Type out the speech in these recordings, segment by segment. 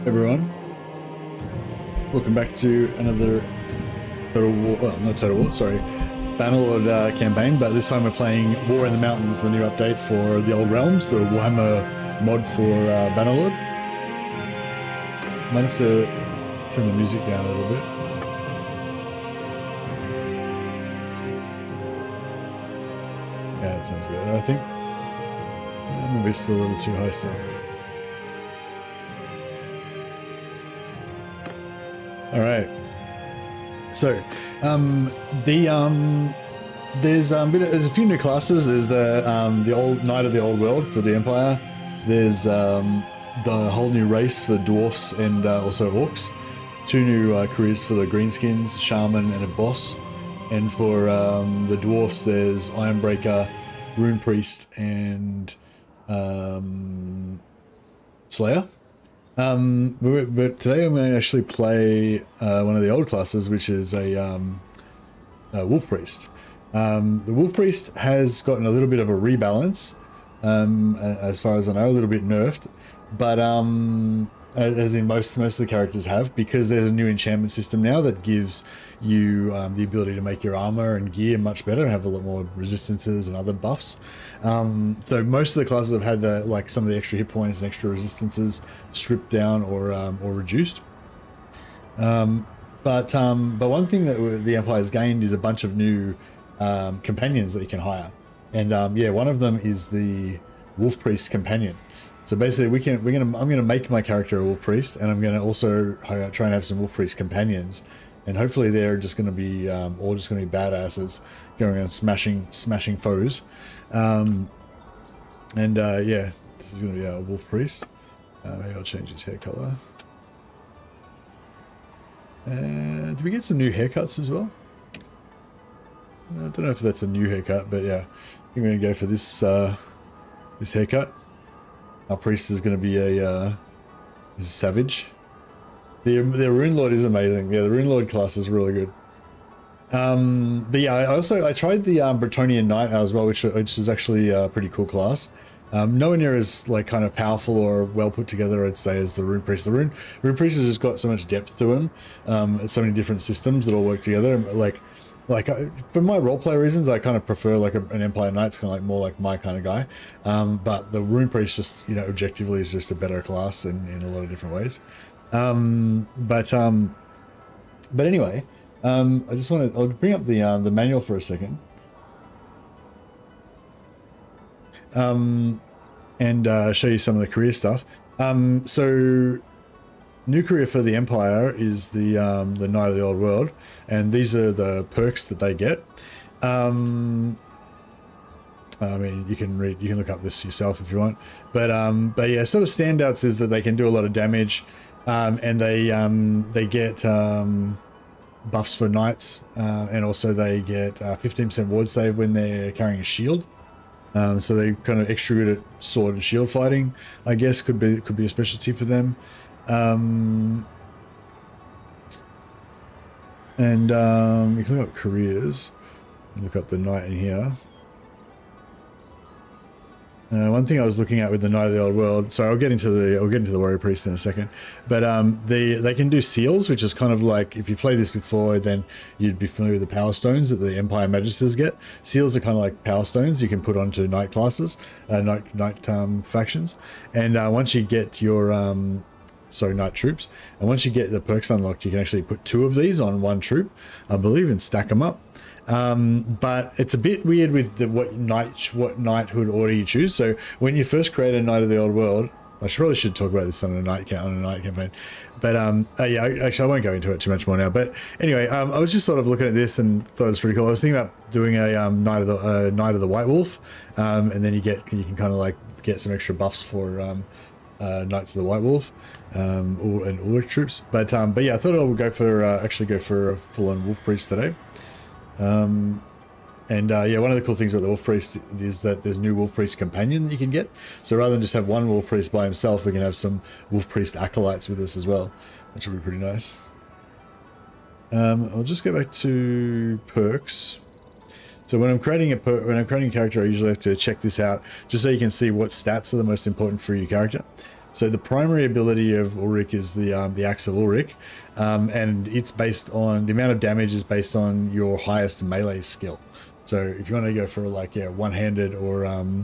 Everyone, welcome back to another Total War, well, not Total War, sorry, Bannerlord campaign, but this time we're playing War in the Mountains, the new update for the old Realms, the Warhammer mod for Bannerlord. Might have to turn the music down a little bit. Yeah, that sounds better, I think. Maybe it's still a little too high still. All right. So, there's a few new classes. There's the old Knight of the Old World for the Empire. There's the whole new race for dwarfs and also orcs. Two new careers for the Greenskins, Shaman and a Boss. And for the dwarfs, there's Ironbreaker, Rune Priest, and Slayer. But today I'm going to actually play one of the old classes, which is a Wolf Priest. The Wolf Priest has gotten a little bit of a rebalance, as far as I know, a little bit nerfed, but as in most of the characters have, because there's a new enchantment system now that gives you the ability to make your armor and gear much better, have a lot more resistances and other buffs. So most of the classes have had like some of the extra hit points and extra resistances stripped down or reduced. But one thing that the Empire's gained is a bunch of new companions that you can hire, and yeah, one of them is the Wolf Priest companion. So basically, I'm gonna make my character a Wolf Priest, and I'm gonna also try and have some Wolf Priest companions, and hopefully they're just gonna be all just gonna be badasses going around smashing foes. Yeah, this is gonna be a Wolf Priest. Maybe I'll change his hair color. Did we get some new haircuts as well? I don't know if that's a new haircut, but yeah, I'm gonna go for this this haircut. Our priest is going to be a savage. The Rune Lord is amazing. Yeah, the Rune Lord class is really good. But yeah, I tried the Bretonnian Knight as well, which is actually a pretty cool class. Nowhere near as like kind of powerful or well put together, I'd say, as the Rune Priest. The Rune Priest has just got so much depth to him. So many different systems that all work together. Like for my roleplay reasons, I kind of prefer like an Empire Knight's kind of like more like my kind of guy. But the Rune Priest just, you know, objectively is just a better class in a lot of different ways. But anyway, I'll bring up the manual for a second. And show you some of the career stuff. So new career for the Empire is the Knight of the Old World, and these are the perks that they get. I mean, you can look up this yourself if you want, but yeah, sort of standouts is that they can do a lot of damage, and they get buffs for knights, and also they get 15% ward save when they're carrying a shield. So they kind of extra good at sword and shield fighting, I guess. Could be a specialty for them. You can look up careers and look up the knight in here. One thing I was looking at with the Knight of the Old World, so I'll get into the Warrior Priest in a second, but they can do seals, which is kind of like, if you played this before, then you'd be familiar with the Power Stones that the Empire Magisters get. Seals are kind of like Power Stones you can put onto knight classes, knight factions, and once you get your knight troops, and once you get the perks unlocked, you can actually put 2 of these on one troop, I believe, and stack them up. But it's a bit weird with what knighthood order you choose. So when you first create a Knight of the Old World, I probably should talk about this on a night campaign, but yeah, actually I won't go into it too much more now. But anyway, I was just sort of looking at this and thought it was pretty cool. I was thinking about doing a Knight of the White Wolf, and then you can kind of like get some extra buffs for Knights of the White Wolf, and all troops. But yeah, I thought I would actually go for a full-on Wolf Priest today. Yeah, one of the cool things about the Wolf Priest is that there's new Wolf Priest companion that you can get. So rather than just have one Wolf Priest by himself, we can have some Wolf Priest acolytes with us as well, which will be pretty nice. I'll just go back to perks. So when I'm creating a character, I usually have to check this out just so you can see what stats are the most important for your character. So the primary ability of Ulrich is the Axe of Ulrich, and it's based on the amount of damage is based on your highest melee skill. So if you want to go for like one-handed or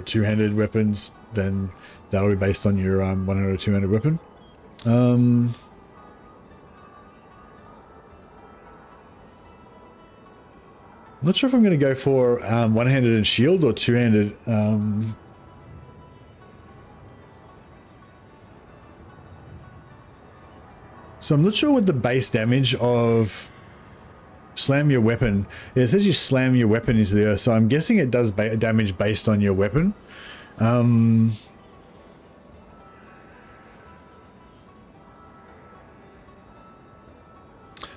two-handed weapons, then that'll be based on your one-handed or two-handed weapon. I'm not sure if I'm going to go for one-handed and shield or two-handed. So I'm not sure what the base damage of slam your weapon. It says you slam your weapon into the earth, so I'm guessing it does damage based on your weapon.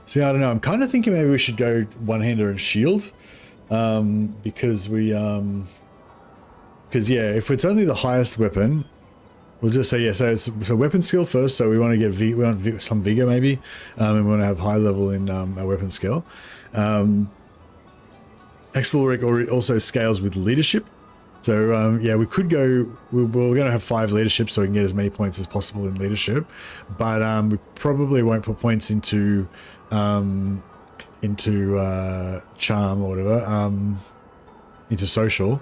See, I don't know. I'm kind of thinking maybe we should go one-hander and shield, because if it's only the highest weapon, we'll just say so it's weapon skill first. So we want to get some vigor maybe, and we want to have high level in our weapon skill. Exfil also scales with leadership. So we could go. We're going to have 5 leadership, so we can get as many points as possible in leadership. But we probably won't put points into charm or whatever, into social.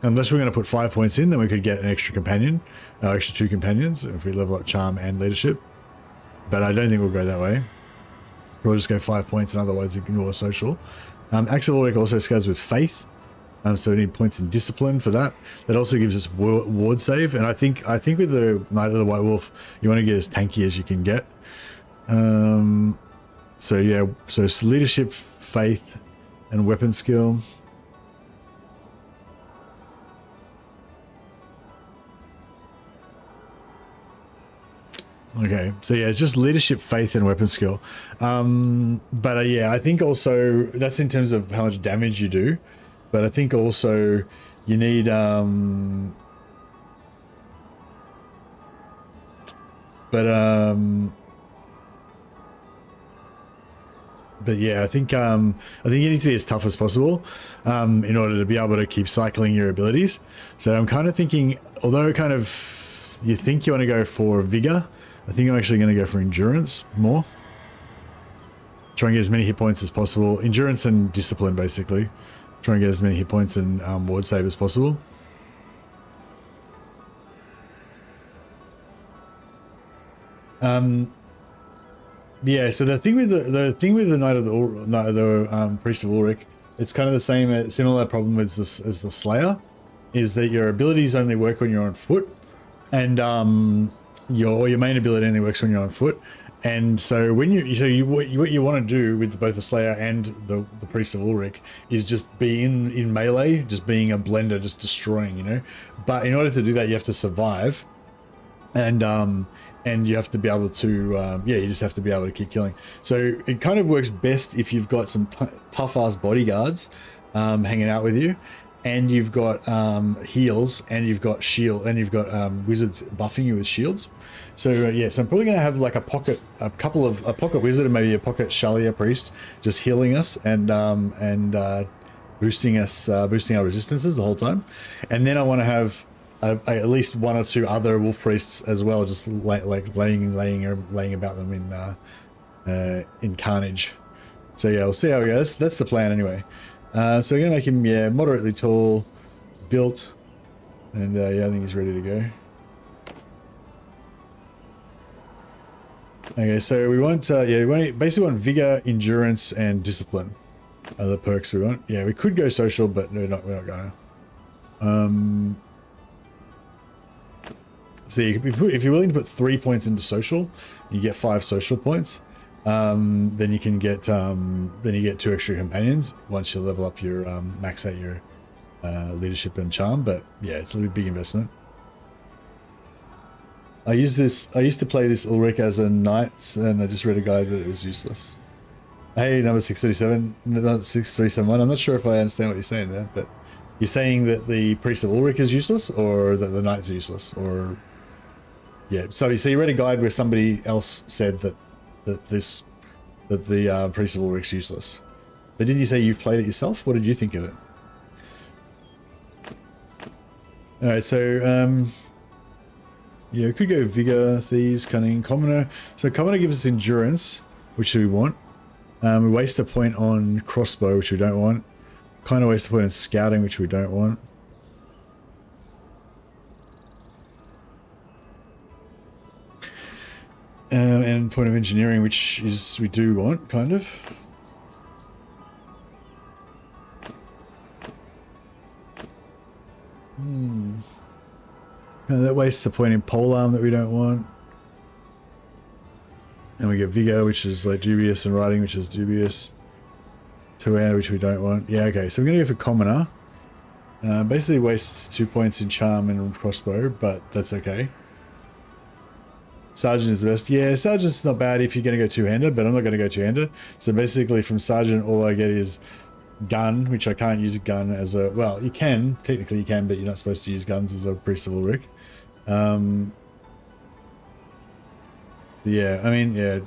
Unless we're going to put 5 points in, then we could get an extra companion, extra 2 companions if we level up charm and leadership. But I don't think we'll go that way. We'll just go 5 points, and otherwise ignore social. Axe of Ulrich also scales with faith. So we need points in discipline for that. That also gives us ward save, and I think with the Knight of the White Wolf, you want to get as tanky as you can get. So it's leadership, faith, and weapon skill. Okay, so it's just leadership, faith, and weapon skill. I think also that's in terms of how much damage you do. But I think also you need I think you need to be as tough as possible in order to be able to keep cycling your abilities. So I'm kind of thinking, although you think you want to go for vigor, I think I'm actually going to go for endurance more. Try and get as many hit points as possible. Endurance and discipline, basically. Try and get as many hit points and ward save as possible. So the thing with the Knight of the Priest of Ulrich, it's kind of the same, similar problem as the Slayer, is that your abilities only work when you're on foot, and your main ability only works when you're on foot. And so what you want to do with both the Slayer and the Priest of Ulrich is just be in melee, just being a blender, just destroying, But in order to do that, you have to survive, and you have to be able to you just have to be able to keep killing. So it kind of works best if you've got some tough ass bodyguards hanging out with you, and you've got heals, and you've got shield, and you've got wizards buffing you with shields. So so I'm probably going to have like a pocket wizard and maybe a pocket Shalier priest just healing us and boosting our resistances the whole time. And then I want to have at least 1 or 2 other wolf priests as well, just laying about them in carnage. So we'll see how it goes. That's the plan anyway. So we're gonna make him moderately tall, built, and I think he's ready to go. Okay, so we want basically want vigor, endurance, and discipline are the perks we want. Yeah, we could go social, but we're not going to. See, if you're willing to put 3 points into social, you get 5 social points. Then you can get 2 extra companions once you level up your max out your leadership and charm. But yeah, it's a little big investment. I used to play this Ulrich as a knight, and I just read a guide that it was useless. Hey, number 637, not 6371. I'm not sure if I understand what you're saying there, but you're saying that the Priest of Ulrich is useless, or that the knights are useless, or so you read a guide where somebody else said that the Priest of Ulrich's useless. But didn't you say you've played it yourself? What did you think of it? All right, so yeah, we could go vigor, thieves, cunning, commoner. So commoner gives us endurance, which we want. We waste a point on crossbow, which we don't want. Kind of waste a point on scouting, which we don't want. And point of engineering, which is we do want, kind of. That wastes a point in polearm that we don't want. And we get vigor, which is like dubious, and riding, which is dubious. Two-hander, which we don't want. Yeah, okay, so we're going to go for commoner. Basically wastes 2 points in charm and crossbow, but that's okay. Sergeant is the best. Yeah, Sergeant's not bad if you're going to go two-handed, but I'm not going to go two-handed. So basically from Sergeant, all I get is gun, which I can't use a gun as a... Well, you can. Technically you can, but you're not supposed to use guns as a Priest of Ulrich. Yeah, I mean, yeah.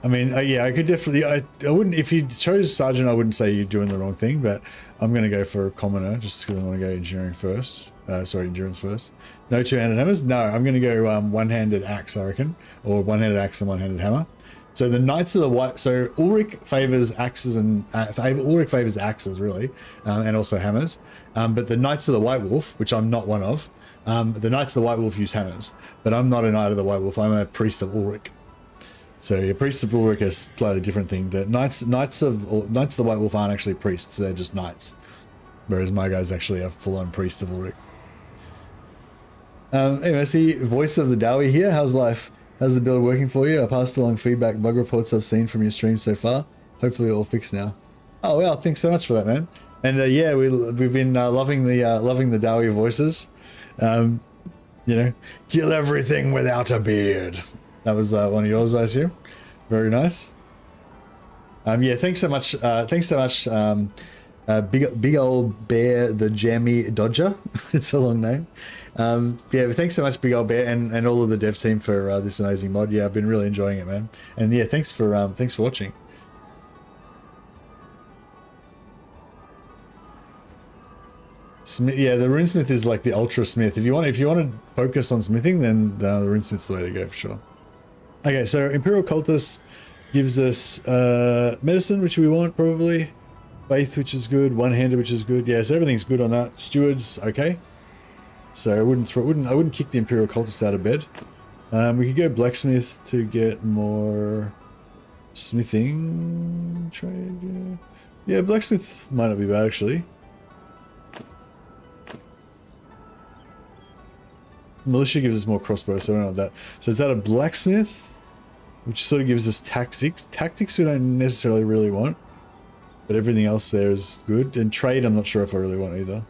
I mean, yeah, I could definitely... I wouldn't... If you chose Sergeant, I wouldn't say you're doing the wrong thing, but I'm going to go for Commoner just because I want to go engineering first. Sorry, endurance first. No two-handed hammers? No, I'm going to go one-handed axe, I reckon. Or one-handed axe and one-handed hammer. So the Knights of the White... So Ulrich favors axes and... Ulrich favors axes, really. And also hammers. But the Knights of the White Wolf, which I'm not one of, the Knights of the White Wolf use hammers. But I'm not a Knight of the White Wolf. I'm a Priest of Ulrich. So your Priests of Ulrich is a slightly different thing. The Knights of the White Wolf aren't actually priests. They're just knights. Whereas my guy's actually a full-on Priest of Ulrich. Anyway, I see Voice of the Dowie here. How's life? How's the build working for you? I passed along feedback, bug reports I've seen from your stream so far. Hopefully all fixed now. Oh well, thanks so much for that, man. And yeah, we've been loving the Dowie voices. You know, kill everything without a beard. That was one of yours, I assume. Very nice. Yeah, thanks so much. Thanks so much. Big old bear, the jammy dodger. It's a long name. Yeah, thanks so much, Big Old Bear, and all of the dev team for this amazing mod. Yeah, I've been really enjoying it, man. And yeah, thanks for watching. Smith, yeah, the runesmith is like the ultra smith. If you want to focus on smithing, then the runesmith's the way to go for sure. Okay, so Imperial Cultist gives us medicine, which we want probably, faith, which is good, one-handed, which is good. Yeah, so everything's good on that. Stewards, okay. So I wouldn't kick the Imperial Cultist out of bed. We could go blacksmith to get more smithing trade. Yeah, blacksmith might not be bad actually. Militia gives us more crossbow, so I don't have that. So is that a blacksmith, which sort of gives us tactics? Tactics we don't necessarily really want, but everything else there is good. And trade, I'm not sure if I really want either.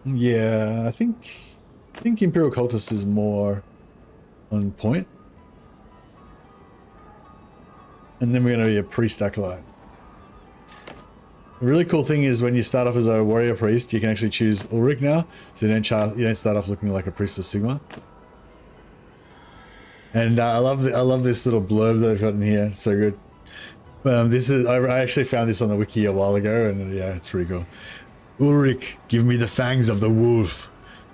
Yeah, I think Imperial Cultist is more on point. And then we're going to be a Priest Acolyte. The really cool thing is when you start off as a Warrior Priest, you can actually choose Ulrich now, so you don't start off looking like a Priest of Sigma. And I love this little blurb that I've got in here. It's so good. I actually found this on the wiki a while ago, and yeah, it's pretty cool. Ulrich, give me the fangs of the wolf.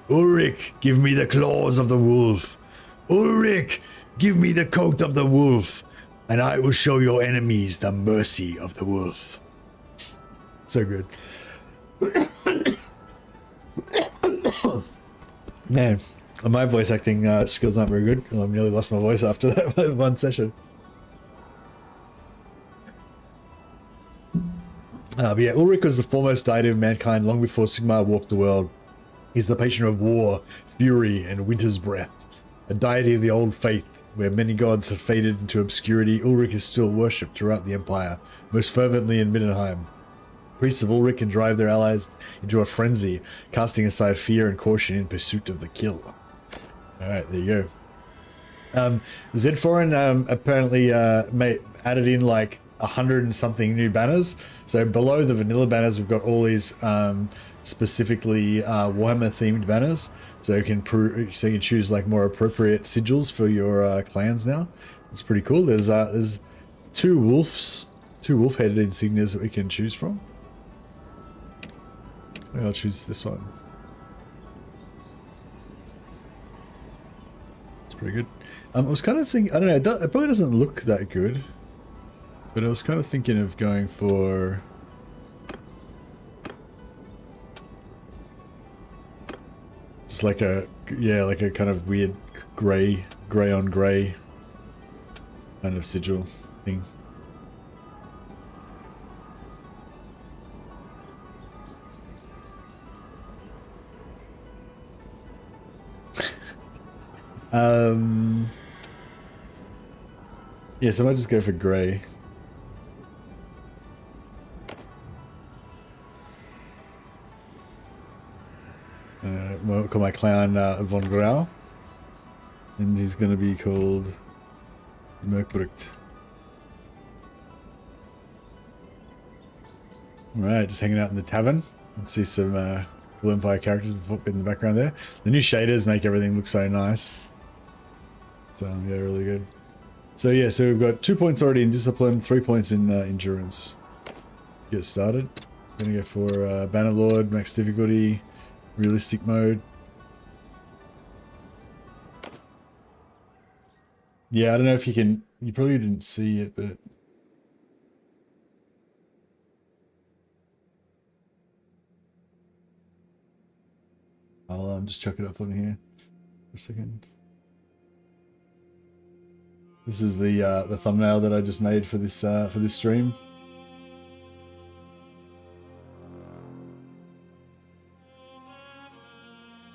Ulrich, give me the claws of the wolf. Ulrich, give me the coat of the wolf, and I will show your enemies the mercy of the wolf. So good. Man, my voice acting skills aren't very good. I nearly lost my voice after that one session. But yeah, Ulrich was the foremost deity of mankind long before Sigmar walked the world. He's the patron of war, fury, and winter's breath. A deity of the old faith, where many gods have faded into obscurity, Ulrich is still worshipped throughout the Empire, most fervently in Middenheim. Priests of Ulrich can drive their allies into a frenzy, casting aside fear and caution in pursuit of the kill. Alright, there you go. Zedforin apparently added in like 100 and something new banners. So below the vanilla banners, we've got all these specifically Warhammer themed banners. So you can choose like more appropriate sigils for your clans now. It's pretty cool. There's two wolf-headed insignias that we can choose from. I'll choose this one. It's pretty good. I was kind of thinking, I don't know, it probably doesn't look that good, but I was kind of thinking of going for just like a, yeah, like a kind of weird grey on grey kind of sigil thing. Yeah, so I might just go for grey. We'll call my clown Von Grau, and he's going to be called Merkbrucht. Alright, just hanging out in the tavern. Let's see some cool Empire characters in the background there. The new shaders make everything look so nice. So, yeah, really good. So, yeah, so we've got 2 points already in Discipline, 3 points in Endurance. Get started. Gonna go for Bannerlord, Max Difficulty, Realistic Mode. Yeah, I don't know if you can... You probably didn't see it, but... I'll just chuck it up on here for a second. This is the thumbnail that I just made for this stream.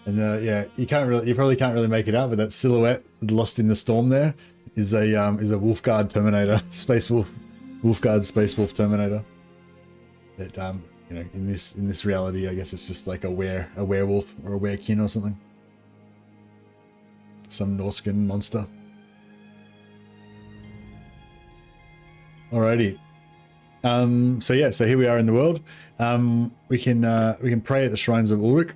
And yeah, you probably can't really make it out, but that silhouette lost in the storm there is a Wolfguard Terminator, Wolfguard Space Wolf Terminator. That you know, in this reality, I guess it's just like a werewolf or a werekin or something. Some Norskin monster. Alrighty. So yeah, so here we are in the world. We can pray at the shrines of Ulrich.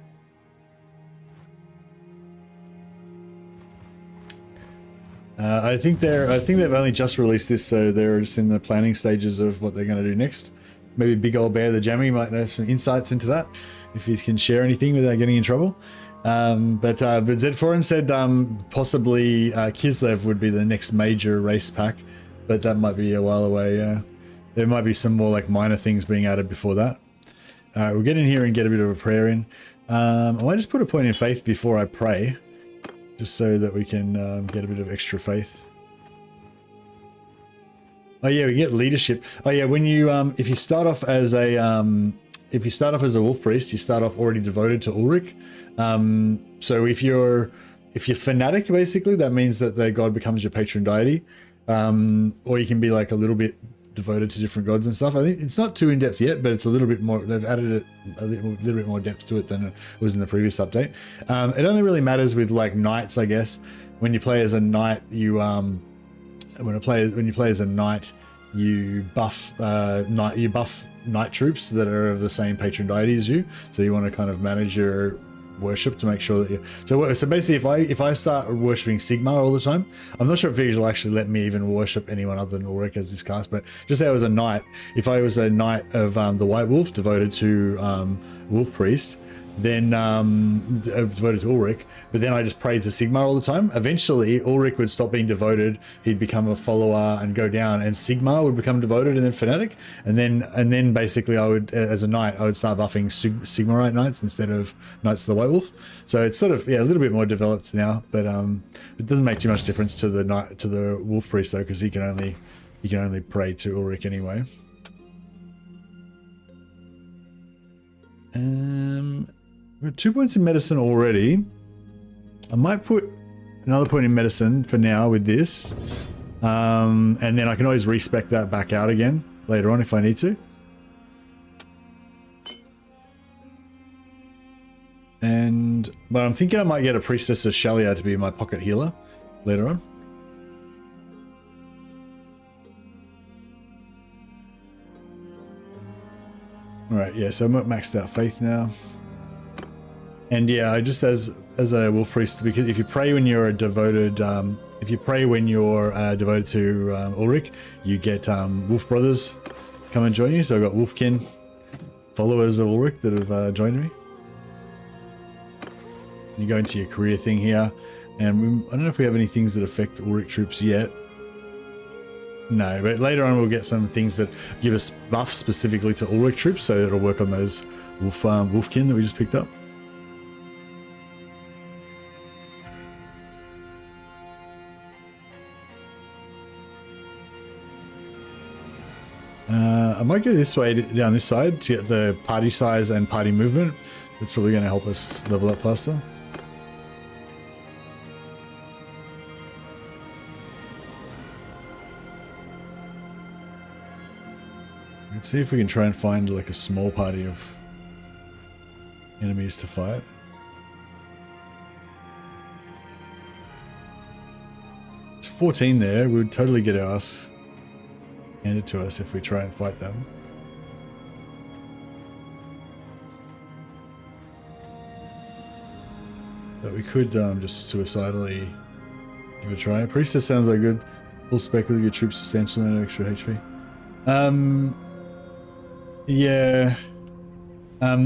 I think they've only just released this, so they're just in the planning stages of what they're going to do next. Maybe Big Old Bear the Jammy might have some insights into that, if he can share anything without getting in trouble. But Zedforen said possibly Kislev would be the next major race pack, but that might be a while away. There might be some more like minor things being added before that. Alright, we'll get in here and get a bit of a prayer in. I might just put a point in faith before I pray, just so that we can get a bit of extra faith. Oh yeah, we get leadership. Oh yeah, when you if you start off as a wolf priest, you start off already devoted to Ulrich. So if you're fanatic, basically, that means that the god becomes your patron deity. Or you can be like a little bit devoted to different gods and stuff. I think it's not too in depth yet, but it's a little bit more. They've added it a little bit more depth to it than it was in the previous update. It only really matters with like knights, I guess. When you play as a knight, you when you play as a knight, you buff knight troops that are of the same patron deity as you. So you want to kind of manage your worship to make sure that you. So basically, if I start worshipping Sigmar all the time, I'm not sure if Vigil will actually let me even worship anyone other than Ulrich as this cast. But just say I was a knight. If I was a knight of the White Wolf, devoted to Wolf Priest, then devoted to Ulrich, but then I just prayed to Sigmar all the time. Eventually, Ulrich would stop being devoted. He'd become a follower and go down, and Sigmar would become devoted and then fanatic. And then basically, I would, as a knight, I would start buffing Sigmarite knights instead of knights of the White Wolf. So it's sort of a little bit more developed now, but it doesn't make too much difference to the Wolf Priest though, because he can only pray to Ulrich anyway. We have 2 points in medicine already. I might put another point in medicine for now with this. And then I can always respec that back out again later on if I need to. But I'm thinking I might get a Priestess of Shalia to be my pocket healer later on. Alright, yeah, so I'm at maxed out faith now. And yeah, I just as a wolf priest, because if you pray when you're devoted, devoted to Ulrich, you get wolf brothers come and join you. So I've got Wolfkin, followers of Ulrich that have joined me. You go into your career thing here, and I don't know if we have any things that affect Ulrich troops yet. No, but later on we'll get some things that give us buffs specifically to Ulrich troops, so it'll work on those wolfkin that we just picked up. I might go this way down this side to get the party size and party movement. That's probably going to help us level up faster. Let's see if we can try and find like a small party of enemies to fight. It's 14 there. We would totally get our ass handed to us if we try and fight them. But we could just suicidally give it a try. Priestess sounds like good. Full spec with your troops substantially and extra HP. Yeah. That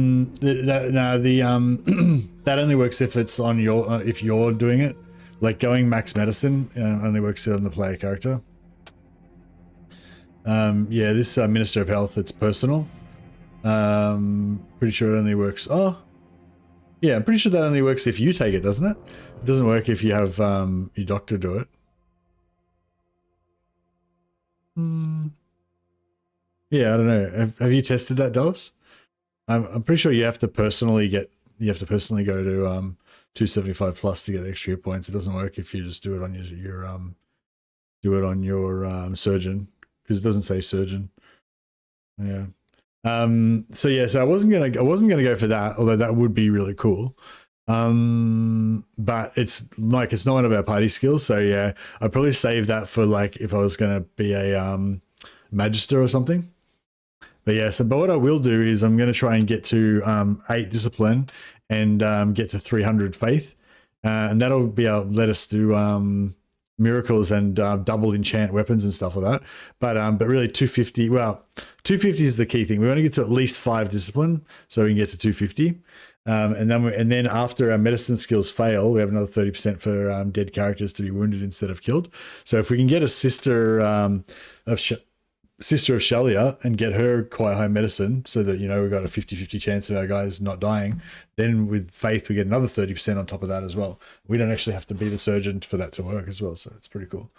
only works if it's on your if you're doing it. Like going max medicine only works on the player character. Yeah, this Minister of Health, it's personal. Pretty sure it only works. Oh, yeah, I'm pretty sure that only works if you take it, doesn't it? It doesn't work if you have your doctor do it. Yeah, I don't know. Have you tested that, Dallas? I'm pretty sure you have to personally go to 275 plus to get extra hit points. It doesn't work if you just do it on your surgeon, because it doesn't say surgeon. Yeah. So yeah, so I wasn't gonna go for that, although that would be really cool. But it's not one of our party skills, so yeah, I'd probably save that for like if I was gonna be a magister or something. But yeah, but what I will do is I'm gonna try and get to 8 discipline and get to 300 faith, and that'll be able to let us do miracles and double enchant weapons and stuff like that. But really 250. Well, 250 is the key thing. We want to get to at least 5 discipline so we can get to 250. And then after our medicine skills fail, we have another 30% for dead characters to be wounded instead of killed. So if we can get a sister of Shalia and get her quite high medicine so that, you know, we've got a 50-50 chance of our guys not dying, then with faith we get another 30% on top of that as well. We don't actually have to be the surgeon for that to work as well, so it's pretty cool.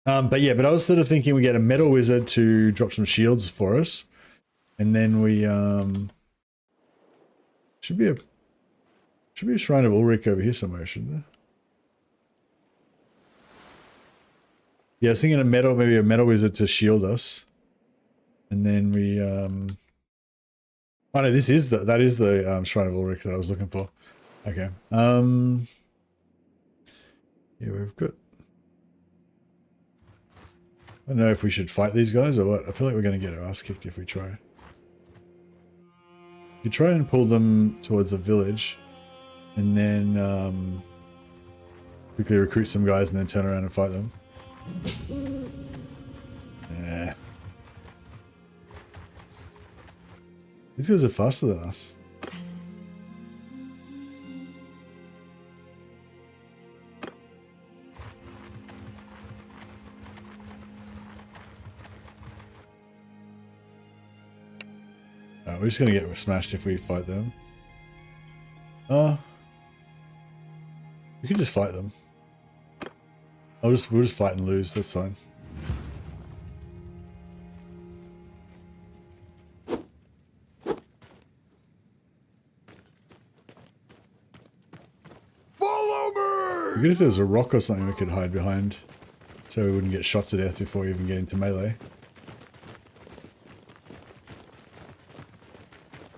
But yeah, but I was sort of thinking we get a metal wizard to drop some shields for us, and then we should be a shrine of Ulrich over here somewhere, shouldn't there? Yeah, I was thinking maybe a metal wizard to shield us, and then we oh no, that is the shrine of Ulrich that I was looking for. Okay. Yeah, we've got. I don't know if we should fight these guys or what. I feel like we're going to get our ass kicked if we try. You try and pull them towards a village, and then quickly recruit some guys, and then turn around and fight them. Yeah. These guys are faster than us. We're just gonna get smashed if we fight them. Oh, we can just fight them. We'll just fight and lose. That's fine. Follow me! Good if there's a rock or something we could hide behind, so we wouldn't get shot to death before we even get into melee.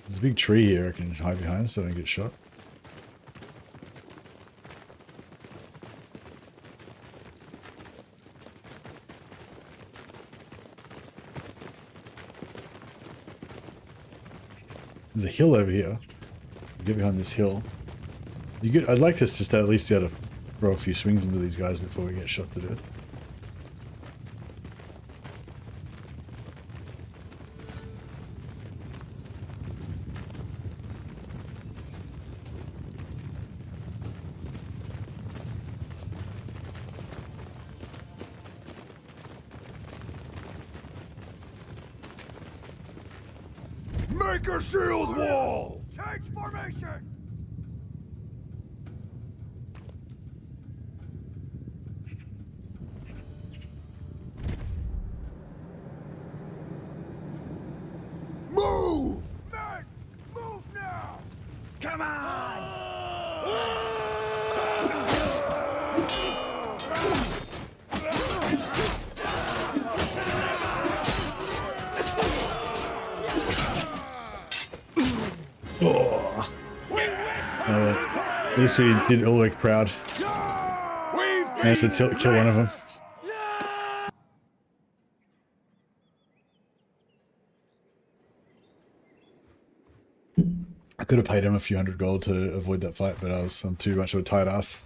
There's a big tree here I can hide behind so I don't get shot. There's a hill over here. Get behind this hill. I'd like us just to at least be able to throw a few swings into these guys before we get shot to death. Make a shield wall! Change formation! Move! Men, move now! Come on! Oh. At least we did Ulrich proud. Managed to kill one of them. I could have paid him a few hundred gold to avoid that fight, but I'm too much of a tight ass.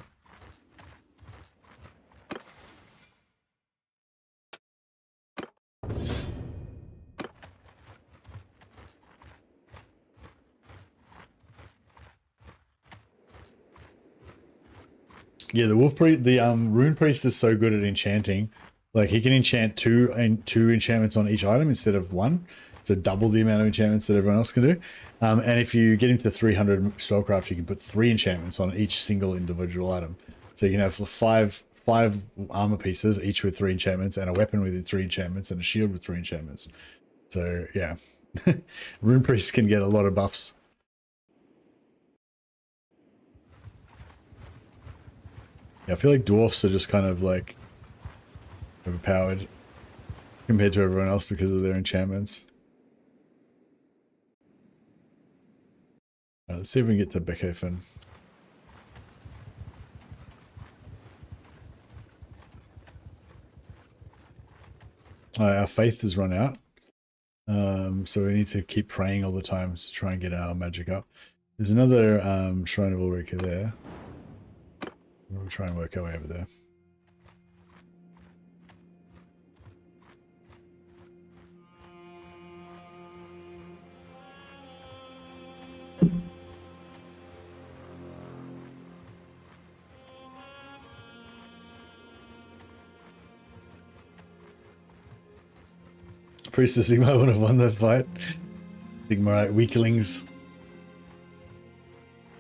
Yeah, the wolf priest, the rune priest is so good at enchanting. Like he can enchant two enchantments on each item instead of one, so double the amount of enchantments that everyone else can do. And if you get into 300 spellcraft, you can put 3 enchantments on each single individual item. So you can have five armor pieces, each with 3 enchantments, and a weapon with 3 enchantments, and a shield with 3 enchantments. So yeah, rune priests can get a lot of buffs. Yeah, I feel like dwarfs are just kind of like overpowered compared to everyone else because of their enchantments. Let's see if we can get to Beckhofen. Our faith has run out, so we need to keep praying all the time to try and get our magic up. There's another Shrine of Ulrika there. We'll try and work our way over there. Priest of Sigmar would have won that fight. Sigmarite weaklings.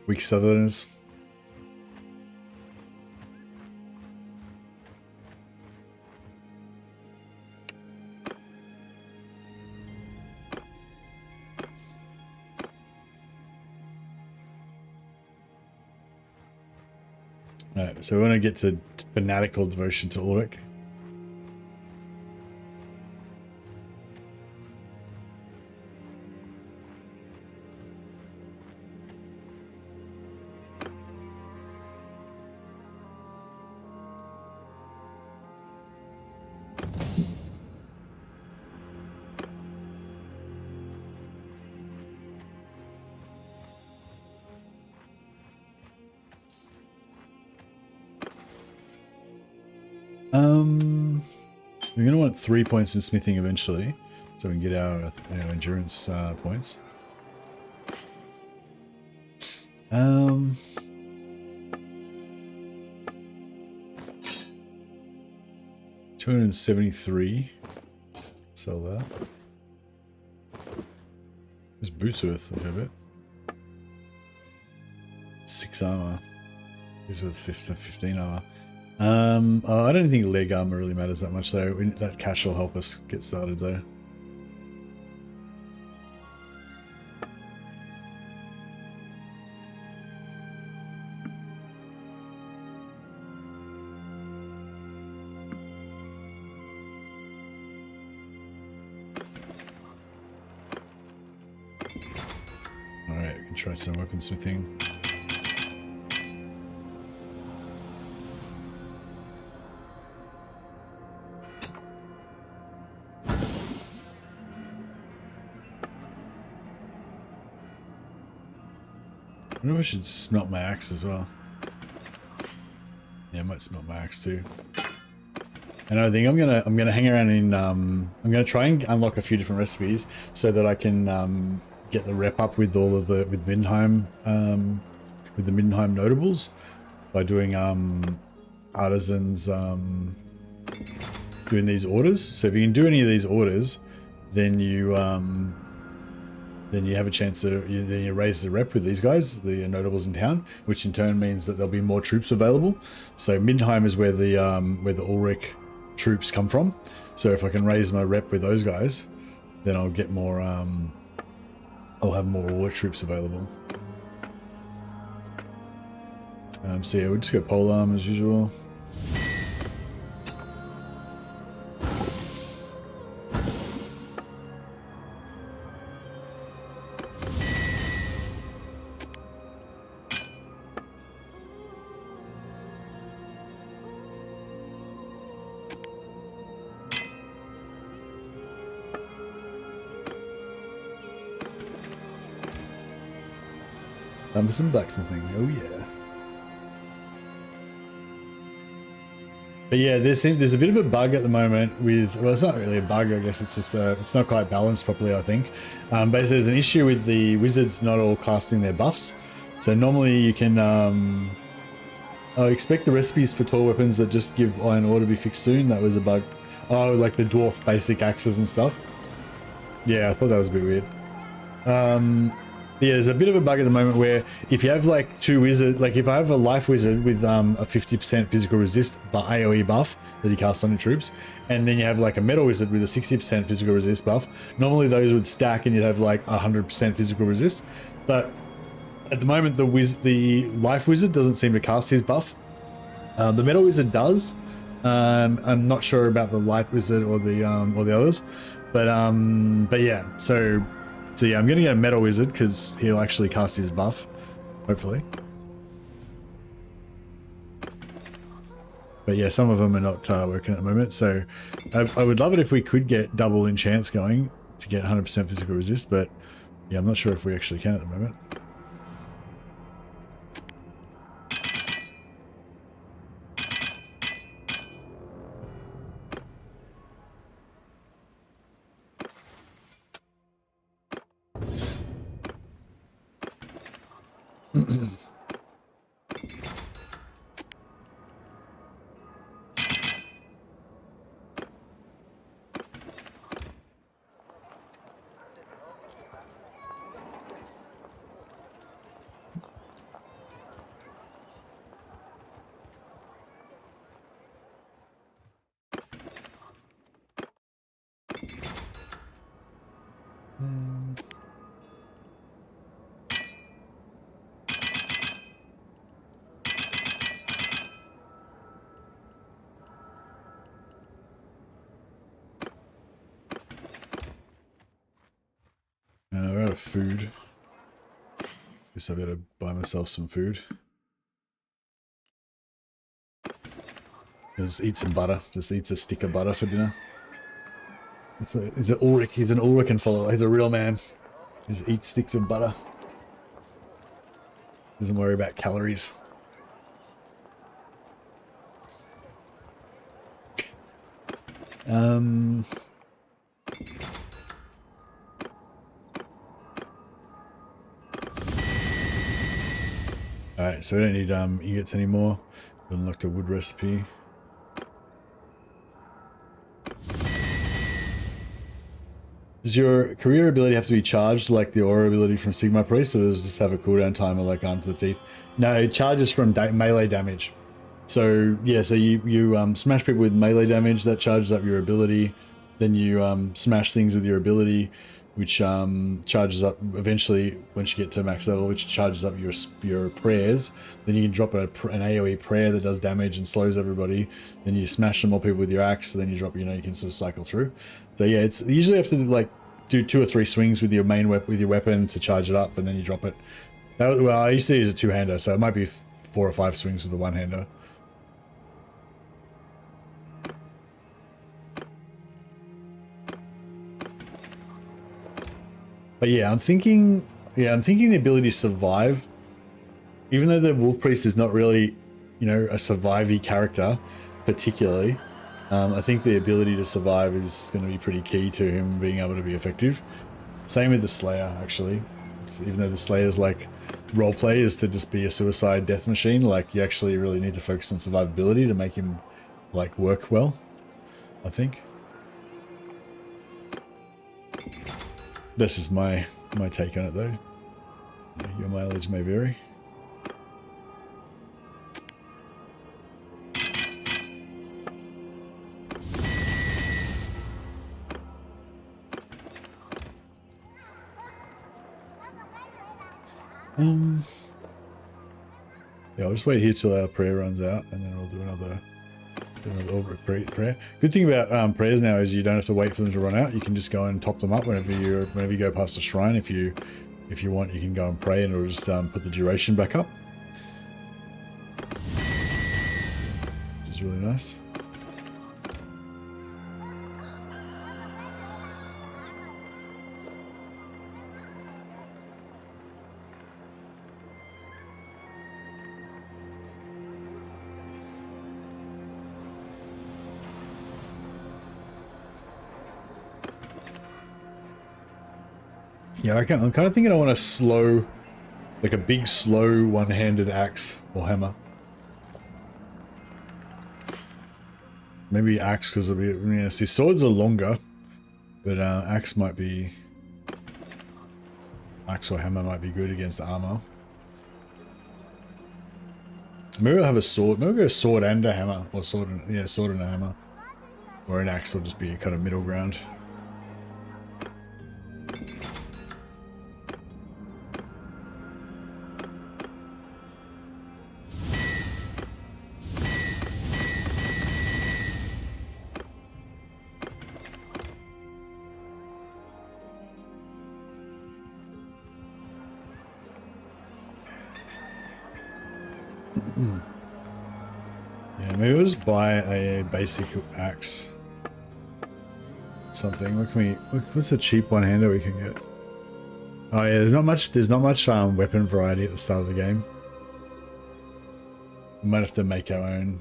Weak southerners. Alright, so we want to get to fanatical devotion to Ulrich. We're going to want 3 points in smithing eventually, so we can get our endurance points. 273. Sell that. His boots are worth a fair bit. 6 armor. He's worth 15 armor. I don't think leg armor really matters that much though. That cash will help us get started though. Alright, we can try some weaponsmithing. I wonder if I should smelt my axe as well. Yeah, I might smelt my axe too. And I think I'm gonna hang around in I'm gonna try and unlock a few different recipes so that I can get the rep up with all of the with the Mindenheim notables by doing artisans doing these orders. So if you can do any of these orders, then you then you have a chance to then you raise the rep with these guys, the notables in town, which in turn means that there'll be more troops available. So Middenheim is where the Ulrich troops come from. So if I can raise my rep with those guys, then I'll get more. I'll have more Ulrich troops available. So yeah, we'll just go polearm as usual. Some blacksmithing, oh yeah. But yeah, there's a bit of a bug at the moment with, well, it's not really a bug, I guess it's just, it's not quite balanced properly, I think. But there's an issue with the wizards not all casting their buffs. So normally you can, I expect the recipes for toy weapons that just give iron ore to be fixed soon. That was a bug. Oh, like the dwarf basic axes and stuff. Yeah, I thought that was a bit weird. Yeah, there's a bit of a bug at the moment where if you have like two wizards, like if I have a life wizard with a 50% physical resist but AoE buff that he casts on your troops, and then you have like a metal wizard with a 60% physical resist buff, normally those would stack and you'd have like 100% physical resist. But at the moment, the life wizard doesn't seem to cast his buff. The metal wizard does. I'm not sure about the light wizard or the others, but yeah. So yeah, I'm gonna get a metal wizard because he'll actually cast his buff, hopefully. But yeah, some of them are not working at the moment. So I would love it if we could get double enchants going to get 100% physical resist, but yeah, I'm not sure if we actually can at the moment. We're out of food. Guess I better buy myself some food. Just eat some butter. Just eats a stick of butter for dinner. He's an Ulrich. He's an Ulrich follower. He's a real man. Just eats sticks of butter. Doesn't worry about calories. Alright, so we don't need ingots anymore. We unlocked a wood recipe. Does your career ability have to be charged like the aura ability from Sigma Priest, or does it just have a cooldown timer like Arm to the Teeth? No, it charges from melee damage. So yeah, so you smash people with melee damage, that charges up your ability. Then you smash things with your ability, which charges up eventually once you get to max level, which charges up your prayers. Then you can drop an AoE prayer that does damage and slows everybody. Then you smash some more people with your axe. So then you drop, you can sort of cycle through. So yeah, it's you usually have to do 2 or 3 swings with your main weapon to charge it up, and then you drop it. Well, I used to use a 2-hander, so it might be 4 or 5 swings with the 1-hander. But yeah, I'm thinking the ability to survive, even though the Wolf Priest is not really, a survivey character, particularly. I think the ability to survive is going to be pretty key to him being able to be effective. Same with the Slayer, actually. Even though the Slayer's roleplay is to just be a suicide death machine, you actually really need to focus on survivability to make him work well, I think. This is my My take on it though. Your mileage may vary. Yeah, I'll just wait here till our prayer runs out, and then we'll do another prayer. Good thing about prayers now is you don't have to wait for them to run out. You can just go and top them up whenever you go past the shrine. If you want, you can go and pray, and it'll just put the duration back up, which is really nice. Yeah, I'm kind of thinking I want a slow, like a big slow one-handed axe or hammer. Maybe axe because it'll be, yeah, see, swords are longer, but axe or hammer might be good against armor. Maybe I'll have a sword. Maybe I'll go sword and a hammer, or sword and a hammer, or an axe will just be a kind of middle ground. Yeah, maybe we'll just buy a basic axe. Something. What's a cheap one-hander we can get? Oh yeah, there's not much weapon variety at the start of the game. We might have to make our own.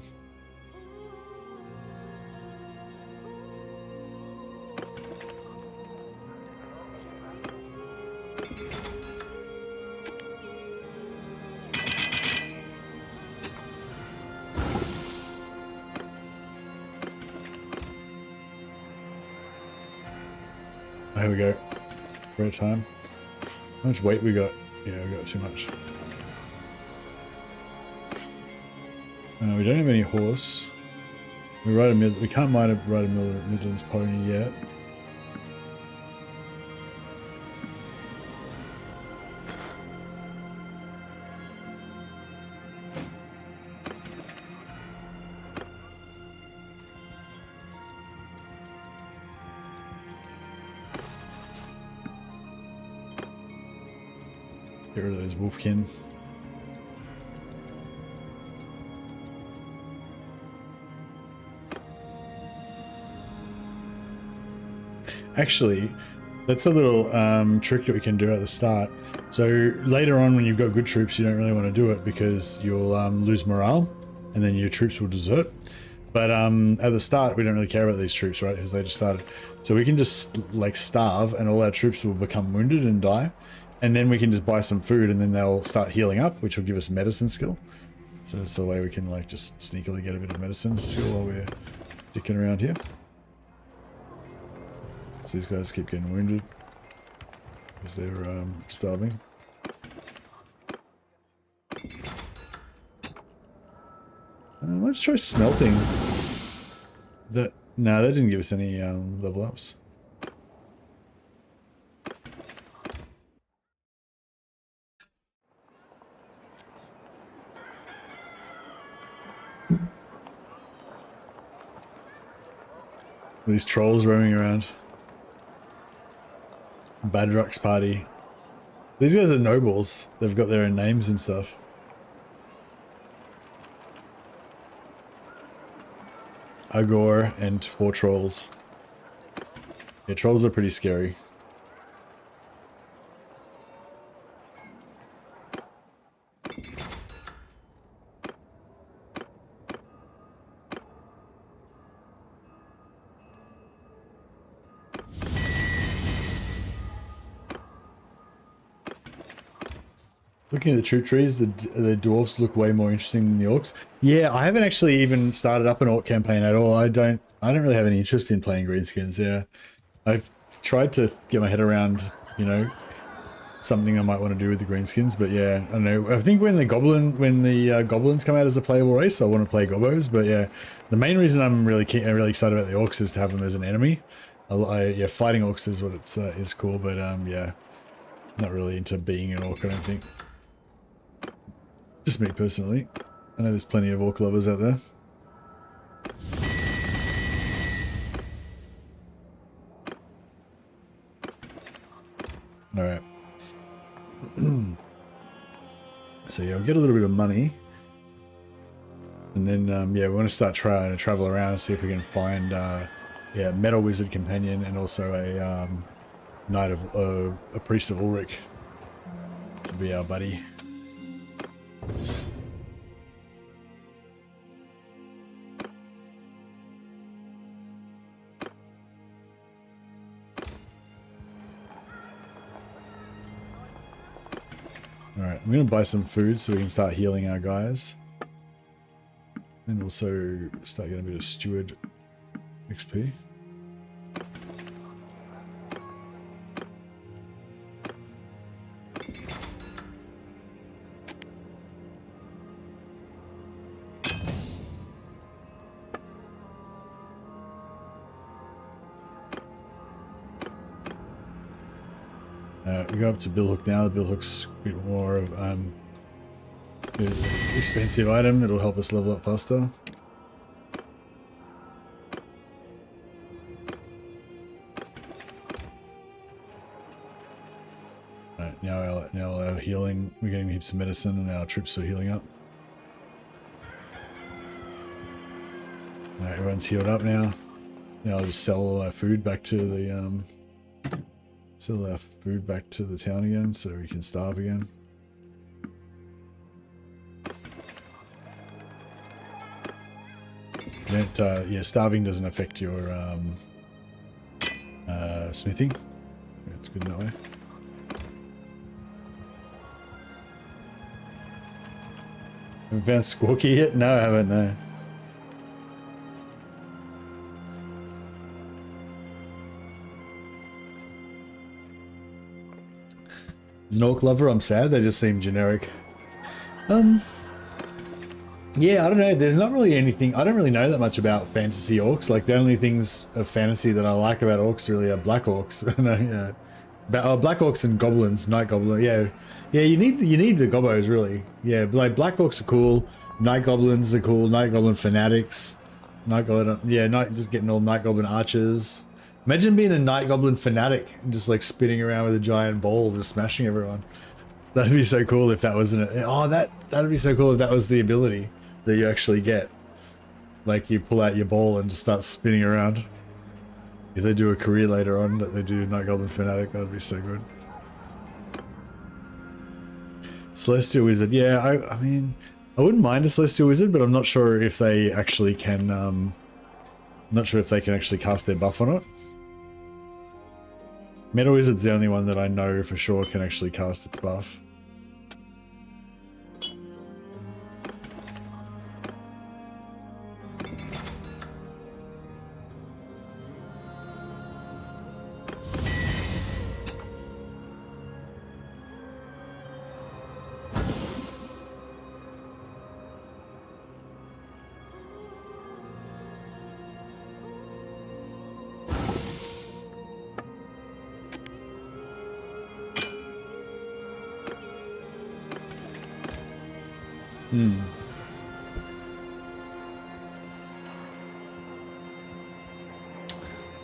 Here we go. Great time. How much weight we got? Yeah, we got too much. We don't have any horse. We can't ride a Midlands pony yet. Get rid of those wolfkin. Actually, that's a little trick that we can do at the start. So later on when you've got good troops, you don't really want to do it because you'll lose morale and then your troops will desert. But at the start, we don't really care about these troops, right? Because they just started. So we can just like starve and all our troops will become wounded and die. And then we can just buy some food and then they'll start healing up, which will give us medicine skill. So that's the way we can like just sneakily get a bit of medicine skill while we're dicking around here. So these guys keep getting wounded because they're starving. Let's try smelting. No, that didn't give us any level ups. These trolls roaming around. Badrock's party. These guys are nobles. They've got their own names and stuff. Agor and 4 trolls. Yeah, trolls are pretty scary. Looking at the troop trees, the dwarfs look way more interesting than the orcs. Yeah, I haven't actually even started up an orc campaign at all. I don't really have any interest in playing greenskins. Yeah, I've tried to get my head around, you know, something I might want to do with the greenskins. But yeah, I don't know. I think when the goblins come out as a playable race, I want to play gobos. But yeah, the main reason I'm really excited about the orcs is to have them as an enemy. Yeah, fighting orcs is what it's is cool. But yeah, not really into being an orc, I don't think. Just me personally. I know there's plenty of orc lovers out there. All right. So yeah, we'll get a little bit of money, and then yeah, we want to start trying to travel around and see if we can find yeah, metal wizard companion and also a knight of a priest of Ulrich to be our buddy. Alright, I'm going to buy some food so we can start healing our guys. And also start getting a bit of steward XP. We go up to Billhook now. The Billhook's a bit more of an expensive item. It'll help us level up faster. Right, now our healing. We're getting heaps of medicine, and our troops are healing up. Alright, everyone's healed up now. Now I'll just sell all our food back to the sell our food back to the town again so we can starve again. Yeah, starving doesn't affect your smithing. Yeah, it's good in that way. Have you found Squawky yet? No, I haven't, no. As an orc lover, I'm sad. They just seem generic. Yeah, I don't know. There's not really anything. I don't really know that much about fantasy orcs. Like, the only things of fantasy that I like about orcs really are black orcs. No, yeah. Black orcs and goblins, night goblin. Yeah, yeah. You need the gobos really. Yeah, like black orcs are cool. Night goblins are cool. Night goblin fanatics. Night goblin. Yeah, just getting all night goblin archers. Imagine being a night goblin fanatic and just like spinning around with a giant ball, just smashing everyone. That'd be so cool if that wasn't it. Oh, that'd be so cool if that was the ability that you actually get. Like you pull out your ball and just start spinning around. If they do a career later on that they do night goblin fanatic, that'd be so good. Celestial wizard, yeah. I mean, I wouldn't mind a celestial wizard, but I'm not sure if they actually can. Not sure if they can actually cast their buff on it. Metal Wizard's the only one that I know for sure can actually cast its buff.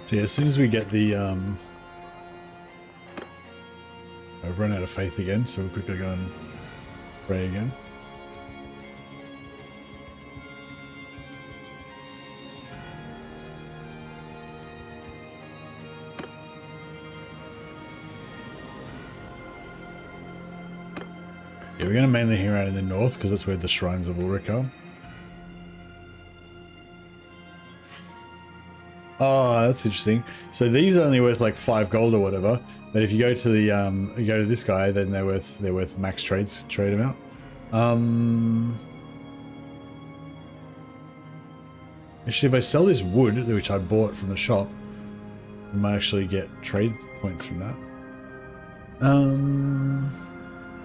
So yeah, as soon as we get the I've run out of faith again, so we'll quickly go and pray again. Yeah, we're going to mainly hang around in the north because that's where the shrines of Ulrich are. Oh, that's interesting. So these are only worth like 5 gold or whatever. But if you go to the you go to this guy, then they're worth max trade amount. Actually, if I sell this wood, which I bought from the shop, we might actually get trade points from that. I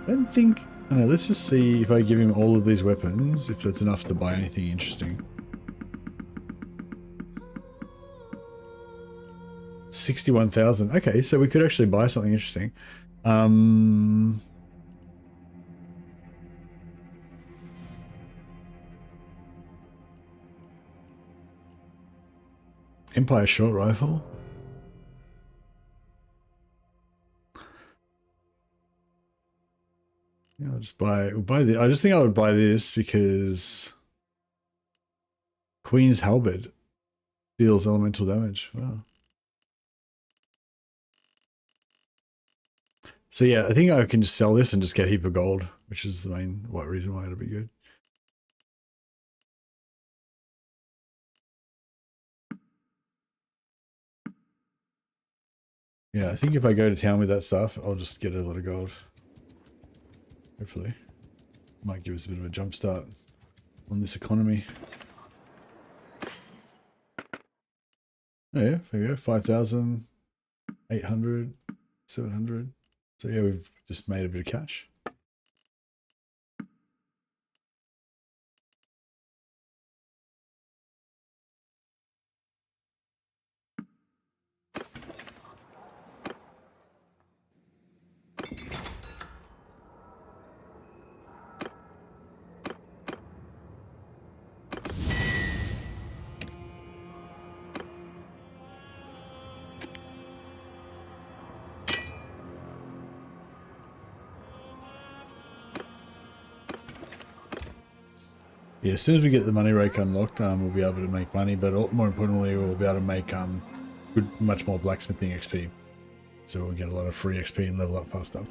don't think. I don't know. Let's just see if I give him all of these weapons, if that's enough to buy anything interesting. 61,000. Okay, so we could actually buy something interesting. Empire short rifle. Yeah, I'll just buy. We'll buy the. I just think I would buy this because Queen's Halberd deals elemental damage. Wow. So yeah, I think I can just sell this and just get a heap of gold, which is the main reason why it'll be good. Yeah, I think if I go to town with that stuff, I'll just get a lot of gold. Hopefully. Might give us a bit of a jump start on this economy. Oh yeah, there we go. 5,800, 700. So yeah, we've just made a bit of cash. Yeah, as soon as we get the money rake unlocked, we'll be able to make money, but more importantly, we'll be able to make much more blacksmithing XP. So we'll get a lot of free XP and level up faster.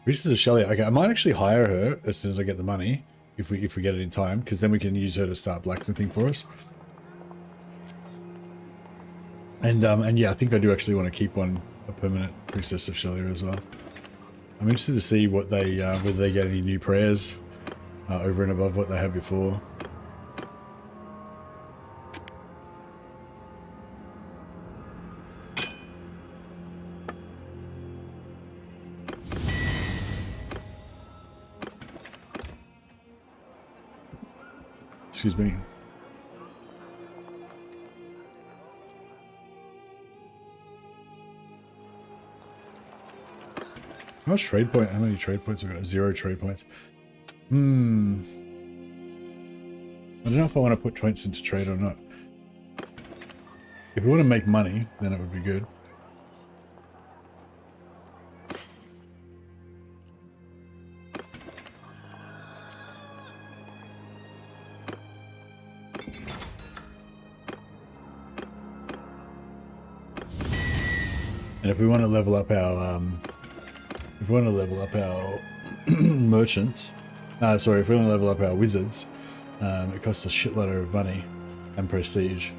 Priestess of Shelley. Okay, I might actually hire her as soon as I get the money, if we get it in time, because then we can use her to start blacksmithing for us. And yeah, I think I do actually want to keep a permanent Priestess of Shelley as well. I'm interested to see what they whether they get any new prayers over and above what they had before. Excuse me. How much trade point? How many trade points have we got? 0 trade points. I don't know if I want to put points into trade or not. If we want to make money, then it would be good. And if we want to level up our merchants, sorry, if we want to level up our wizards, it costs a shitload of money and prestige,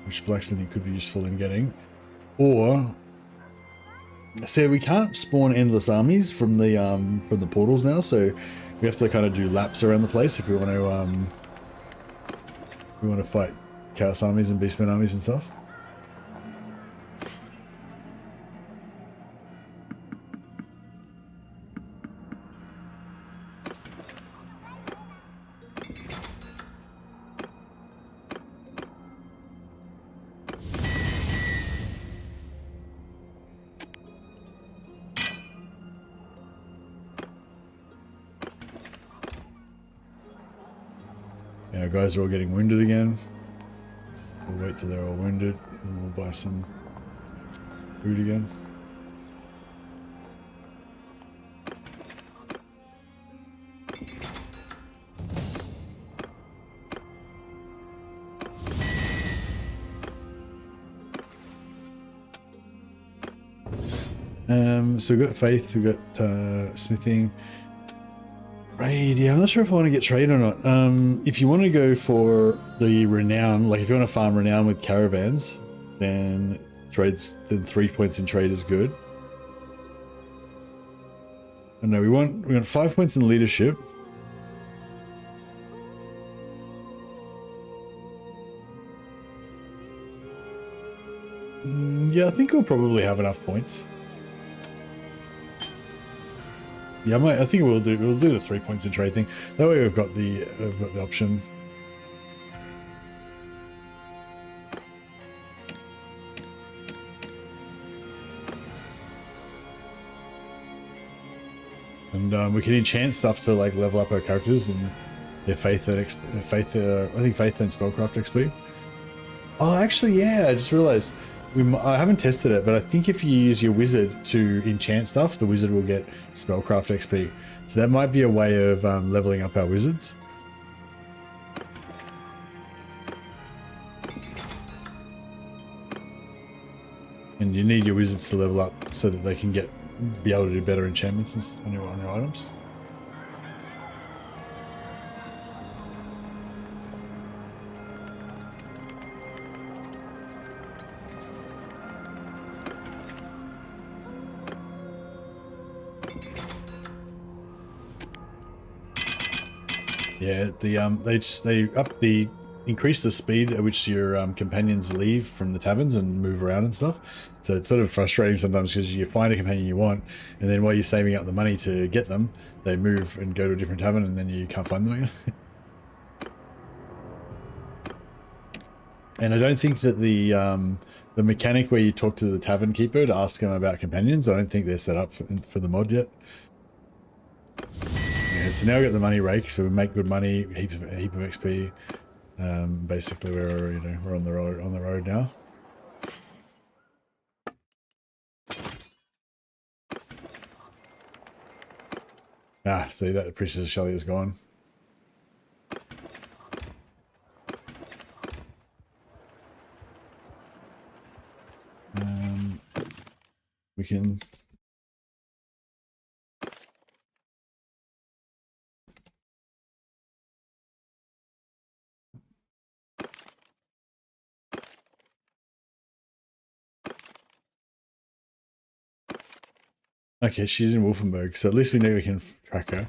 which blacksmithing could be useful in getting. Or, see, we can't spawn endless armies from the portals now, so we have to kind of do laps around the place if we want to fight chaos armies and beastmen armies and stuff. Our guys are all getting wounded again. We'll wait till they're all wounded and we'll buy some food again. So we've got faith, we've got smithing. Trade, yeah, I'm not sure if I want to get trade or not. If you want to go for the renown, like if you want to farm renown with caravans, then 3 points in trade is good. Oh, no, we want 5 points in leadership. Yeah, I think we'll probably have enough points. Yeah, I think we'll do the 3 points in trade thing. That way we've got the option. And we can enchant stuff to like level up our characters and their faith and I think faith and spellcraft XP. Oh, actually, yeah, I just realized I haven't tested it, but I think if you use your wizard to enchant stuff, the wizard will get spellcraft XP. So that might be a way of leveling up our wizards. And you need your wizards to level up so that they can be able to do better enchantments on your items. Yeah, they increase the speed at which your companions leave from the taverns and move around and stuff. So it's sort of frustrating sometimes because you find a companion you want, and then while you're saving up the money to get them, they move and go to a different tavern, and then you can't find them again. And I don't think that the mechanic where you talk to the tavern keeper to ask him about companions, I don't think they're set up for the mod yet. Yeah, so now we got the money rake, so we make good money, a heap of XP. Basically, we're on the road now. Ah, see that the Priestess Shelley is gone. We can. Okay, she's in Wolfenburg, so at least we know we can track her.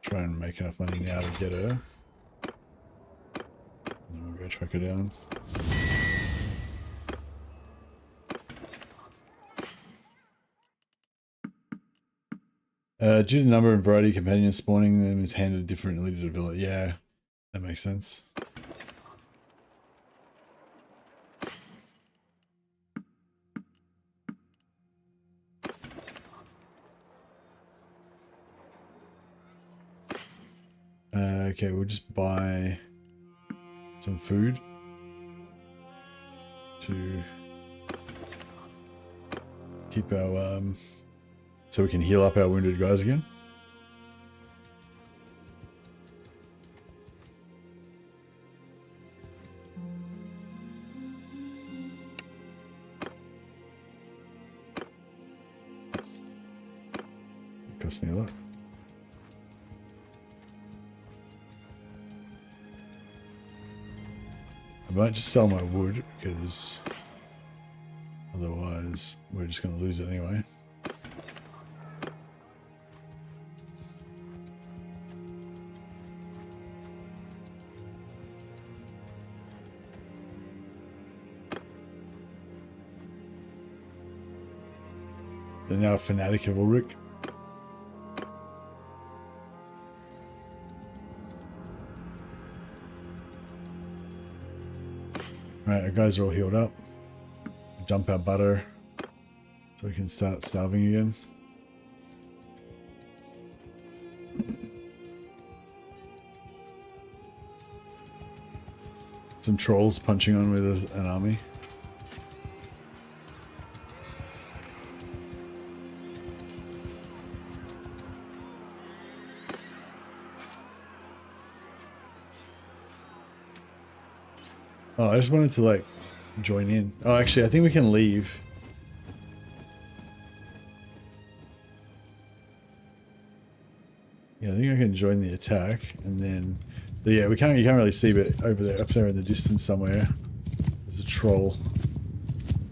Try and make enough money now to get her. And then we'll go track her down. Due to the number and variety of companions spawning them is handed differently to develop. Yeah, that makes sense. Okay, we'll just buy some food to keep our so we can heal up our wounded guys again. It cost me a lot. I might just sell my wood because otherwise we're just going to lose it anyway. They're now a fanatic of Ulrich. Right, our guys are all healed up. Dump our butter so we can start starving again. Some trolls punching on with an army. Oh, I just wanted to like join in. Oh, actually, I think we can leave. Yeah, I think I can join the attack, and then, but yeah, you can't really see, but over there, up there in the distance somewhere, there's a troll.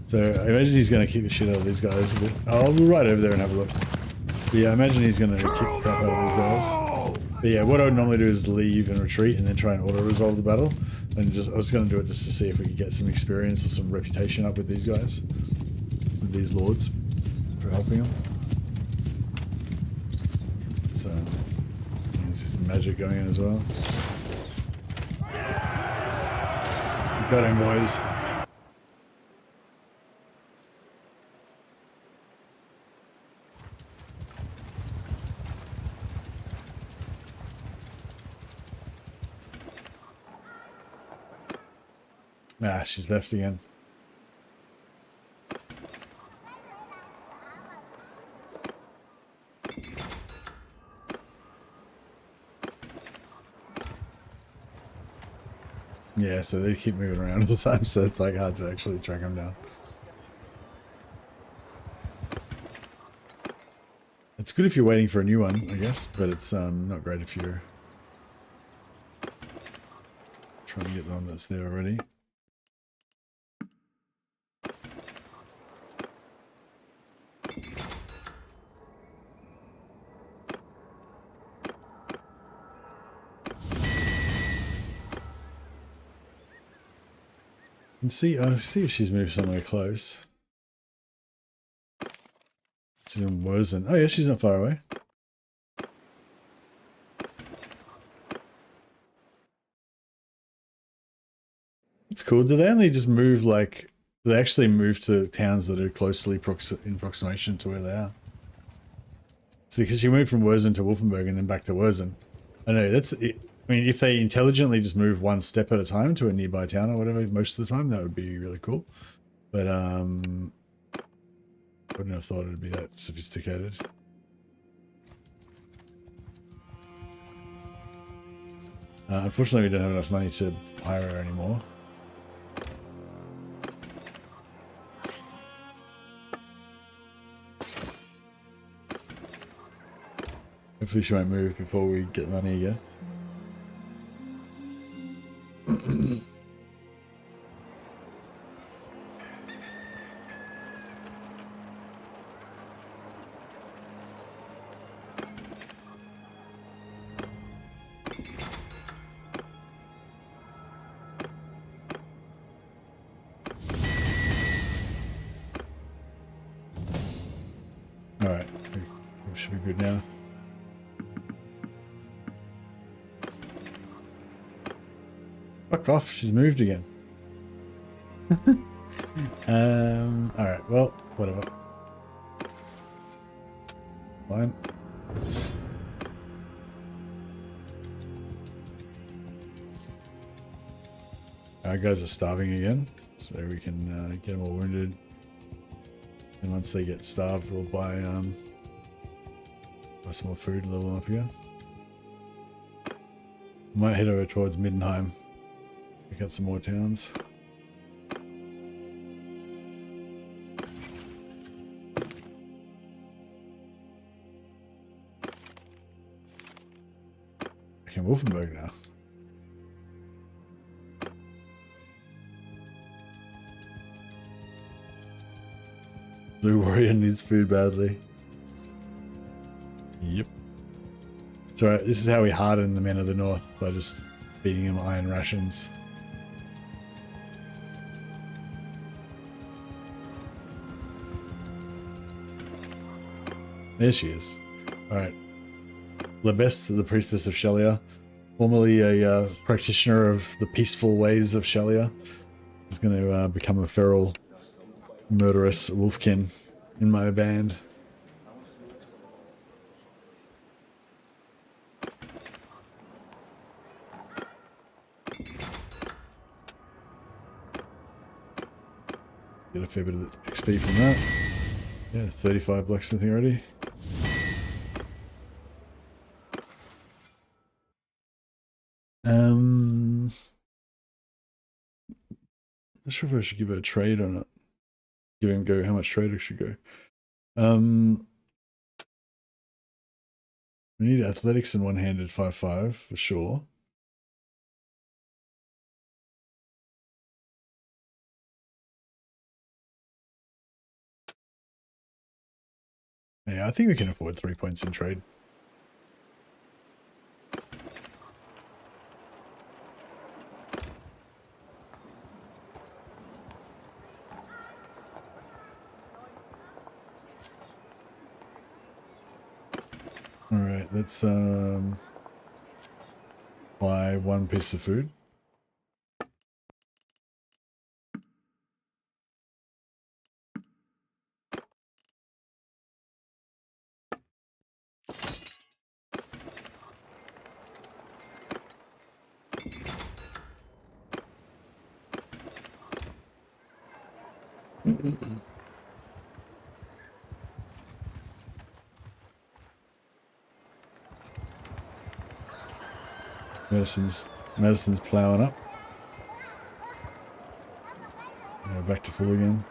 So I imagine he's going to kick the shit out of these guys a bit. Oh, we'll right over there and have a look. But yeah, I imagine he's going to kick the crap out of these guys. But yeah, what I would normally do is leave and retreat and then try and auto-resolve the battle. And just I was going to do it just to see if we could get some experience or some reputation up with these guys. With these lords. For helping them. So, you can see some magic going in as well. Got him, boys. Ah, she's left again. Yeah, so they keep moving around all the time, so it's like hard to actually track them down. It's good if you're waiting for a new one, I guess, but it's not great if you're trying to get the one that's there already. And see, see if she's moved somewhere close. She's in Worsen. Oh yeah, she's not far away. It's cool. Do they only just move like? Do they actually move to towns that are closely in proximation to where they are? See, because you moved from Worsen to Wolfenburg and then back to Worsen. I know that's it. I mean, if they intelligently just move one step at a time to a nearby town or whatever, most of the time, that would be really cool. But wouldn't have thought it'd be that sophisticated. Unfortunately, we don't have enough money to hire her anymore. Hopefully she won't move before we get the money again. Alright, we should be good now. Fuck off, she's moved again. Alright, well, whatever. Fine. Our guys are starving again, so we can get them all wounded. And once they get starved, we'll buy some more food and level them up again. Might head over towards Middenheim. Pick out some more towns. Okay, Wolfenburg now. Blue Warrior needs food badly. Yep. It's alright, this is how we harden the men of the north, by just feeding them iron rations. There she is. Alright. Lebest, the priestess of Shelia, formerly a practitioner of the peaceful ways of Shelia, is going to become a feral, murderous wolfkin in my band. Get a fair bit of XP from that. Yeah, 35 blacksmithing already. Not sure if I should give it a trade or not. Give him go how much trade I should go. We need athletics and one-handed 5-5 for sure. Yeah, I think we can afford 3 points in trade. All right, let's buy 1 piece of food. Medicine's plowing up. Back to full again.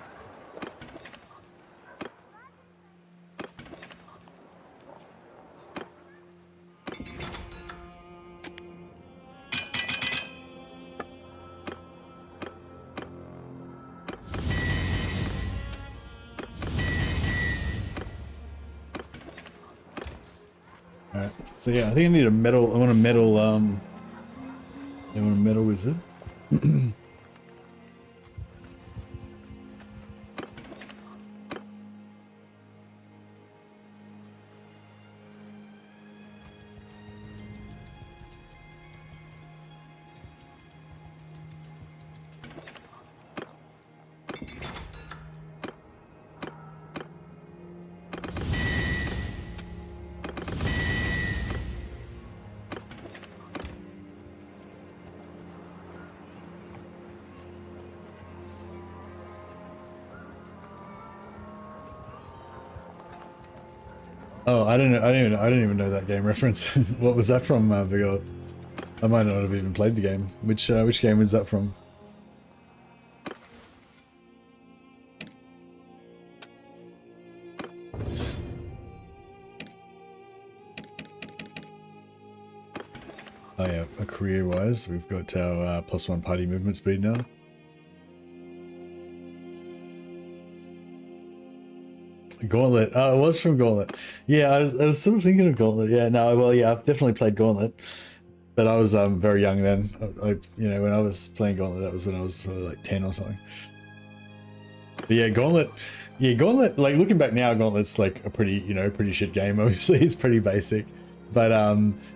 Alright, so yeah, I think I need a metal, I want a metal, wizard. Oh, I don't know. I don't even know that game reference. What was that from, Bigod? I might not have even played the game. Which game was that from? Oh yeah, career-wise, we've got our +1 party movement speed now. Gauntlet. Oh, it was from Gauntlet. Yeah, I was sort of thinking of Gauntlet. Yeah, no, well, yeah, I've definitely played Gauntlet, but I was very young then. You know, when I was playing Gauntlet, that was when I was probably like 10 or something. But yeah, Gauntlet. Yeah, Gauntlet. Like looking back now, Gauntlet's like a pretty, pretty shit game. Obviously, it's pretty basic, but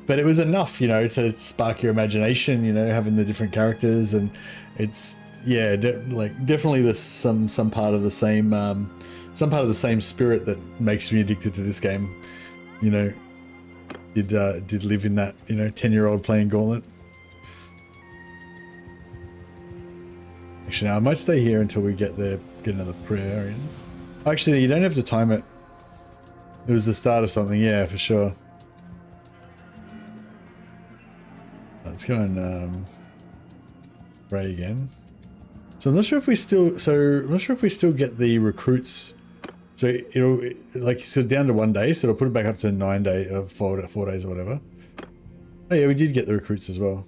it was enough, to spark your imagination. Having the different characters, and it's definitely there's some part of the same. Some part of the same spirit that makes me addicted to this game, did live in that, 10-year-old playing Gauntlet. Actually, now I might stay here until we get another prayer in. Actually, you don't have to time it. It was the start of something, yeah, for sure. Let's go and pray again. So I'm not sure if we still get the recruits. So it'll down to 1 day, so it'll put it back up to 9 days, 4 days or whatever. Oh yeah, we did get the recruits as well.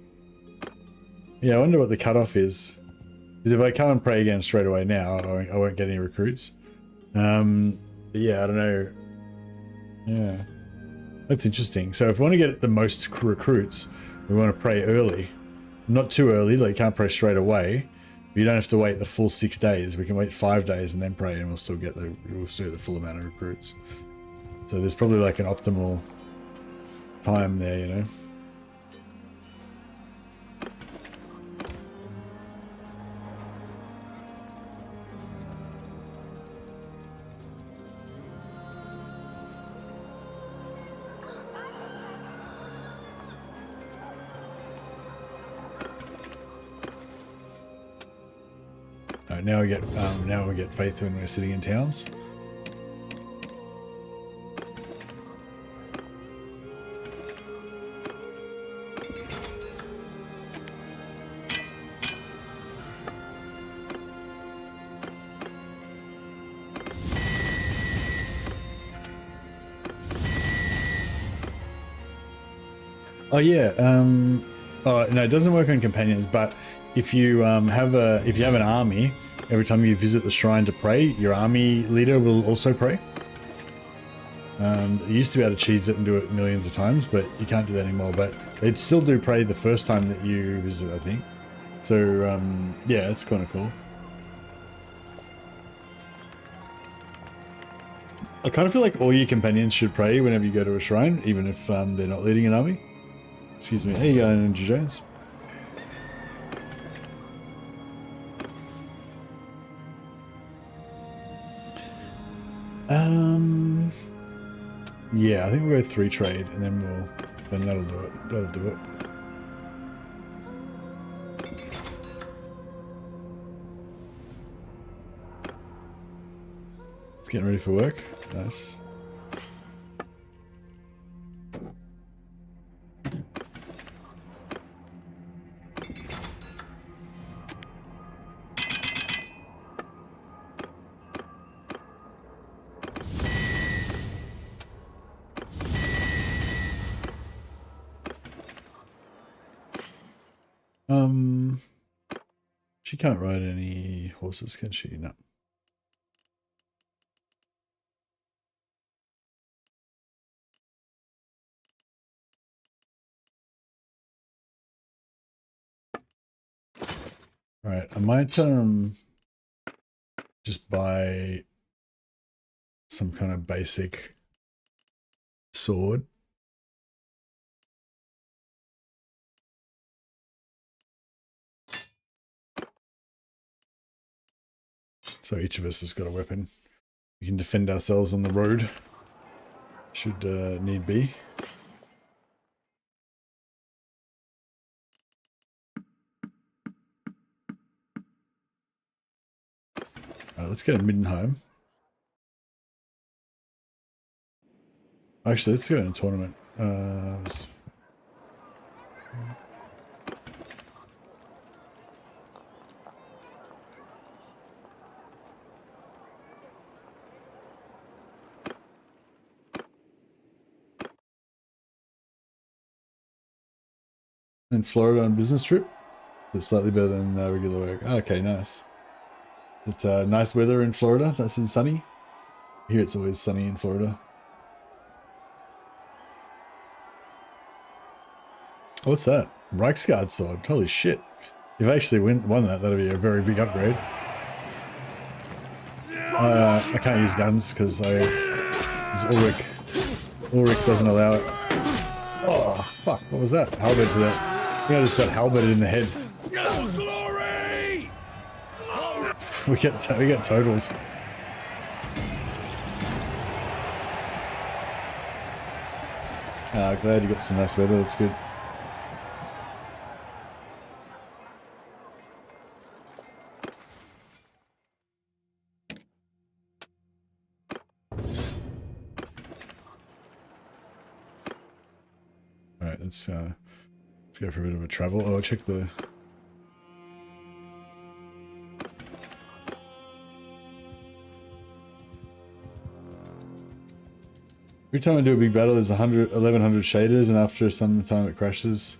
Yeah, I wonder what the cutoff is. Because if I can't pray again straight away now, I won't get any recruits. But yeah, I don't know. Yeah, that's interesting. So if we want to get the most recruits, we want to pray early, not too early. Like you can't pray straight away. You don't have to wait the full 6 days. We can wait 5 days and then pray, and we'll still get the full amount of recruits. So there's probably like an optimal time there, Now we get faith when we're sitting in towns. Oh yeah. Oh no, it doesn't work on companions, but if you have an army. Every time you visit the shrine to pray, your army leader will also pray. You used to be able to cheese it and do it millions of times, but you can't do that anymore. But they'd still do pray the first time that you visit, I think. So yeah, it's kind of cool. I kind of feel like all your companions should pray whenever you go to a shrine, even if they're not leading an army. Excuse me. There you go, Ninja Jones. Yeah, I think we'll go 3 trade, and then that'll do it. That'll do it. It's getting ready for work. Nice. She can't ride any horses, can she? No. Alright, I might just buy some kind of basic sword. So each of us has got a weapon. We can defend ourselves on the road, should need be. Alright, let's get a Middenheim. Actually, let's go in a tournament. In Florida on business trip. It's slightly better than regular work. Okay, nice. It's nice weather in Florida. That's in sunny. Here it's always sunny in Florida. What's that? Reichsguard sword. Holy shit. If I actually won that, that'd be a very big upgrade. I can't use guns because Ulrich doesn't allow it. Oh, fuck. What was that? Halberd to that. I think I just got halberded in the head. Glory! We get totaled. Glad you got some nice weather. That's good. All right, let's go for a bit of a travel. Oh, I'll check the. Every time I do a big battle, there's 1100 shaders, and after some time it crashes.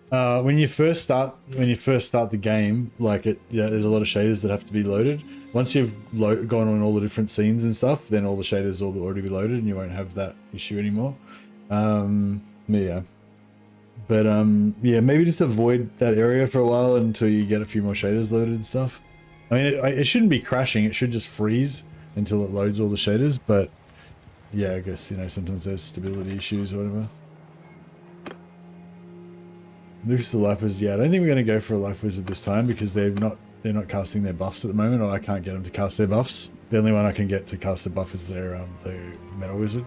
When you first start the game, like there's a lot of shaders that have to be loaded. Once you've gone on all the different scenes and stuff, then all the shaders will already be loaded, and you won't have that issue anymore. Yeah. But yeah, maybe just avoid that area for a while until you get a few more shaders loaded and stuff. I mean, it shouldn't be crashing. It should just freeze until it loads all the shaders, but yeah, I guess, you know, sometimes there's stability issues or whatever. Lucas the Life Wizard. Yeah, I don't think we're going to go for a Life Wizard this time because they're not casting their buffs at the moment, or I can't get them to cast their buffs. The only one I can get to cast the buff is their the Metal Wizard.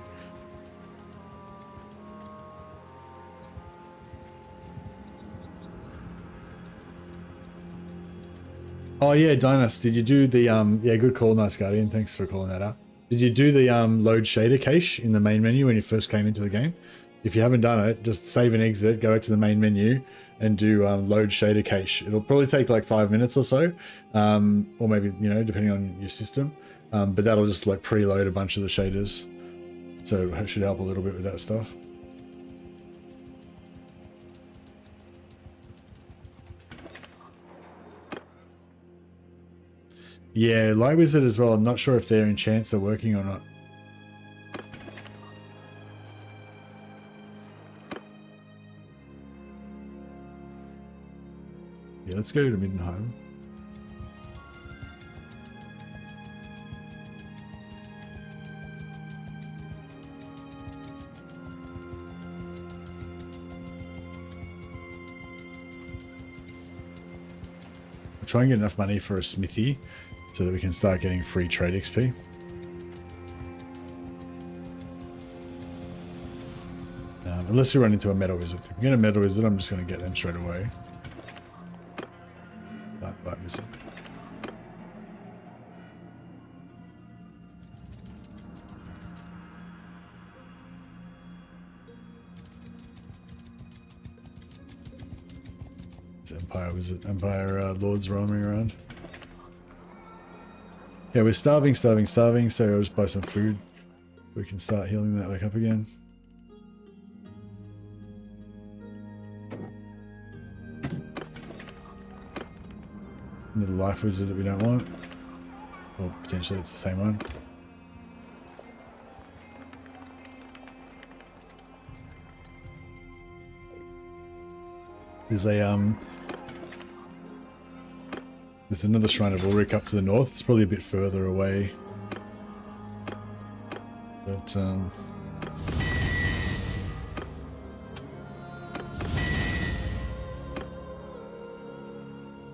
Oh yeah, Dynast, did you do the yeah, good call, Nice Guardian, thanks for calling that out. Did you do the load shader cache in the main menu when you first came into the game? If you haven't done it, just save and exit, go back to the main menu and do load shader cache. It'll probably take like 5 minutes or so, or maybe, you know, depending on your system, but that'll just like preload a bunch of the shaders, so it should help a little bit with that stuff. Yeah, Light Wizard as well. I'm not sure if their enchants are working or not. let's go to Middenheim. I'll try and get enough money for a smithy so that we can start getting free trade XP. Unless we run into a metal wizard. If we get a metal wizard, I'm just going to get them straight away. That wizard. It's Empire wizard, Empire lords roaming around. Yeah, we're starving, so I'll just buy some food. We can start healing that back up again. Another life wizard that we don't want. Or potentially it's the same one. There's a there's another Shrine of Ulrich up to the north. It's probably a bit further away. But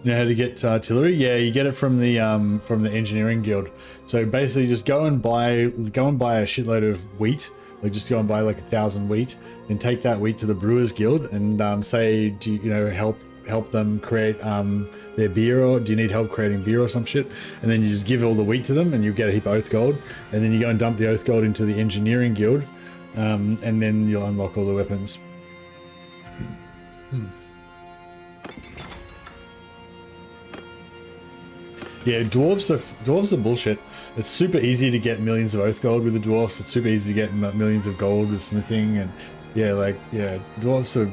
you know how to get artillery? Yeah, you get it from the engineering guild. So basically, just go and buy a shitload of wheat. Like just go and buy like 1,000 wheat, then take that wheat to the brewers guild and say, do you know help them create their beer, or do you need help creating beer or some shit? And then you just give all the wheat to them, and you get a heap of oath gold. And then you go and dump the oath gold into the engineering guild, and then you'll unlock all the weapons. Yeah, dwarves are bullshit. It's super easy to get millions of oath gold with the dwarves. It's super easy to get millions of gold with smithing, and dwarves are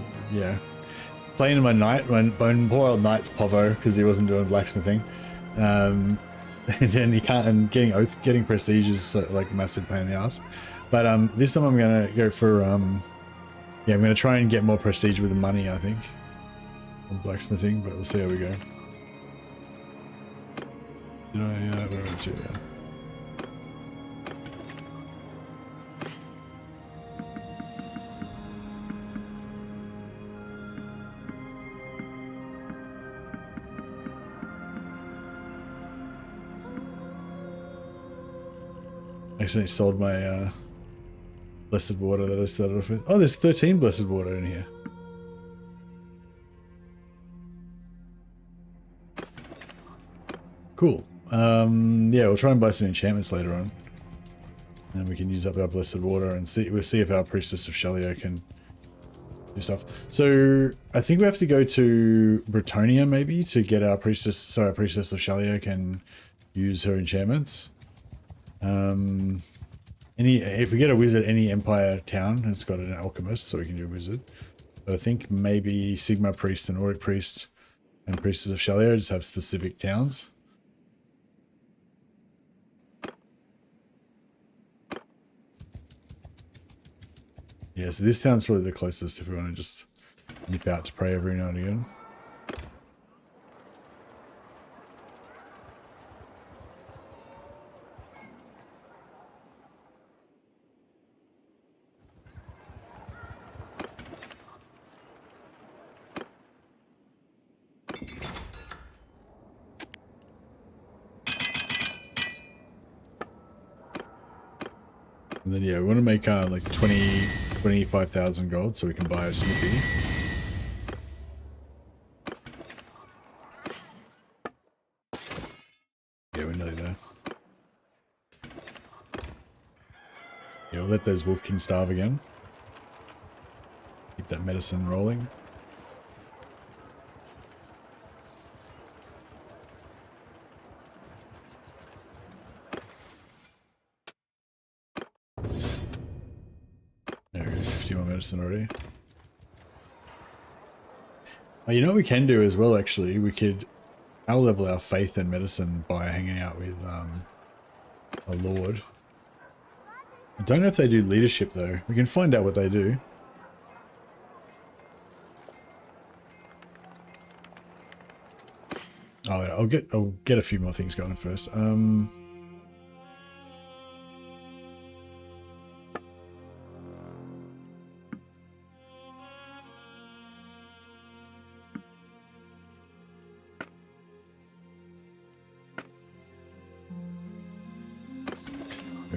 playing my knight when poor old knight's Povo because he wasn't doing blacksmithing, and then he can't. And getting prestige is like a massive pain in the ass. But this time I'm gonna go for I'm gonna try and get more prestige with the money, I think, on blacksmithing. But we'll see how we go. Where are you? Actually sold my blessed water that I started off with. Oh, there's 13 blessed water in here. Cool. Yeah, we'll try and buy some enchantments later on. And we can use up our blessed water and we'll see if our priestess of Shalio can do stuff. So I think we have to go to Bretonia maybe to get our priestess, so our priestess of Shalio can use her enchantments. If we get a wizard, any empire town has got an alchemist, so we can do a wizard. But I think maybe Sigma priest and Auric priest and priestess of Shalio just have specific towns. Yeah, so this town's probably the closest if we want to just nip out to pray every now and again. And then yeah, we want to make like 25,000 gold so we can buy a smithy. Yeah, we're nearly there. Yeah, we'll let those wolfkins starve again. Keep that medicine rolling. There we go, 50 more medicine already. Oh, you know what we can do as well, actually? We could level our faith and medicine by hanging out with a lord. I don't know if they do leadership, though. We can find out what they do. Oh, I'll get a few more things going first. Go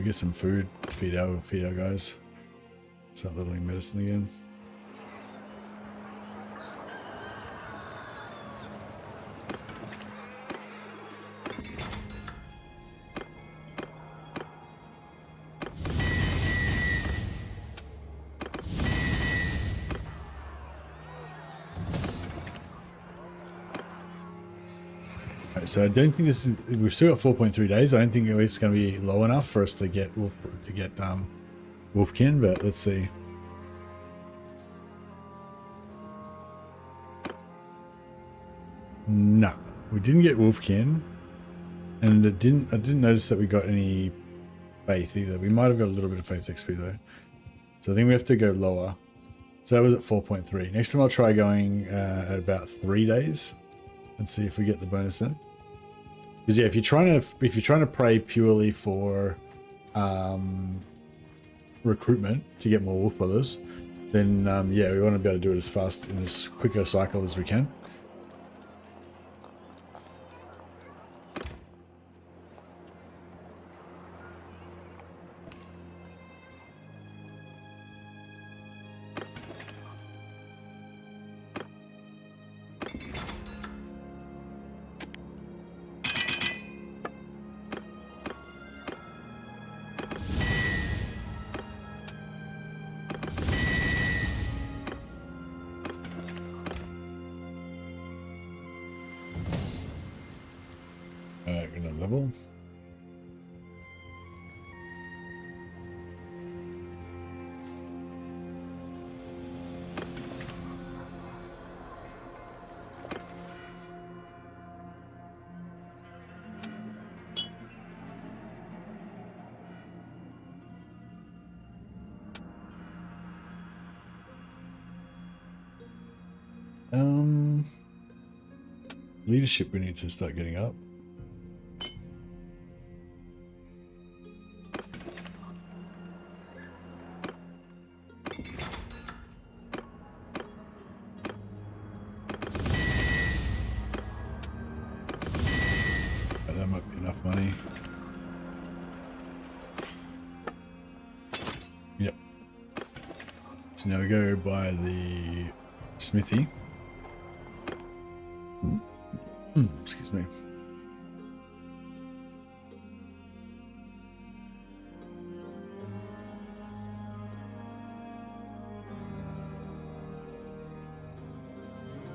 get some food. Feed our guys. Start leveling medicine again. So I don't think this is. We've still got 4.3 days. I don't think it's going to be low enough for us to get Wolfkin, but let's see. No, we didn't get Wolfkin, and I didn't notice that we got any faith either. We might have got a little bit of faith XP though. So I think we have to go lower. So that was at 4.3. Next time I'll try going at about 3 days and see if we get the bonus then. Because yeah, if you're trying to pray purely for recruitment to get more Wolf Brothers, then yeah, we want to be able to do it as fast in as quick a cycle as we can. Gonna level. Leadership we need to start getting up. That might be enough money. Yep. So now we go by the smithy. Excuse me.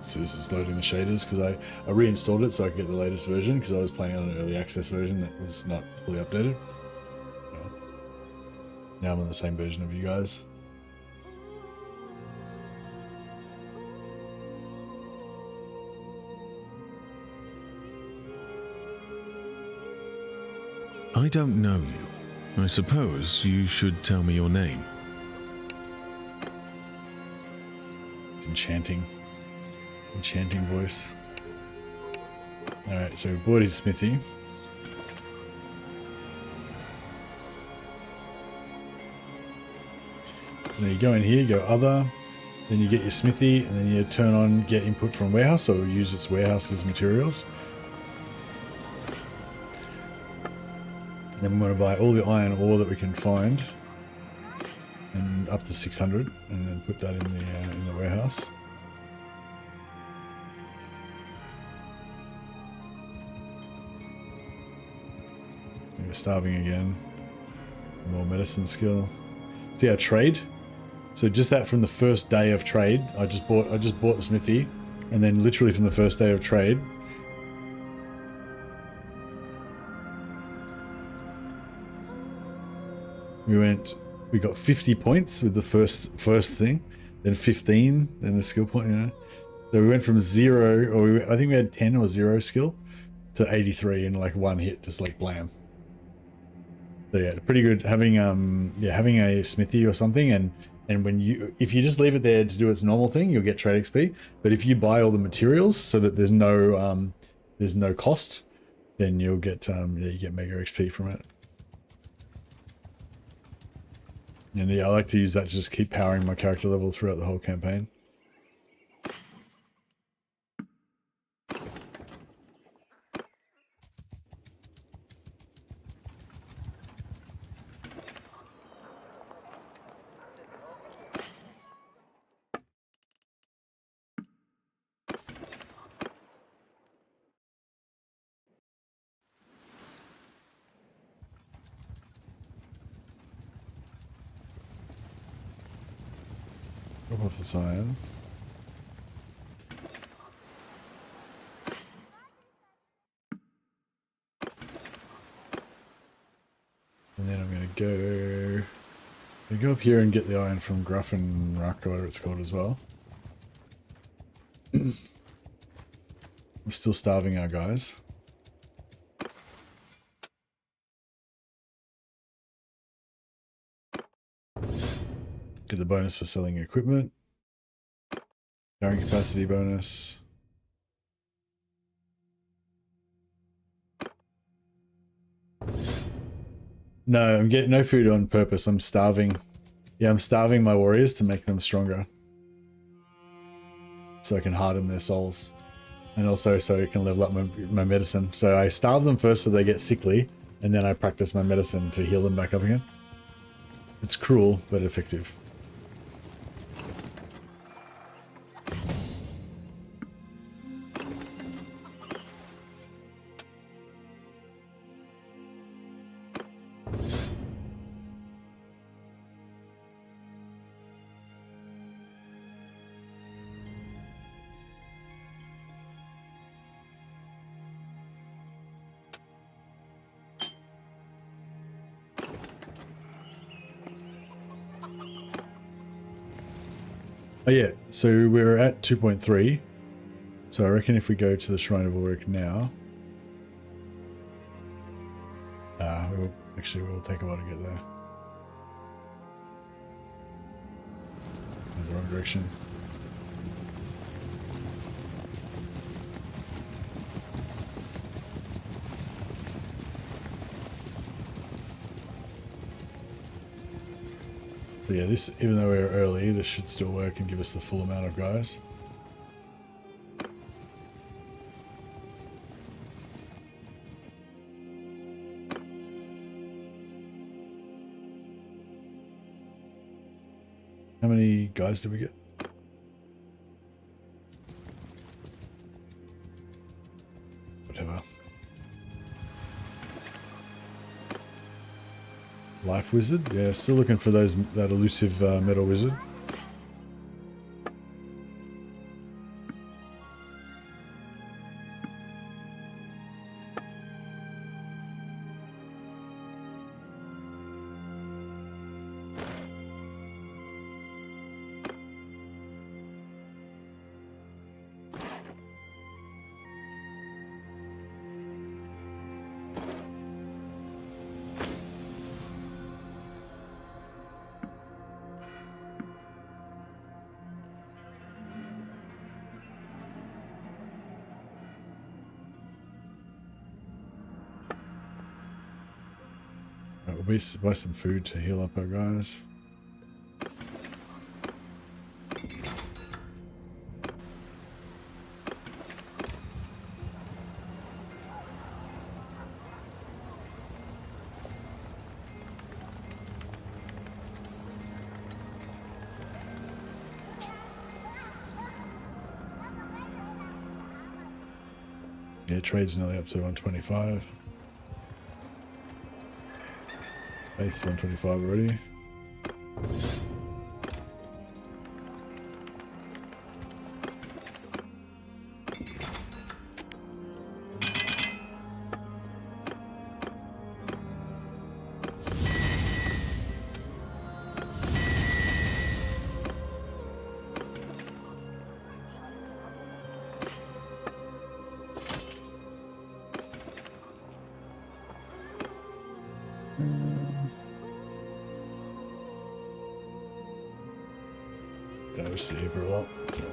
So this is loading the shaders because I reinstalled it so I could get the latest version because I was playing on an early access version that was not fully updated. Now I'm on the same version of you guys. I don't know you. I suppose you should tell me your name. It's enchanting voice. Alright, so we bought his smithy. So now you go in here, you go other, then you get your smithy, and then you turn on get input from warehouse, so we'll use its warehouse as materials. Then we want to buy all the iron ore that we can find, and up to 600, and then put that in the warehouse. We're starving again. More medicine skill. So yeah, trade. So just that from the first day of trade, I just bought the smithy, and then literally from the first day of trade. We got 50 points with the first thing, then 15, then the skill point, you know. So we went from 0, or I think we had 10 or 0 skill, to 83 in like one hit, just like blam. So yeah, pretty good having having a smithy or something, and if you just leave it there to do its normal thing, you'll get trade XP. But if you buy all the materials so that there's no there's no cost, then you'll get yeah, you get mega XP from it. And yeah, I like to use that to just keep powering my character level throughout the whole campaign. Drop off the cyan. And then I'm gonna go up here and get the iron from Gruff and Rock or whatever it's called as well. We're still starving our guys. Get the bonus for selling equipment. Carrying capacity bonus. No, I'm getting no food on purpose. I'm starving. Yeah, I'm starving my warriors to make them stronger. So I can harden their souls. And also so I can level up my medicine. So I starve them first so they get sickly. And then I practice my medicine to heal them back up again. It's cruel, but effective. Oh yeah, so we're at 2.3. So I reckon if we go to the Shrine of Ulrich now... we'll take a while to get there. In the wrong direction. So yeah, this, even though we're early, this should still work and give us the full amount of guys. How many guys did we get? Whatever. Life wizard? Yeah, still looking for that elusive metal wizard. We'll buy some food to heal up our guys. Yeah, trade's nearly up to 125. Base 125 already. Don't receive very well. So.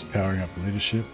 Just powering up the leadership.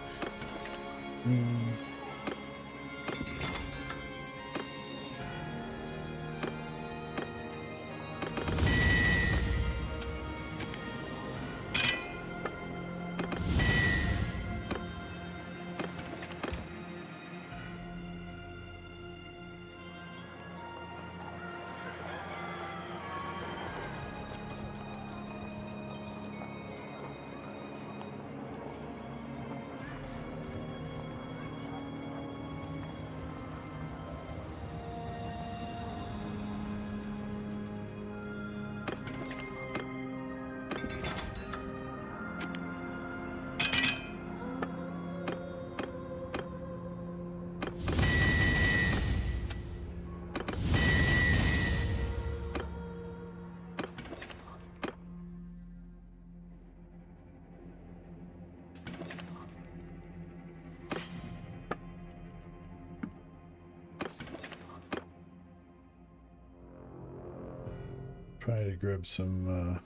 Try to grab some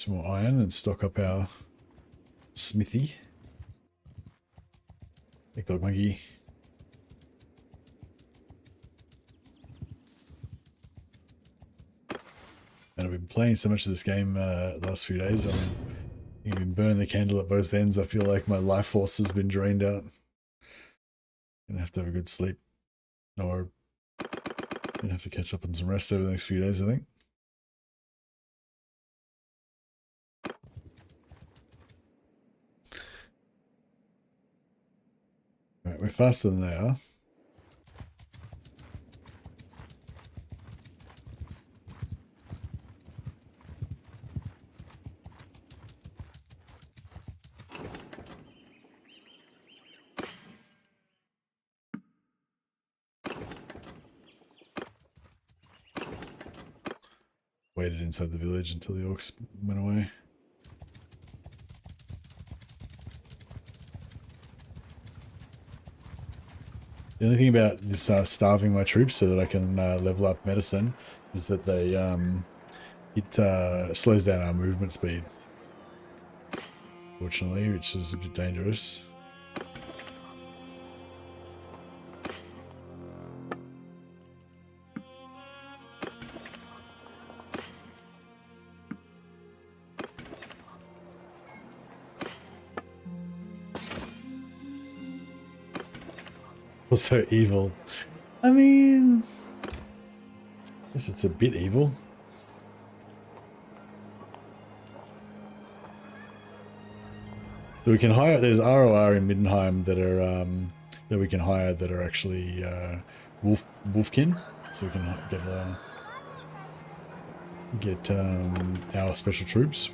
more iron and stock up our smithy. Big dog monkey. And I've been playing so much of this game the last few days. I've been burning the candle at both ends. I feel like my life force has been drained out. Gonna have to have a good sleep, or gonna have to catch up on some rest over the next few days, I think. Alright, we're faster than they are. Waited inside the village until the orcs went away. The only thing about this starving my troops so that I can level up medicine is that they it slows down our movement speed, fortunately, which is a bit dangerous. Also evil. I mean, I guess it's a bit evil. So we can hire. There's ROR in Middenheim that are that we can hire that are actually wolfkin. So we can get our special troops.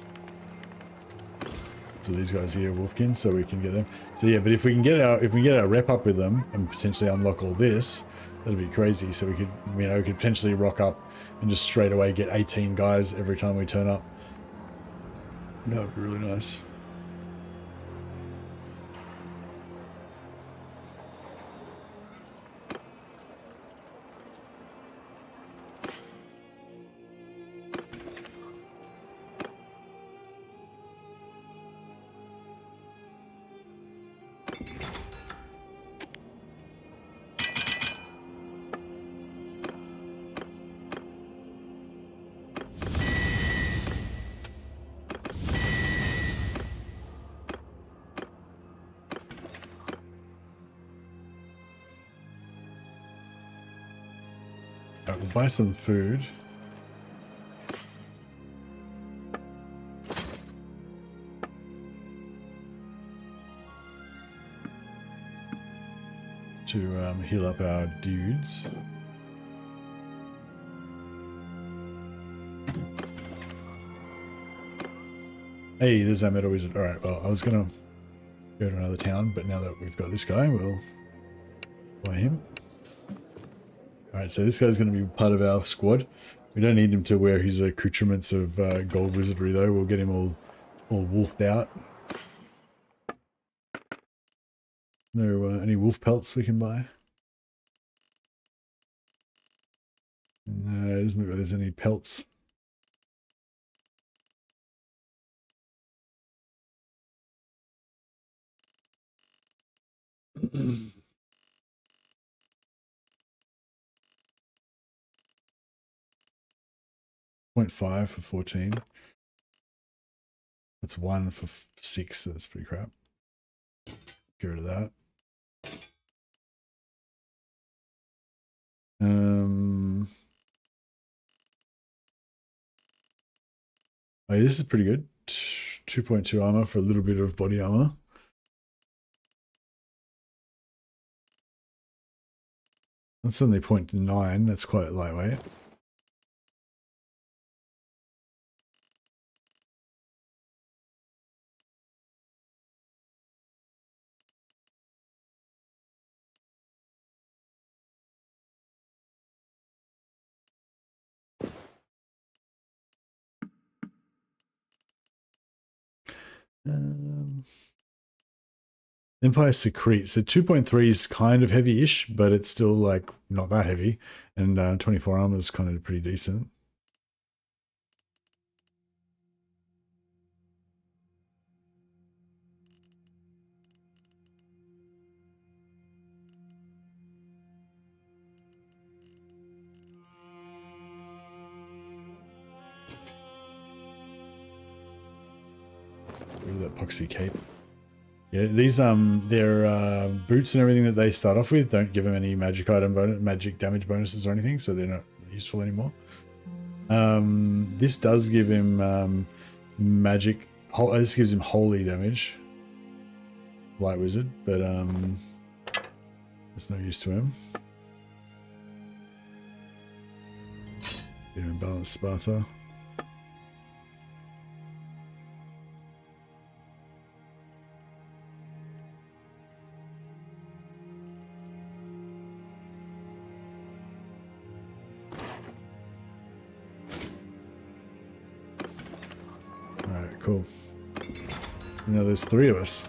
So these guys here are wolfkin, so we can get them. So yeah, but if we can get our rep up with them and potentially unlock all this, that'd be crazy. So we could, we could potentially rock up and just straight away get 18 guys every time we turn up. That would be really nice. Alright, we'll buy some food. To heal up our dudes. Hey, there's our metal wizard. Alright, well, I was gonna go to another town, but now that we've got this guy, we'll buy him. Alright, so this guy's going to be part of our squad. We don't need him to wear his accoutrements of gold wizardry, though. We'll get him all wolfed out. No, any wolf pelts we can buy? No, it doesn't look like there's any pelts. .5 for 14. That's 1 for 6, so that's pretty crap. Get rid of that. Oh, this is pretty good. 2.2 armor for a little bit of body armor. That's only 0.9. That's quite lightweight. Empire Secrete. So 2.3 is kind of heavy-ish, but it's still like not that heavy. And 24 armor is kind of pretty decent. Rid of that epoxy cape. Yeah, these their boots and everything that they start off with don't give them any magic item bonus, magic damage bonuses or anything, so they're not useful anymore. This does give him magic. This gives him holy damage, light wizard, but it's no use to him. Balanced Sparta. Cool. Now there's 3 of us.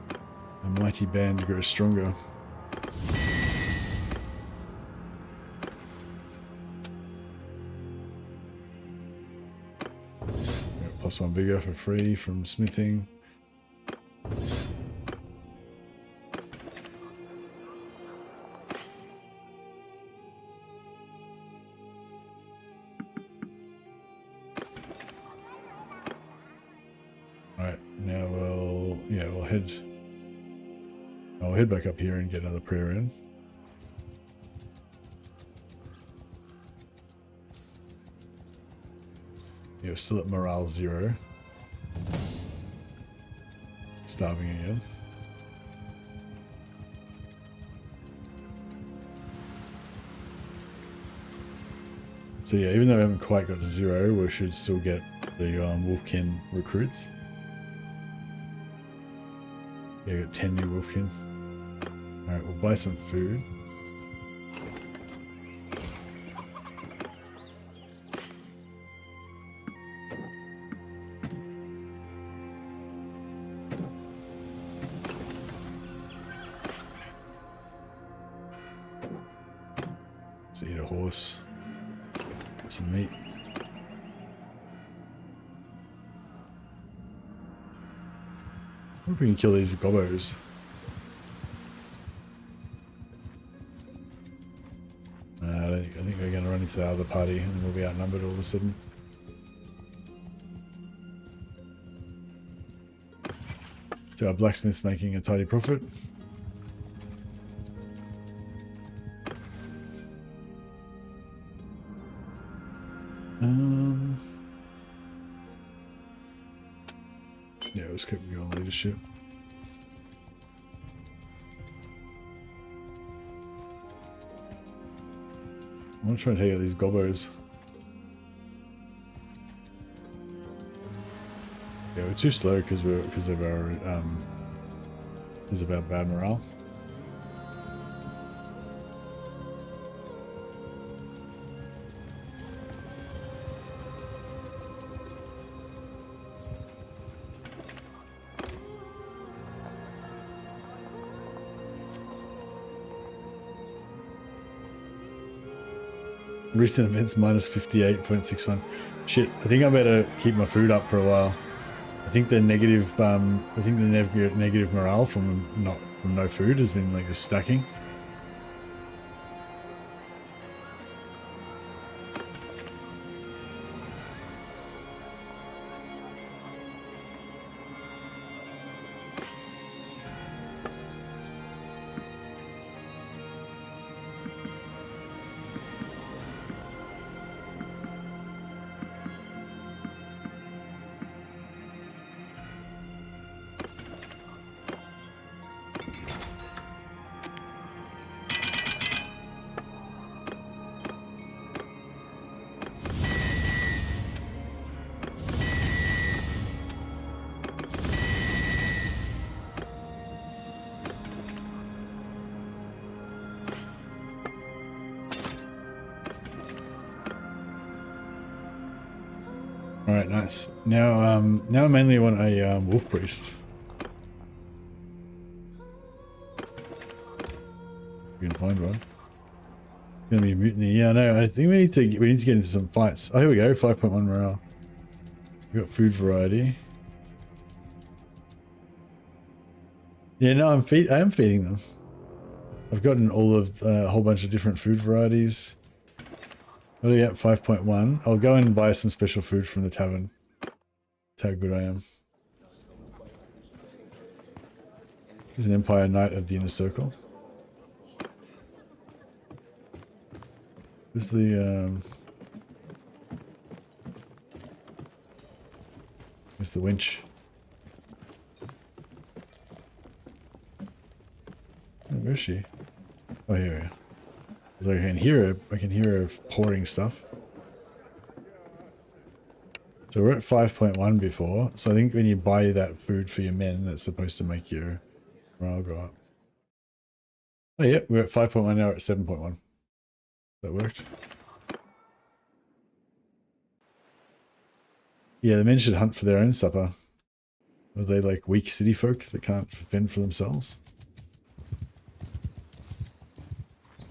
The mighty band grows stronger. +1 vigor for free from smithing. I'll head back up here and get another prayer in. Yeah, we're still at morale 0. Starving again. So yeah, even though we haven't quite got to 0, we should still get the Wolfkin recruits. Yeah, got 10 new Wolfkin. Alright, we'll buy some food. So eat a horse. Some meat. I wonder if we can kill these gobos. I think we're going to run into the other party and we'll be outnumbered all of a sudden. So our blacksmith's making a tidy profit. Yeah, let's keep going leadership. I'm gonna try and take out these gobos. Yeah, we're too slow because of our bad morale. Recent events minus 58.61. Shit, I think I better keep my food up for a while. I think the negative, negative morale from not from no food has been like just stacking. All right, nice. Now, now I mainly want a wolf priest. You can find one. Gonna be a mutiny. Yeah, no, I think we need to get into some fights. Oh, here we go. 5.1 morale. We got food variety. Yeah, no, I am feeding them. I've gotten all of a whole bunch of different food varieties. What do we get? 5.1. I'll go and buy some special food from the tavern. That's how good I am. Here's an Empire Knight of the Inner Circle. Where's the where's the winch? Oh, where's she? Oh, here we are. So I can hear her pouring stuff. So we're at 5.1 before. So I think when you buy that food for your men, that's supposed to make your morale go up. Oh yeah, we're at 5.1 now, we're at 7.1. That worked. Yeah, the men should hunt for their own supper. Are they like weak city folk that can't fend for themselves?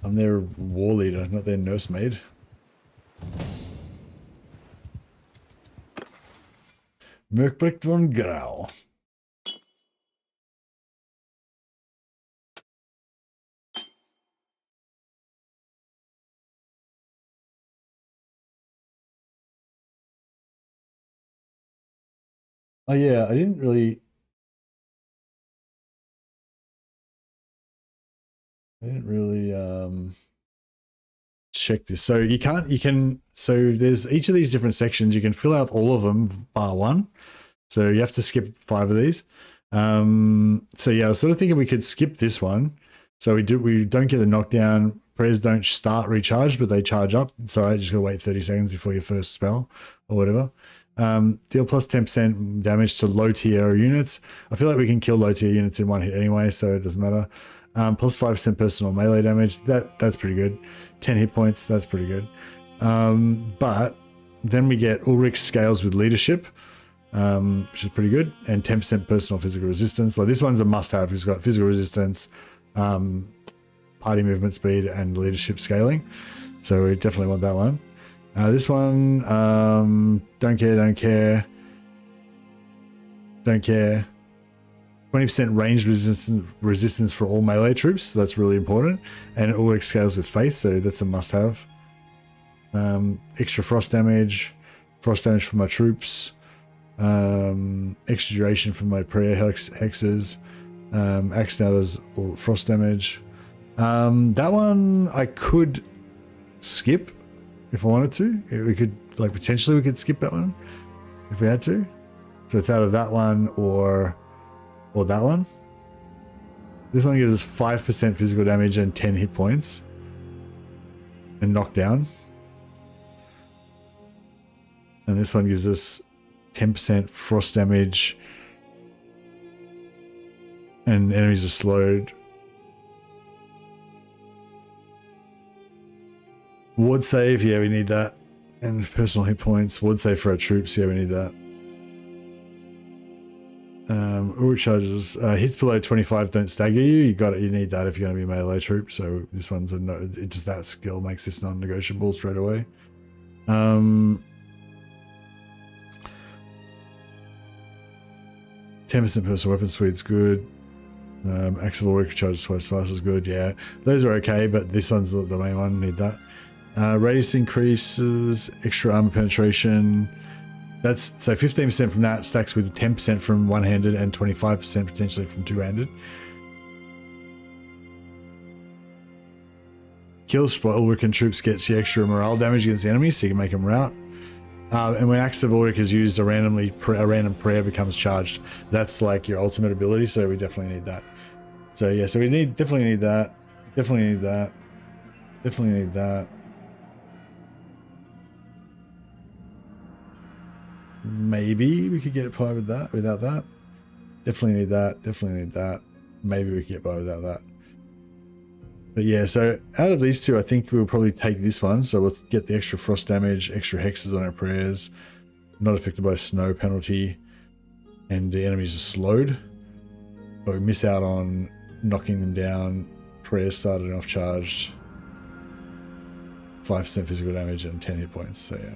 I'm their war leader, not their nursemaid. Merkbricht von Grau. Oh yeah, I didn't really check this. So so there's each of these different sections, you can fill out all of them bar one. So you have to skip 5 of these. So yeah, I was sort of thinking we could skip this one. So we don't get the knockdown. Prayers don't start recharged, but they charge up. So I just gotta wait 30 seconds before your first spell or whatever. Deal plus 10% damage to low tier units. I feel like we can kill low tier units in one hit anyway, so it doesn't matter. Plus 5% personal melee damage. That's pretty good. 10 hit points. That's pretty good. But then we get Ulrich's scales with leadership, which is pretty good, and 10% personal physical resistance. Like this one's a must-have. He's got physical resistance, party movement speed, and leadership scaling. So we definitely want that one. This one, don't care. 20% range resistance for all melee troops, so that's really important. And it always scales with faith, so that's a must-have. Extra frost damage for my troops. Extra duration for my prayer hexes. Axe now does frost damage. That one I could skip if I wanted to. We could, like, potentially we could skip that one if we had to. So it's out of that one or that one. This one gives us 5% physical damage and 10 hit points and knockdown. And this one gives us 10% frost damage and enemies are slowed. Ward save, yeah, we need that. And personal hit points. Ward save for our troops, yeah, we need that. Ulrich charges, hits below 25 don't stagger you. You need that if you're going to be a melee troop. So this one's just that skill makes this non-negotiable straight away. 10% personal weapon speed's good. Axe of Ulrich charges twice fast is good. Yeah, those are okay, but this one's the main one. Need that. Radius increases, extra armor penetration. That's so 15% from that stacks with 10% from one-handed and 25% potentially from two-handed. Kills for Ulrich and troops gets you extra morale damage against the enemy, so you can make them rout. And when Axe of Ulrich is used, a random prayer becomes charged. That's like your ultimate ability, so we definitely need that. So yeah, so we definitely need that. Definitely need that. Definitely need that. Maybe we could get by with that, without that. Definitely need that. Definitely need that. Maybe we could get by without that. But yeah, so out of these two, I think we'll probably take this one. So let's get the extra frost damage, extra hexes on our prayers, not affected by snow penalty, and the enemies are slowed. But we miss out on knocking them down. Prayers started off charged. 5% physical damage and 10 hit points. So yeah.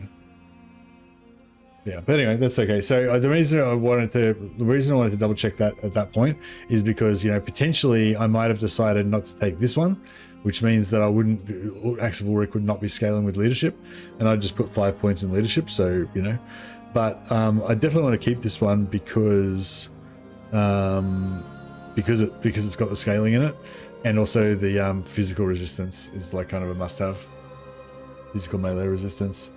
Yeah, but anyway, that's okay. So the reason I wanted to double check that at that point is because, you know, potentially I might have decided not to take this one, which means that I wouldn't, Axe of Ulrich would not be scaling with leadership, and I'd just put 5 points in leadership. So, you know, but I definitely want to keep this one because it's got the scaling in it, and also the physical resistance is like kind of a must-have. Physical melee resistance.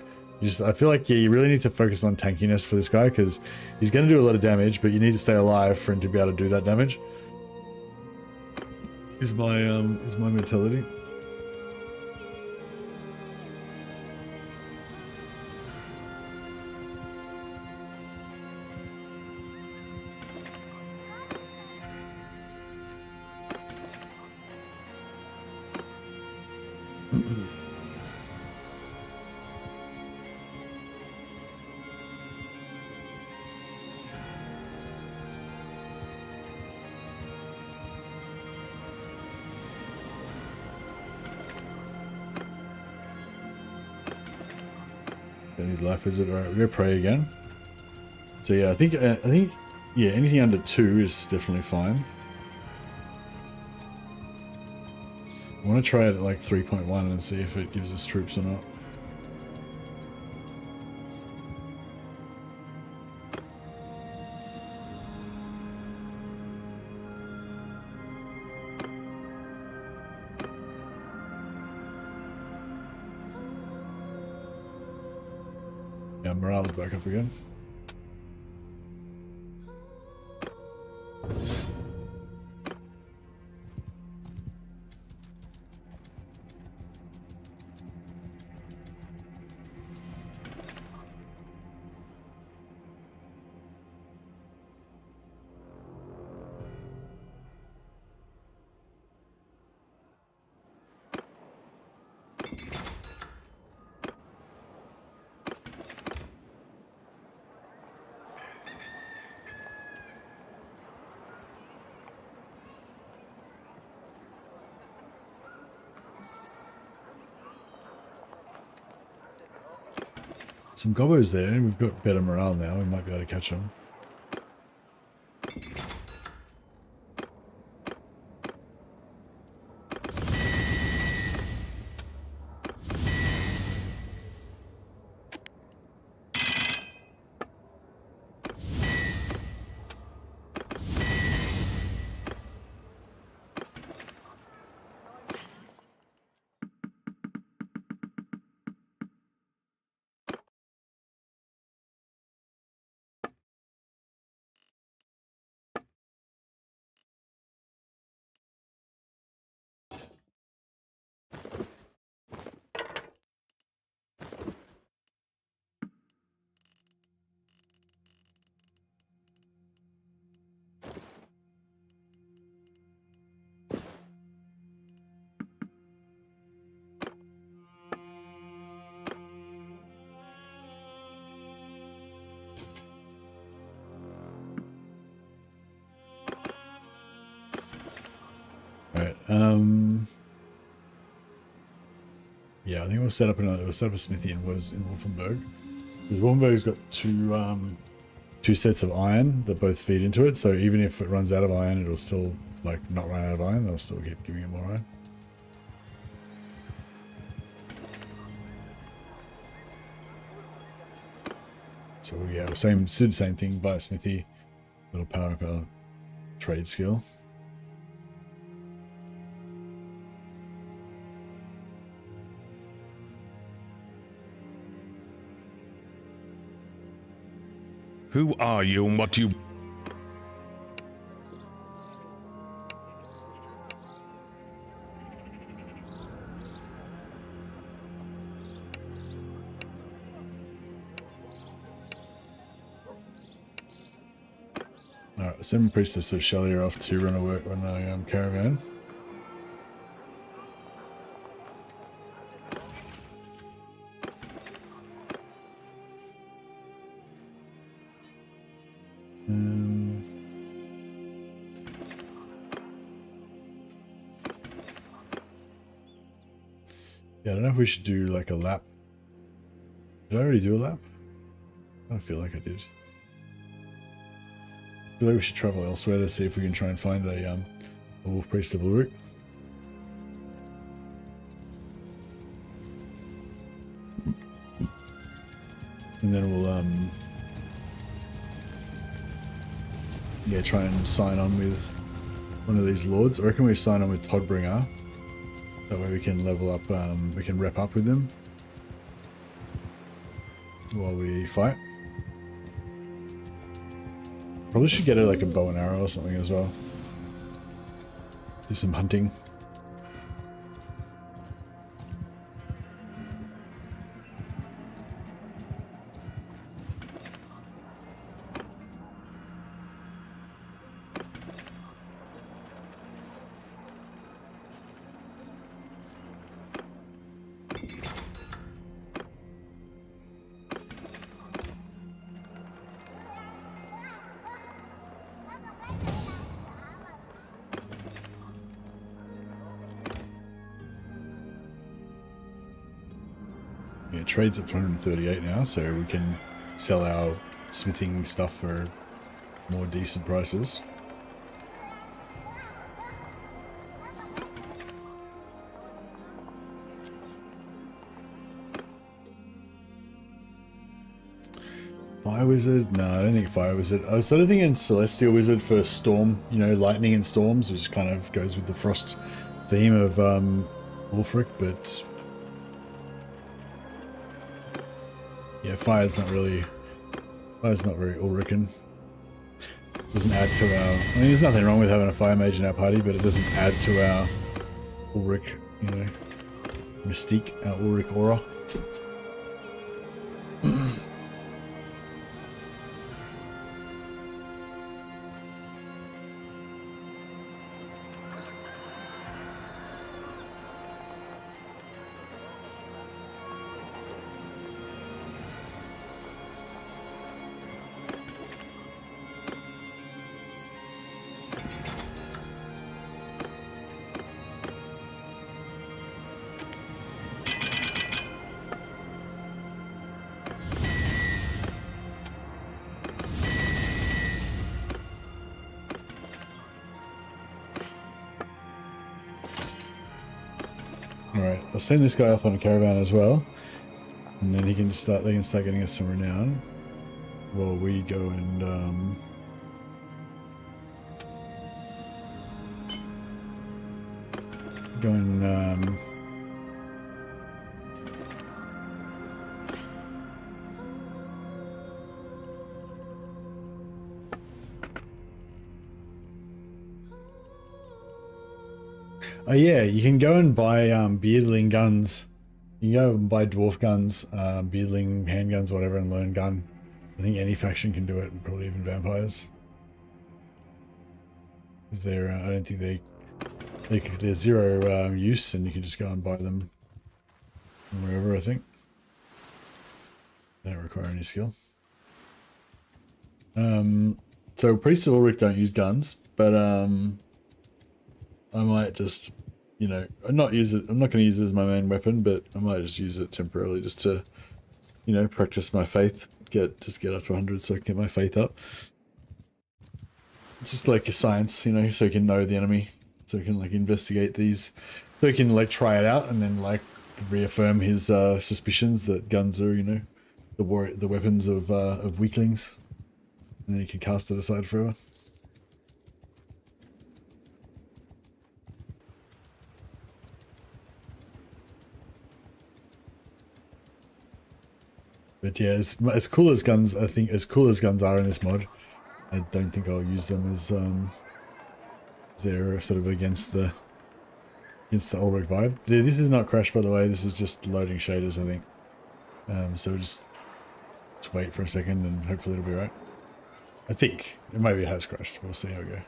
I feel like, yeah, you really need to focus on tankiness for this guy because he's going to do a lot of damage, but you need to stay alive for him to be able to do that damage. Is my mentality. Life visit. All right, we're gonna pray again. So yeah, I think yeah, anything under 2 is definitely fine. I want to try it at like 3.1 and see if it gives us troops or not. Yeah, morale is back up again. Some gobos there, and we've got better morale now. We might be able to catch them. Right. Yeah, I think we'll set up a smithy in Wolfenberg, because Wolfenberg's got two sets of iron that both feed into it. So even if it runs out of iron, it'll still like not run out of iron, they'll still keep giving it more iron. So yeah, same thing, buy a smithy, little power up our trade skill. Who are you and what do you... Alright, send Priestess of Shelley off to run a caravan. Yeah, I don't know if we should do like a lap. Did I already do a lap? I don't feel like I did. I feel like we should travel elsewhere to see if we can try and find a Wolf Priest of Ulrich. And then we'll yeah, try and sign on with one of these lords. I reckon we sign on with Todbringer. That way we can level up, we can rep up with them while we fight. Probably should get like a bow and arrow or something as well. Do some hunting. Yeah, trade's at 238 now, so we can sell our smithing stuff for more decent prices. Fire Wizard? No, I don't think Fire Wizard. I was sort of thinking Celestial Wizard for Storm, you know, lightning and storms, which kind of goes with the frost theme of Ulfric, but yeah, fire's not very Ulrican. Doesn't add to our, I mean, there's nothing wrong with having a fire mage in our party, but it doesn't add to our Ulric, you know, mystique, our Ulric aura. Alright, I'll send this guy off on a caravan as well. And then he can start, they can start getting us some renown. While we go and oh yeah, you can go and buy beardling guns. You can go and buy dwarf guns, beardling handguns, whatever, and learn gun. I think any faction can do it, and probably even vampires. Because they're, I don't think they're zero use, and you can just go and buy them wherever, I think. They don't require any skill. So Priests of Ulrich don't use guns, but I might just, you know, not use it. I'm not going to use it as my main weapon, but I might just use it temporarily just to, you know, practice my faith. Get up to 100 so I can get my faith up. It's just like a science, you know, so you can know the enemy, so you can like investigate these, so you can like try it out and then like reaffirm his suspicions that guns are, you know, the weapons of weaklings, and then you can cast it aside forever. But yeah, as cool as guns, I think as cool as guns are in this mod, I don't think I'll use them as they're sort of against the Ulrich vibe. This is not Crash, by the way. This is just loading shaders, I think. So just wait for a second and hopefully it'll be right. I think. Maybe it has crashed. We'll see how we go.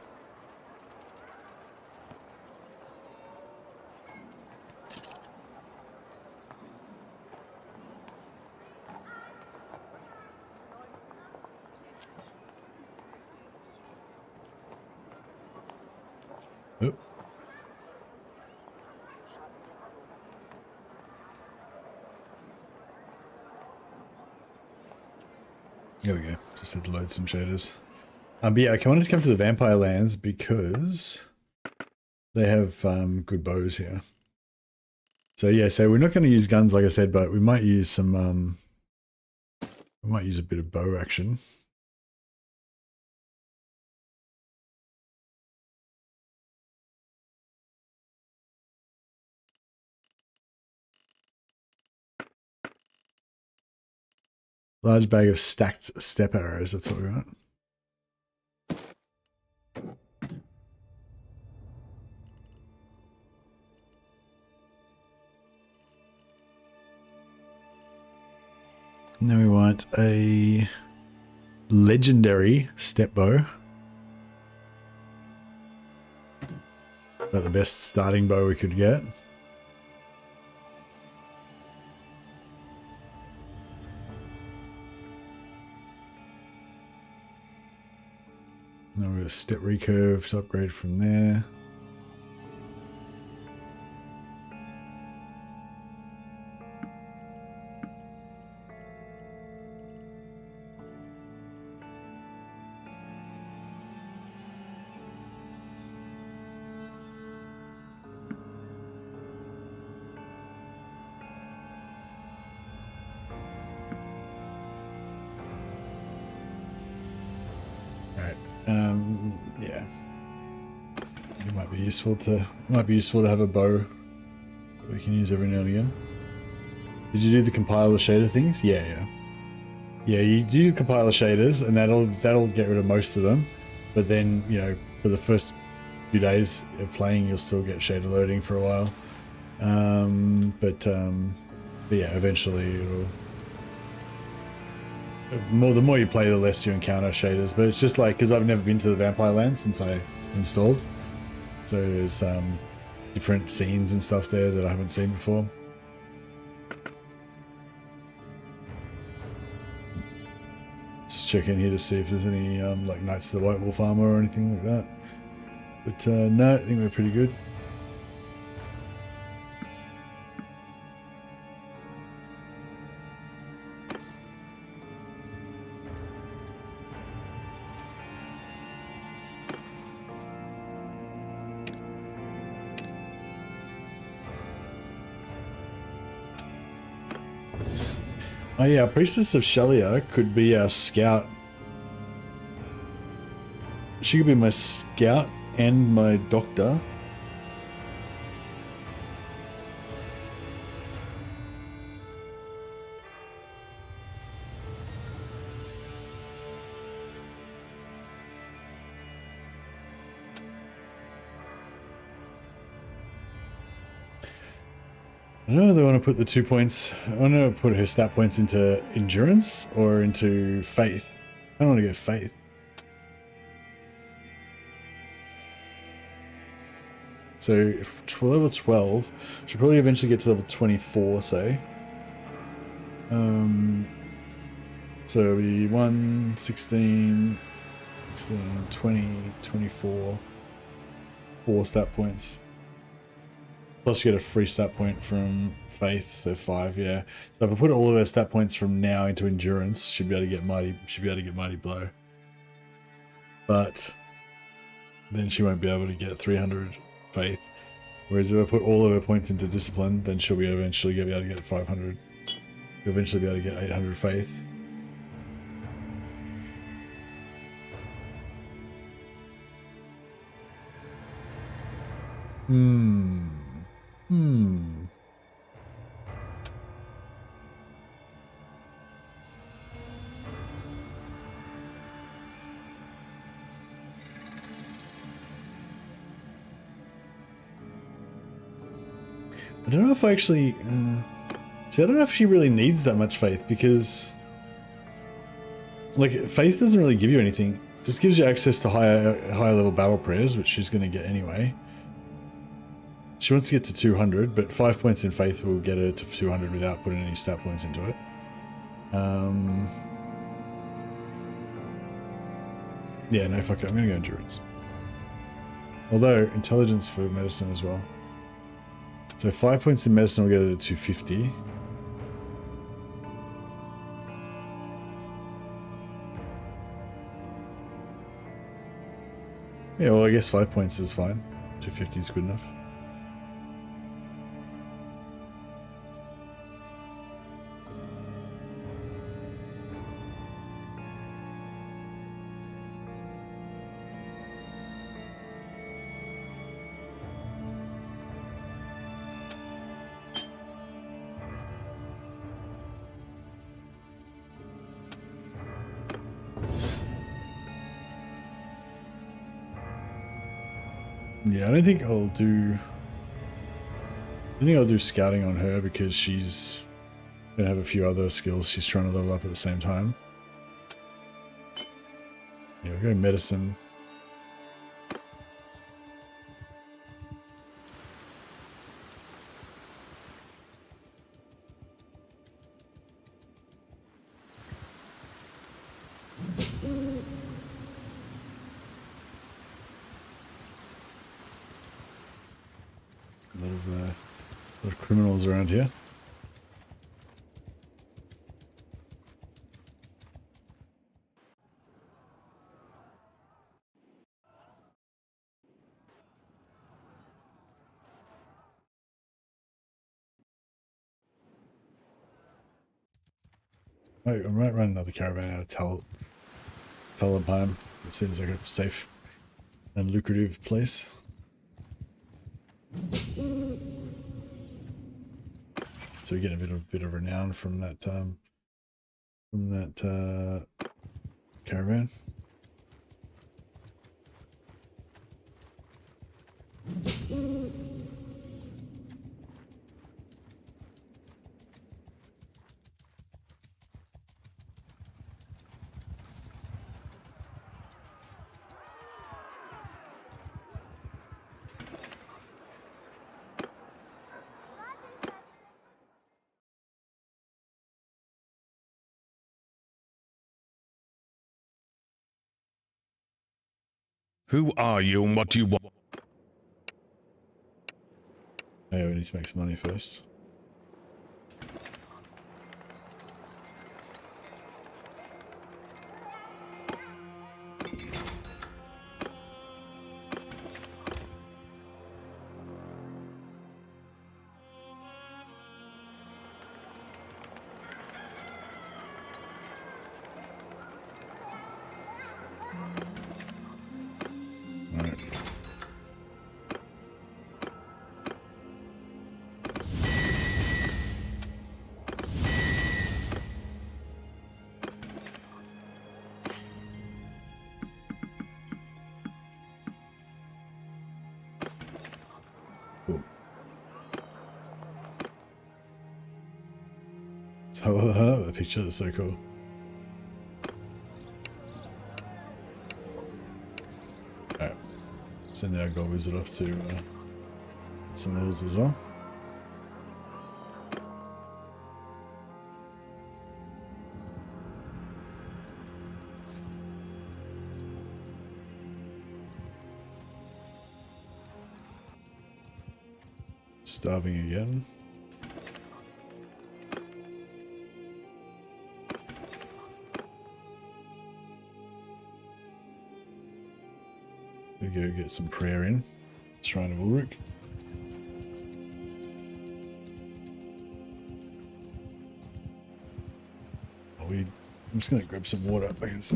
Oh. There we go. Just had to load some shaders. But yeah, I wanted to come to the Vampire Lands because they have good bows here. So yeah, so we're not going to use guns like I said, but we might use some we might use a bit of bow action. Large bag of stacked step arrows, that's what we want. And then we want a legendary step bow. About the best starting bow we could get. Now we've got a step recurve to upgrade from there. Yeah, it might be useful to have a bow that we can use every now and again. Did you do the compiler shader things? Yeah. You do the compiler shaders, and that'll get rid of most of them. But then, you know, for the first few days of playing, you'll still get shader loading for a while. But yeah, eventually it'll. The more you play, the less you encounter shaders. But it's just like, because I've never been to the Vampire Land since I installed, so there's different scenes and stuff there that I haven't seen before. Just check in here to see if there's any like Knights of the White Wolf armor or anything like that. But no, I think we're pretty good. Oh yeah, Priestess of Shalia could be our scout. She could be my scout and my doctor. I don't know whether I want to put the 2 points. I want to put her stat points into endurance or into faith. I don't want to go faith. So level 12. Should probably eventually get to level 24, say. So it'll be 1, 16, 16, 20, 24. 4 stat points. Plus you get a free stat point from faith, so 5, yeah. So if I put all of our stat points from now into endurance, should be able to get mighty blow. But then she won't be able to get 300 faith. Whereas if I put all of her points into discipline, then she'll be eventually be able to get 500. She'll eventually be able to get 800 faith. I don't know if I actually... see, I don't know if she really needs that much faith, because... like, faith doesn't really give you anything. It just gives you access to higher level battle prayers, which she's going to get anyway. She wants to get to 200, but 5 points in faith will get her to 200 without putting any stat points into it. Yeah, no, fuck it. I'm going to go endurance. Although, intelligence for medicine as well. So 5 points in medicine will get her to 250. Yeah, well, I guess 5 points is fine. 250 is good enough. Yeah, I don't think I'll do scouting on her, because she's gonna have a few other skills she's trying to level up at the same time. Yeah, we'll go medicine. A lot of criminals around here. I might run another caravan out of Talabheim. It seems like a safe and lucrative place. So we get a bit of renown from that caravan. Who are you and what do you want? Yeah, we need to make some money first. So the picture is so cool. Alright, send our gold wizard off to some levels as well. Starving again. We go get some prayer in. Shrine of Ulrich. I'm just going to grab some water. I guess.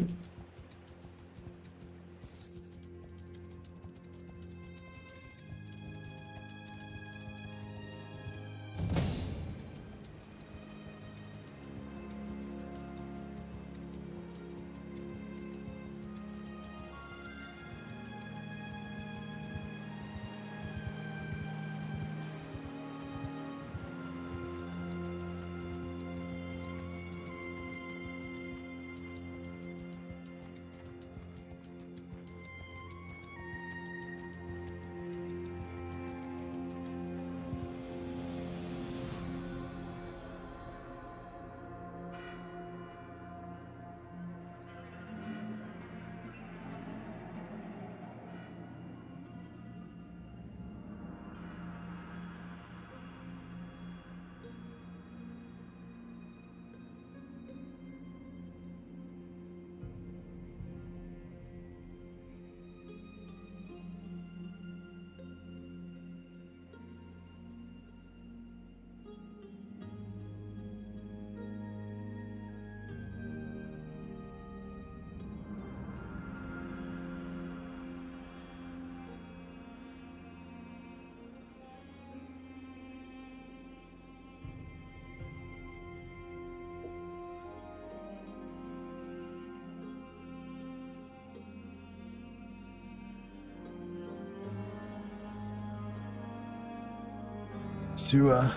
To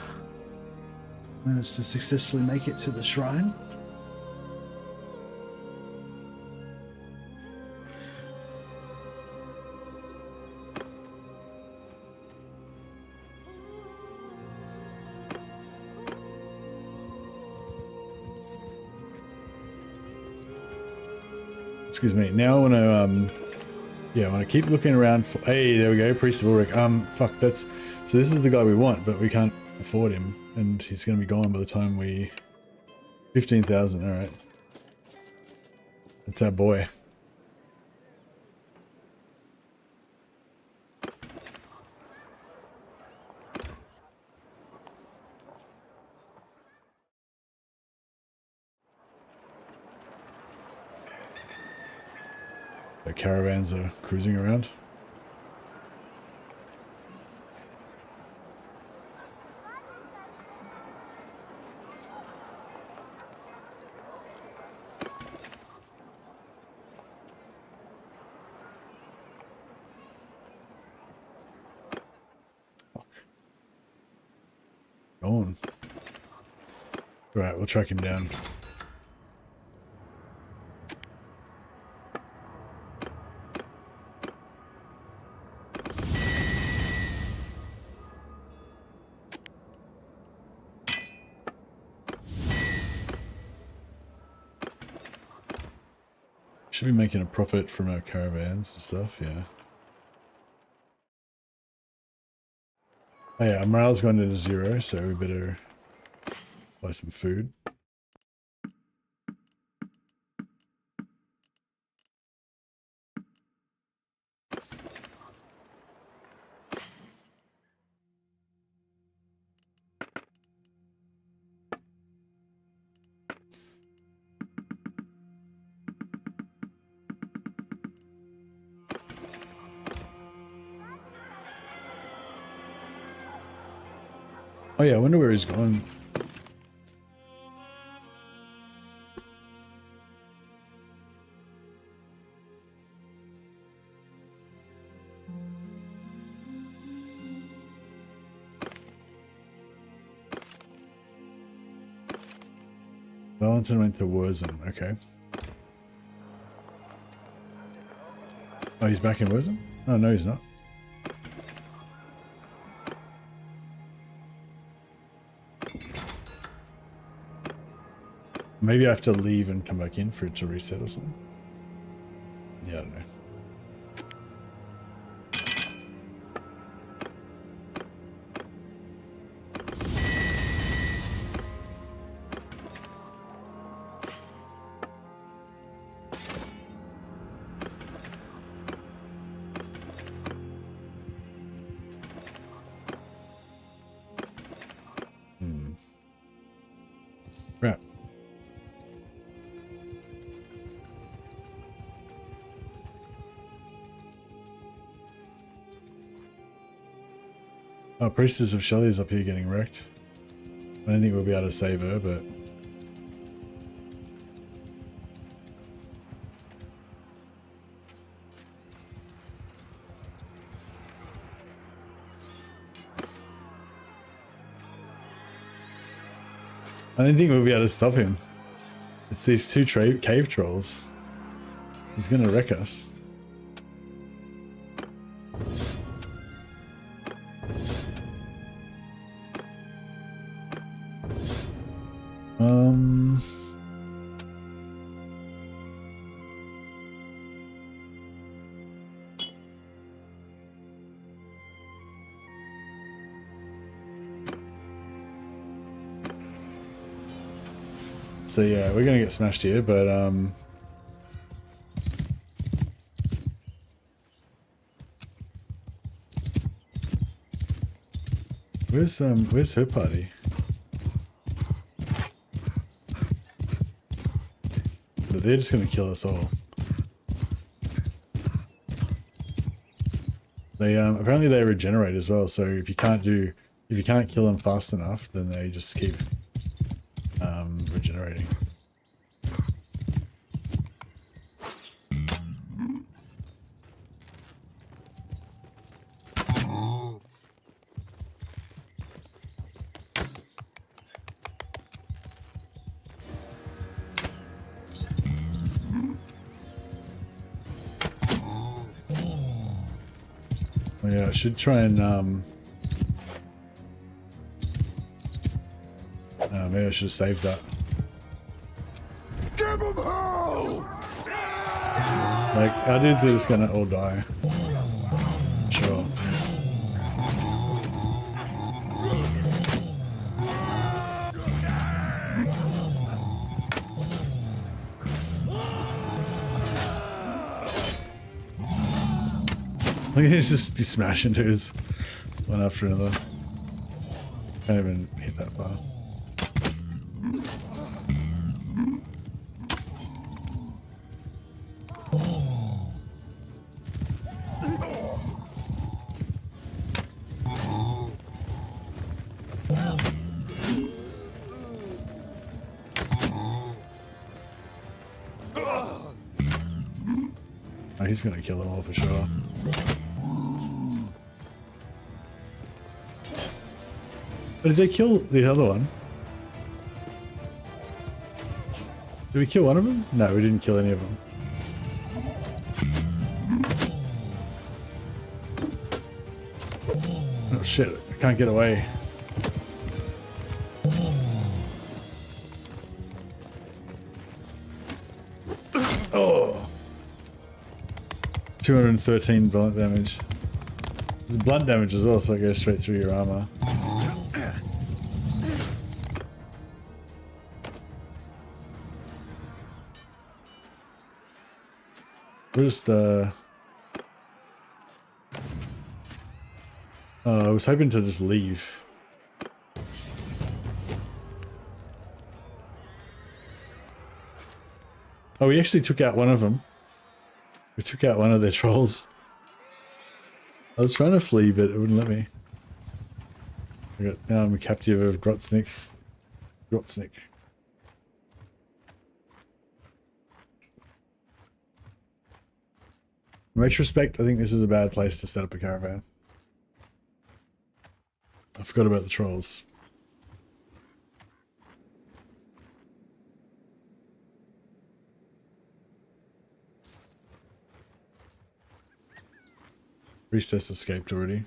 manage to successfully make it to the shrine. Excuse me. Now I want to yeah, I want to keep looking around for... Hey, there we go. Priest of Ulrich. Fuck, that's... So this is the guy we want, but we can't afford him. And he's going to be gone by the time we... 15,000, alright. That's our boy. The caravans are cruising around. Go on. Right, we'll track him down. Should be making a profit from our caravans and stuff, yeah. Oh yeah, our morale's gone to 0, so we better buy some food. Oh yeah, I wonder where he's going. Valentin went to Wurzum, okay. Oh, he's back in Wurzum? Oh, no, he's not. Maybe I have to leave and come back in for it to reset or something. Yeah, I don't know. Oh, Priestess of Shelley is up here getting wrecked. I don't think we'll be able to save her, but... I don't think we'll be able to stop him. It's these two cave trolls. He's gonna wreck us. So yeah, we're gonna get smashed here, but where's her party? But they're just gonna kill us all. They apparently they regenerate as well, so if you can't kill them fast enough, then they just keep regenerating. Oh yeah, I should try and maybe I should have saved that. Give him hell! Like, our dudes are just gonna all die. Sure. Look at he's just smashing dudes one after another. Can't even hit that far. Oh, he's gonna kill them all for sure. But did they kill the other one? Did we kill one of them? No, we didn't kill any of them. Oh shit, I can't get away. Oh! 213 blunt damage. There's blunt damage as well, so it goes straight through your armor. We're just, I was hoping to just leave. Oh, we actually took out one of them. We took out one of their trolls. I was trying to flee, but it wouldn't let me. Now I'm a captive of Grotsnick. Grotsnick. In retrospect, I think this is a bad place to set up a caravan. I forgot about the trolls. Priestess escaped already.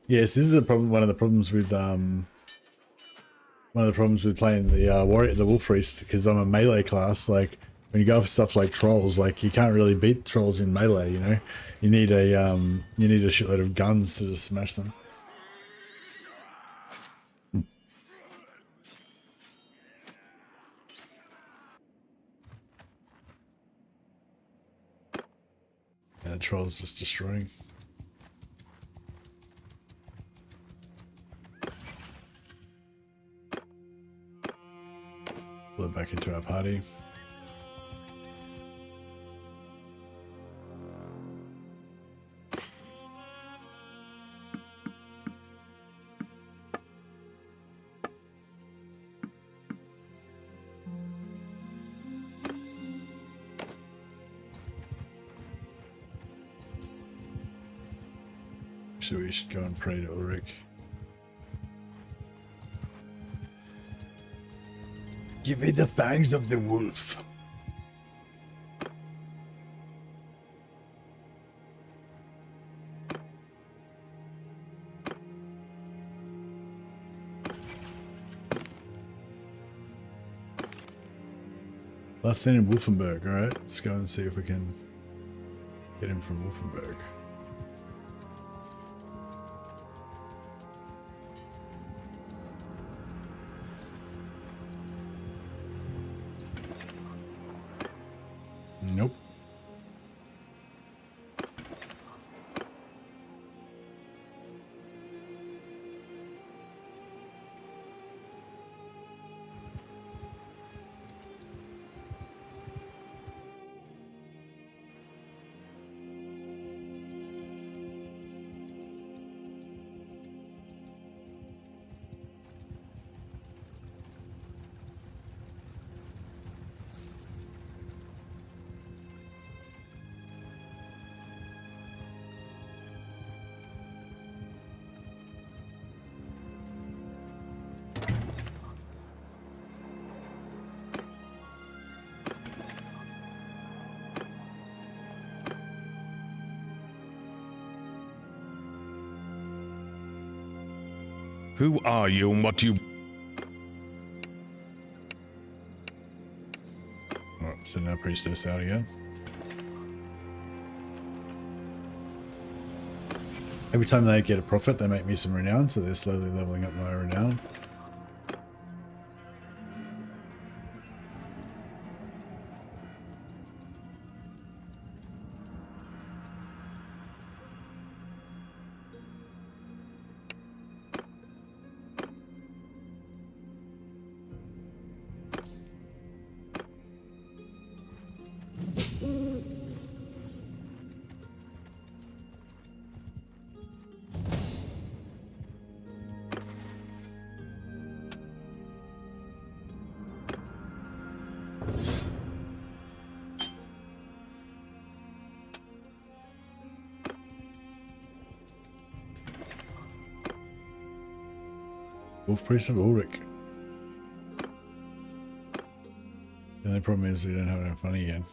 Yes, this is a problem. One of the problems with playing the warrior, the wolf priest, because I'm a melee class. Like when you go for stuff like trolls, like you can't really beat trolls in melee. You know, you need a shitload of guns to just smash them. Yeah, the troll's just destroying. Pull it back into our party. Actually, we should go and pray to Ulrich. Give me the fangs of the wolf. Last seen in Wolfenberg. Alright, let's go and see if we can get him from Wolfenberg. Nope. Who are you and what do you... Oh, sending our priestess out again. Every time they get a profit, they make me some renown, so they're slowly leveling up my renown. Wolf Priest of Ulrich. The only problem is we don't have enough money again.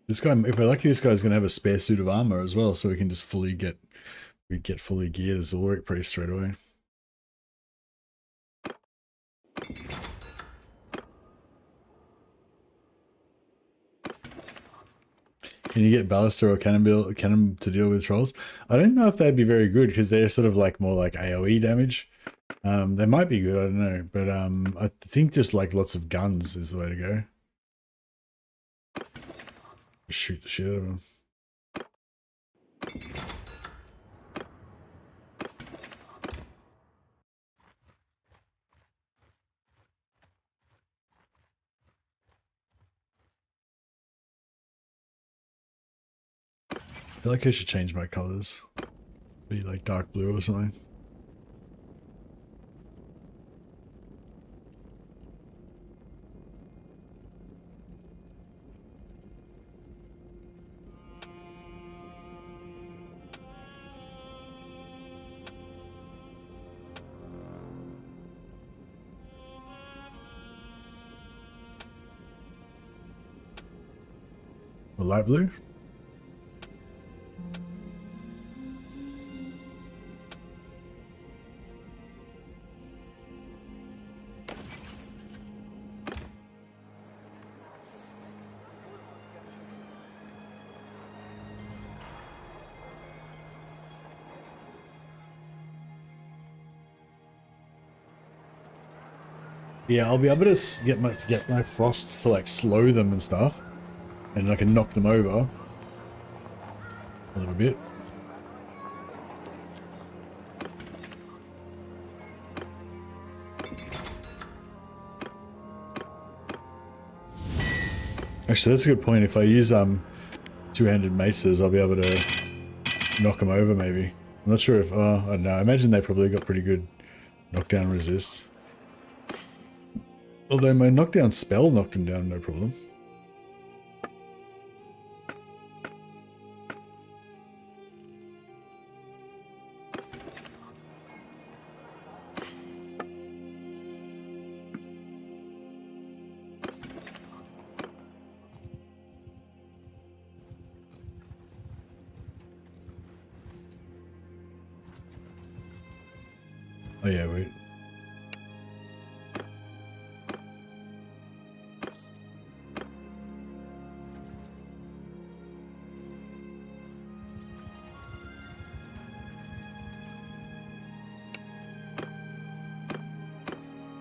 This guy, if we're lucky, this guy's going to have a spare suit of armor as well, so we can just fully get fully geared as the Ulrich Priest straight away. Can you get Ballista or Cannon to deal with trolls? I don't know if they'd be very good because they're sort of like more like AoE damage. They might be good, I don't know, but I think just like lots of guns is the way to go. Shoot the shit out of them. I feel like I should change my colors. Be like dark blue or something. Or light blue? Yeah, I'll be able to get my frost to like slow them and stuff, and I can knock them over a little bit. Actually, that's a good point. If I use two-handed maces, I'll be able to knock them over. Maybe. I'm not sure if. I don't know. I imagine they probably got pretty good knockdown resist. Although my knockdown spell knocked him down, no problem. Oh yeah, wait.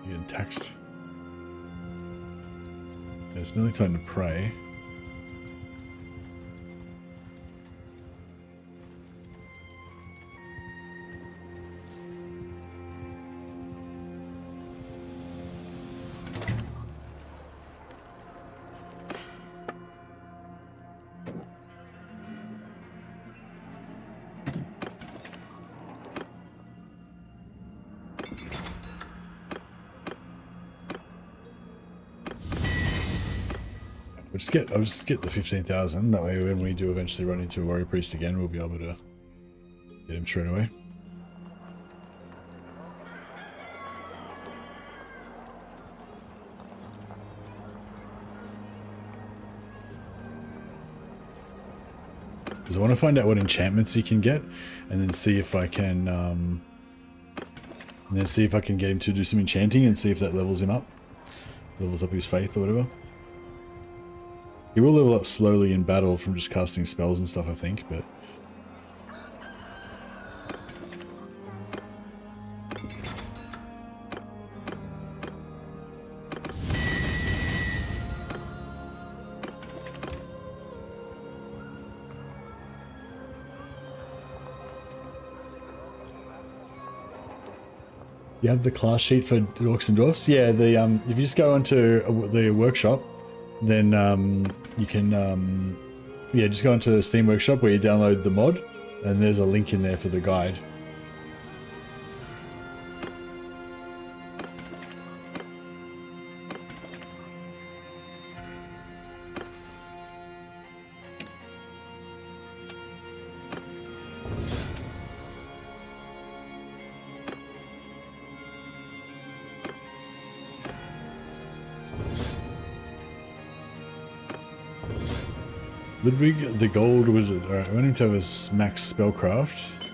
You're getting taxed. Yeah, it's nearly time to pray. I'll just get the 15,000. That way, when we do eventually run into a warrior priest again, we'll be able to get him straight away. Because I want to find out what enchantments he can get, and then see if I can, get him to do some enchanting, and see if that levels him up, levels up his faith or whatever. He will level up slowly in battle from just casting spells and stuff, I think, but... You have the class sheet for orcs and dwarfs? Yeah, the if you just go onto the workshop, then you can yeah, just go into the Steam Workshop where you download the mod, and there's a link in there for the guide. Ludwig the Gold Wizard. Alright, I want him to have his max spellcraft.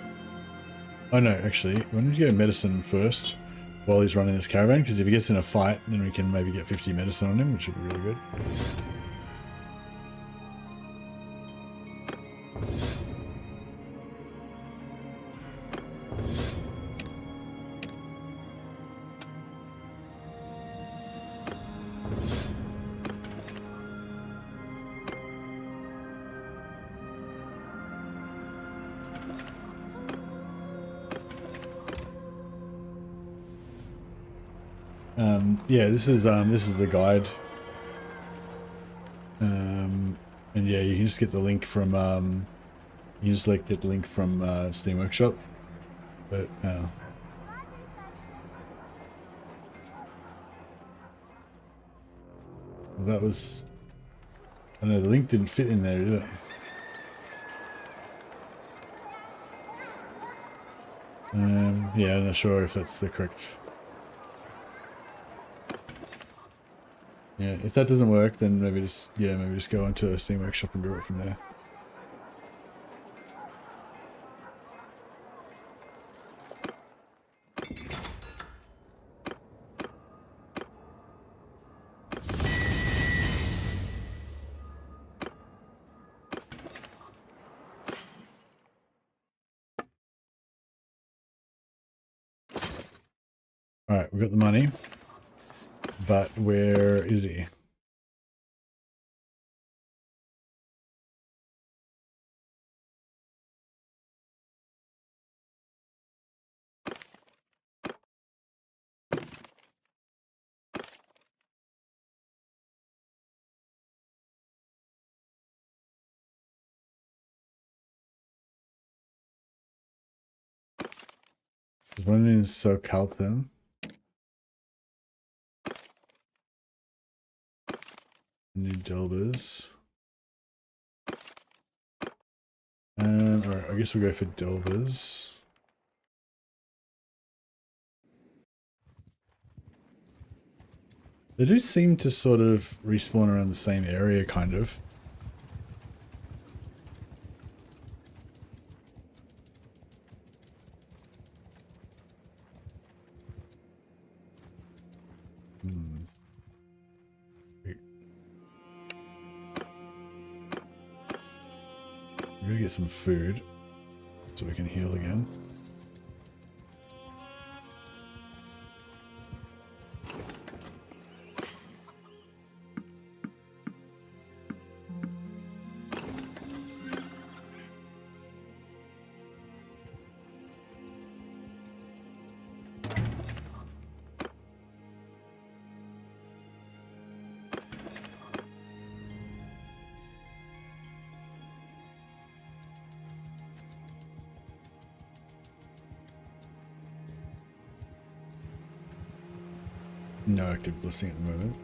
Oh no, actually, I want him to go medicine first while he's running this caravan, because if he gets in a fight, then we can maybe get 50 medicine on him, which would be really good. Yeah, this is the guide, and yeah, you can just get the link from you just like get the link from Steam Workshop, but that was, I know the link didn't fit in there, did it? Yeah, I'm not sure if that's the correct. Yeah, if that doesn't work, then maybe just go into a Steam Workshop and do it from there. All right, we've got the money, but where is he? There's one in Southampton. New delvers. Alright, I guess we'll go for delvers. They do seem to sort of respawn around the same area, kind of. We're gonna get some food so we can heal again. No active blessing at the moment.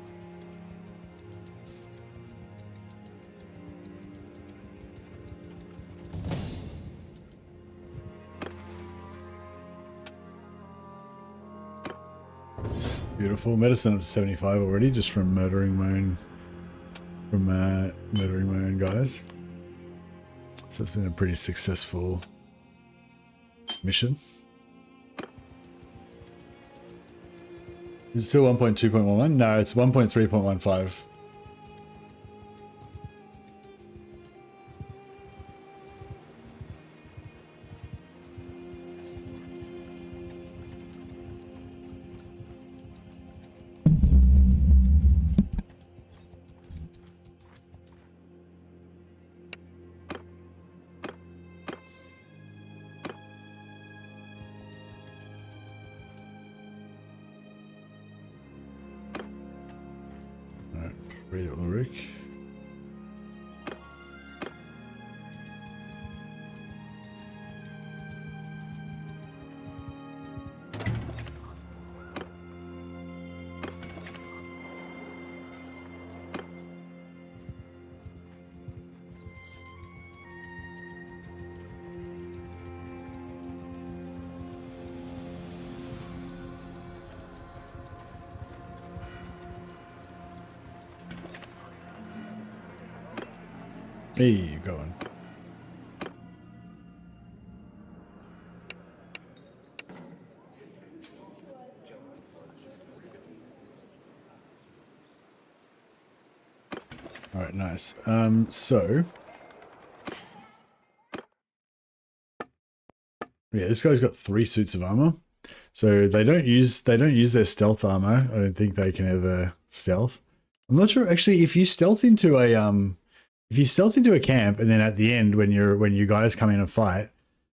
Beautiful. Medicine of 75 already, just from murdering my own guys. So it's been a pretty successful mission. Is it still 1.2.11? No, it's 1.3.15. Radio lyric. Hey, you going? All right, nice. So yeah, this guy's got 3 suits of armor. So they don't use their stealth armor. I don't think they can ever stealth. I'm not sure actually if you stealth into a camp and then at the end when you guys come in and fight,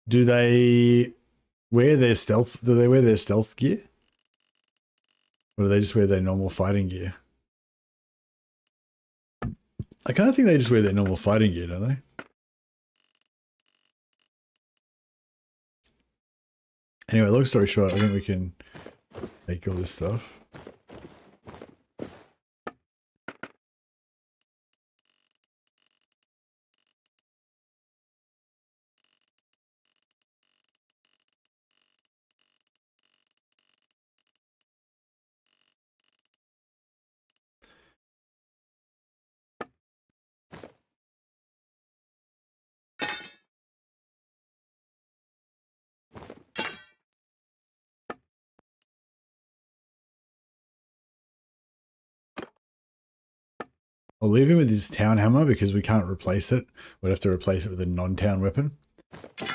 do they wear their stealth gear? Or do they just wear their normal fighting gear? I kind of think they just wear their normal fighting gear, don't they? Anyway, long story short, I think we can make all this stuff. I'll leave him with his town hammer because we can't replace it. We'd have to replace it with a non-town weapon.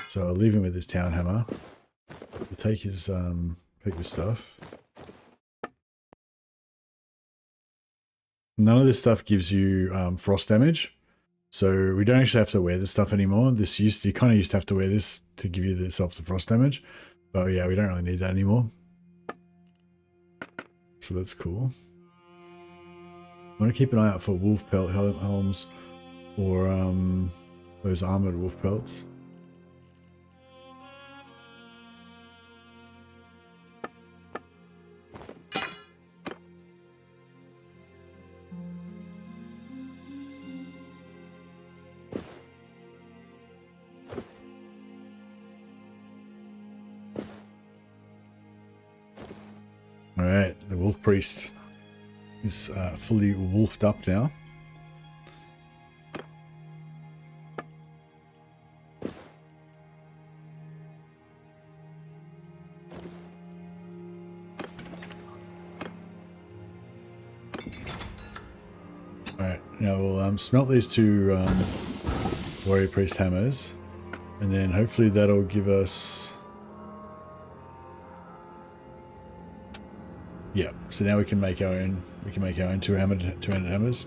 So I'll leave him with his town hammer. We'll take his stuff. None of this stuff gives you frost damage. So we don't actually have to wear this stuff anymore. You kind of used to have to wear this to give you the frost damage. But yeah, we don't really need that anymore. So that's cool. I want to keep an eye out for wolf pelt helms or those armored wolf pelts. All right, the wolf priest is fully wolfed up now. Alright, now we'll smelt these two warrior priest hammers, and then hopefully that'll give us... Yeah, so now we can make our own two-handed hammers.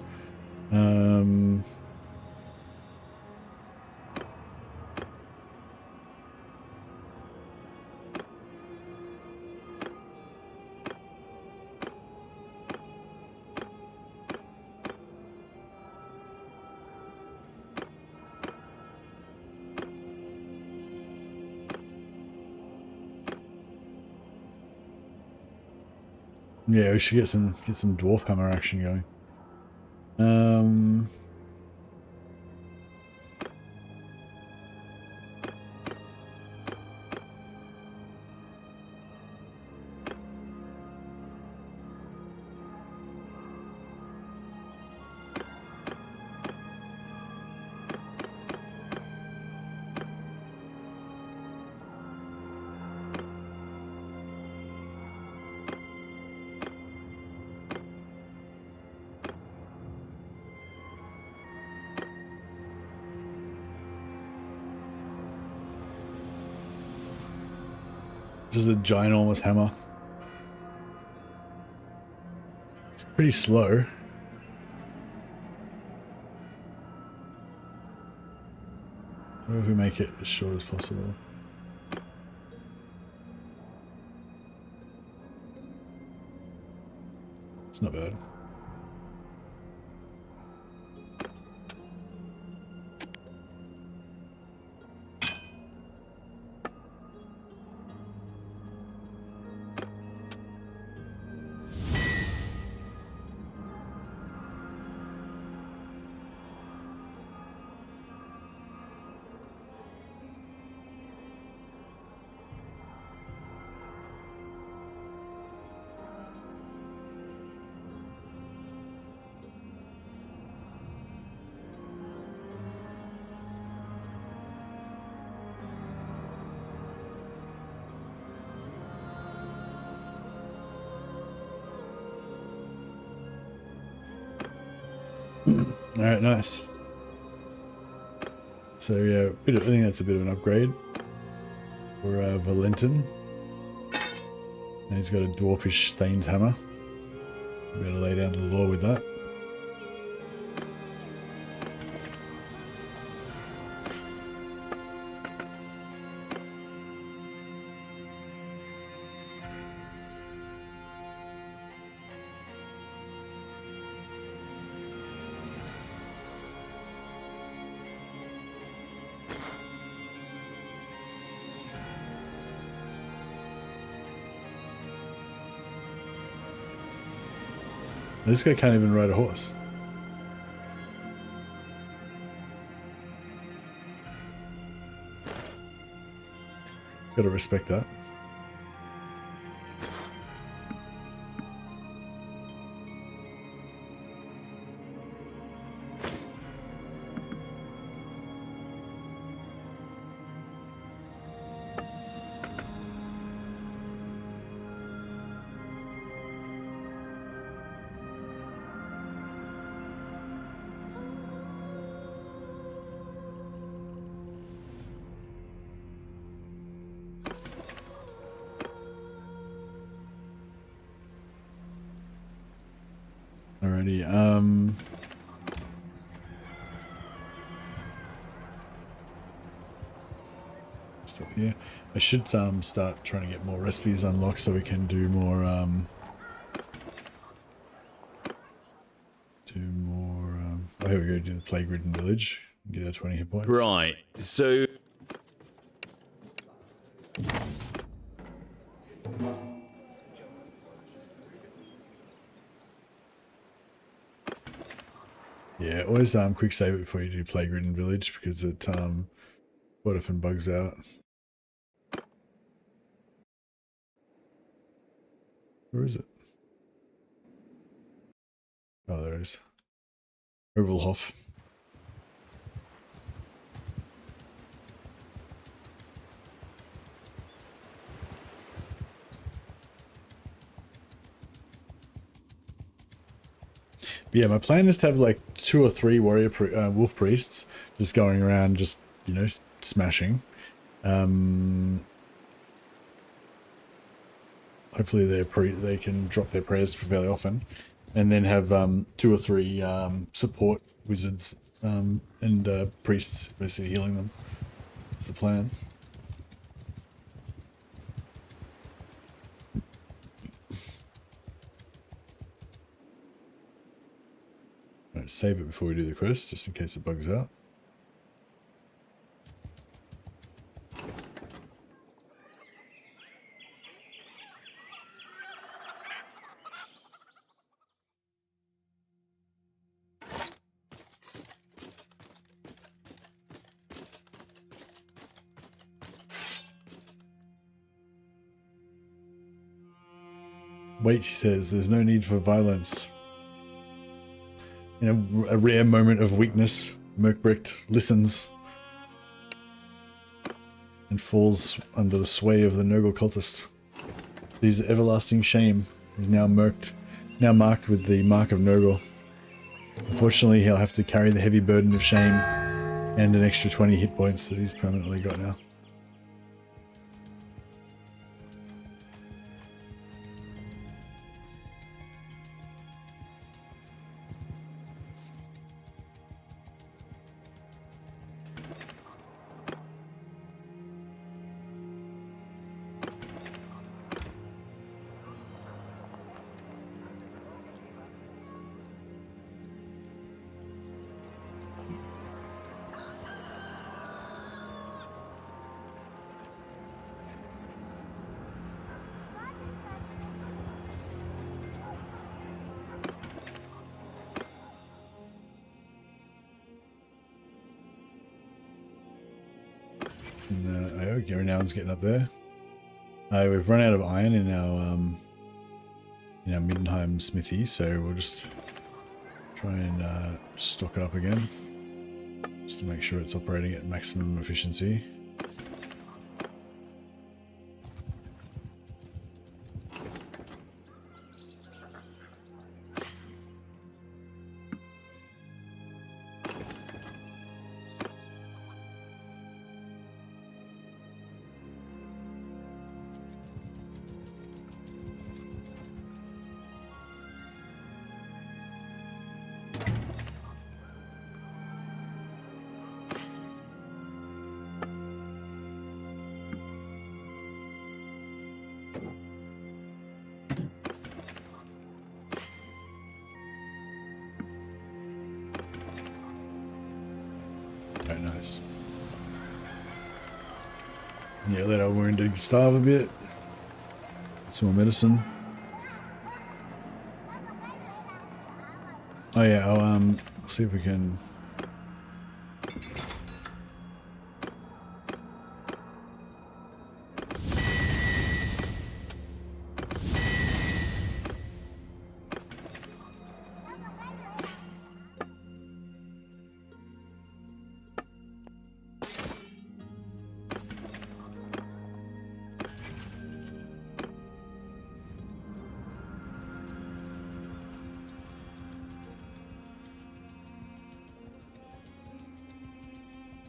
Yeah, we should get some dwarf hammer action going. This is a ginormous hammer. It's pretty slow. What if we make it as short as possible? It's not bad. All right, nice. So yeah, I think that's a bit of an upgrade for Valentin. And he's got a dwarfish Thane's hammer. We're going to lay down the law with that. This guy can't even ride a horse. Gotta respect that. Alrighty, stop here. I should start trying to get more recipes unlocked so we can do more oh, here we go, do the plague-ridden village. Get our 20 hit points. Right, so... Yeah, always quick save it before you do plague-ridden village because it what often bugs out. Where is it? Oh, there it is. Ovalhof. But yeah, my plan is to have like 2 or 3 wolf priests just going around, just, you know, smashing. Hopefully they can drop their prayers fairly often, and then have 2 or 3 support wizards and priests basically healing them. That's the plan. Right, save it before we do the quest, just in case it bugs out. Wait, she says, there's no need for violence. In a rare moment of weakness, Merkbricht listens and falls under the sway of the Nurgle cultist. His everlasting shame is now marked with the mark of Nurgle. Unfortunately, he'll have to carry the heavy burden of shame and an extra 20 hit points that he's permanently got now. And Gary Noun's getting up there. We've run out of iron in our Middenheim smithy, so we'll just try and stock it up again, just to make sure it's operating at maximum efficiency. Very nice. Yeah, let our wounded starve a bit. Some more medicine. Oh yeah, I'll see if we can.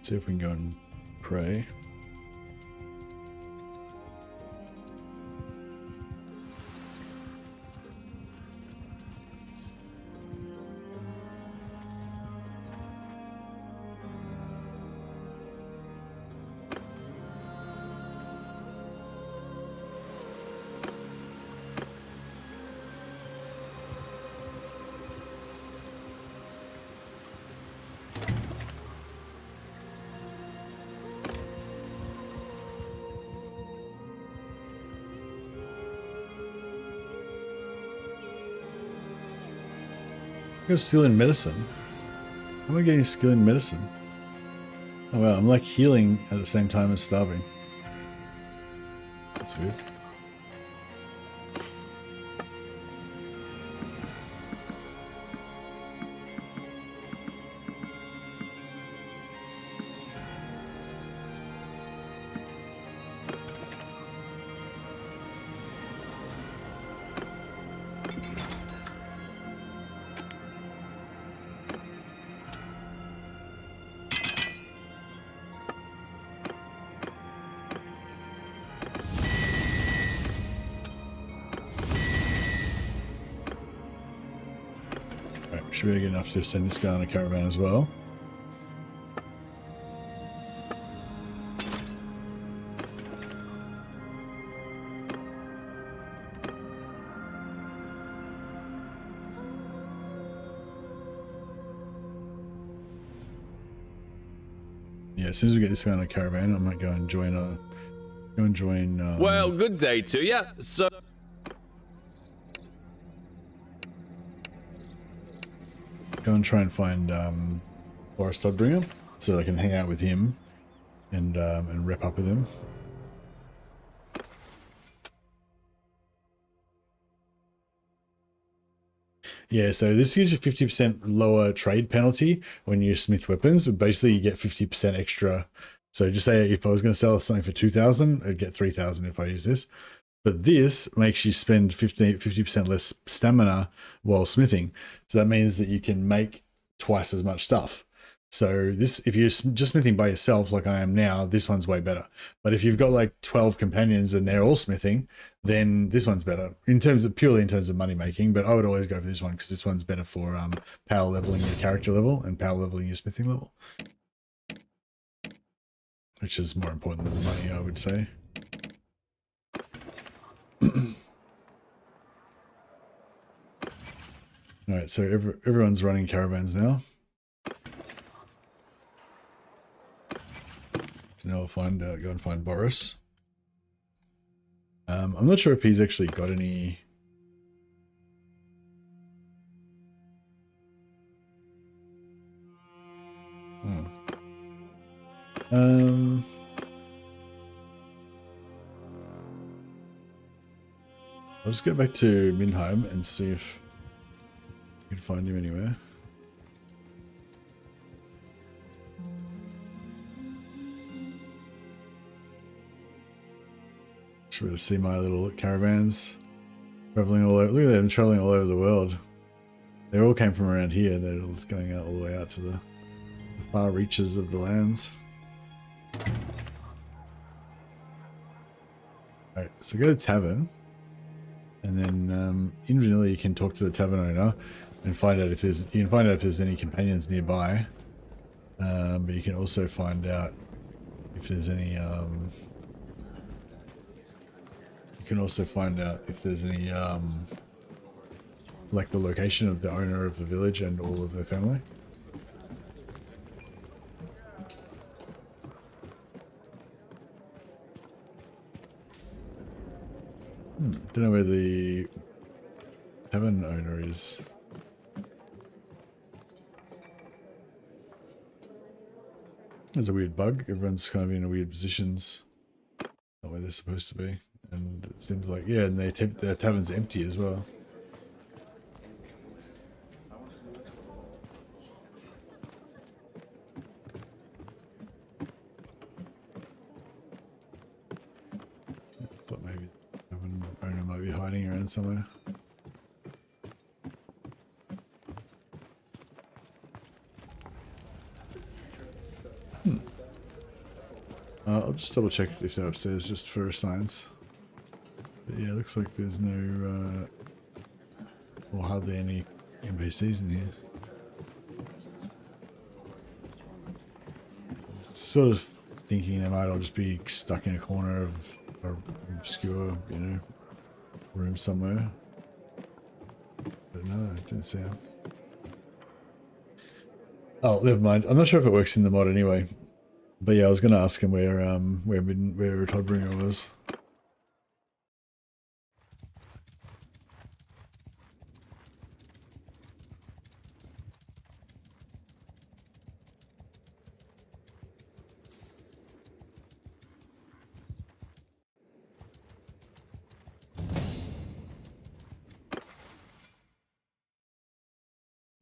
See if we can go and pray. I got skill in medicine. How am I getting skill in medicine? Oh wow, I'm like healing at the same time as starving. That's weird. should be good enough to send this guy on a caravan as well. Yeah, as soon as we get this guy on a caravan, I might go and join Well, good day to you. So, go and try and find Boris Toddbringer so I can hang out with him and rep up with him. Yeah, so this gives you 50% lower trade penalty when you smith weapons. Basically, you get 50% extra. So just say if I was going to sell something for 2,000, I'd get 3,000 if I use this. But this makes you spend 50% less stamina while smithing. So that means that you can make twice as much stuff. So this, if you're just smithing by yourself like I am now, this one's way better. But if you've got like 12 companions and they're all smithing, then this one's better purely in terms of money making. But I would always go for this one because this one's better for power leveling your character level and power leveling your smithing level, which is more important than the money, I would say. All right, so everyone's running caravans now. So now I'll go and find Boris. I'm not sure if he's actually got any. I'll just go back to Minheim and see if I can find him anywhere. Should be able to see my little caravans traveling all over. Look at them traveling all over the world. They all came from around here. They're all going out all the way out to the far reaches of the lands. Alright, so go to tavern, and then in vanilla you can talk to the tavern owner and find out if there's any companions nearby. But you can also find out if there's any like the location of the owner of the village and all of their family. Don't know where the tavern owner is. There's a weird bug. Everyone's kind of in weird positions, not where they're supposed to be. And it seems like, yeah, and their tavern's empty as well. Thought maybe the tavern owner might be hiding around somewhere. I'll just double check if they're upstairs just for science. But yeah, it looks like there's no, or hardly any NPCs in here. Sort of thinking they might all just be stuck in a corner of an obscure, room somewhere. But no, I didn't see them. Oh, never mind. I'm not sure if it works in the mod anyway. But yeah, I was going to ask him where Toddbringer was.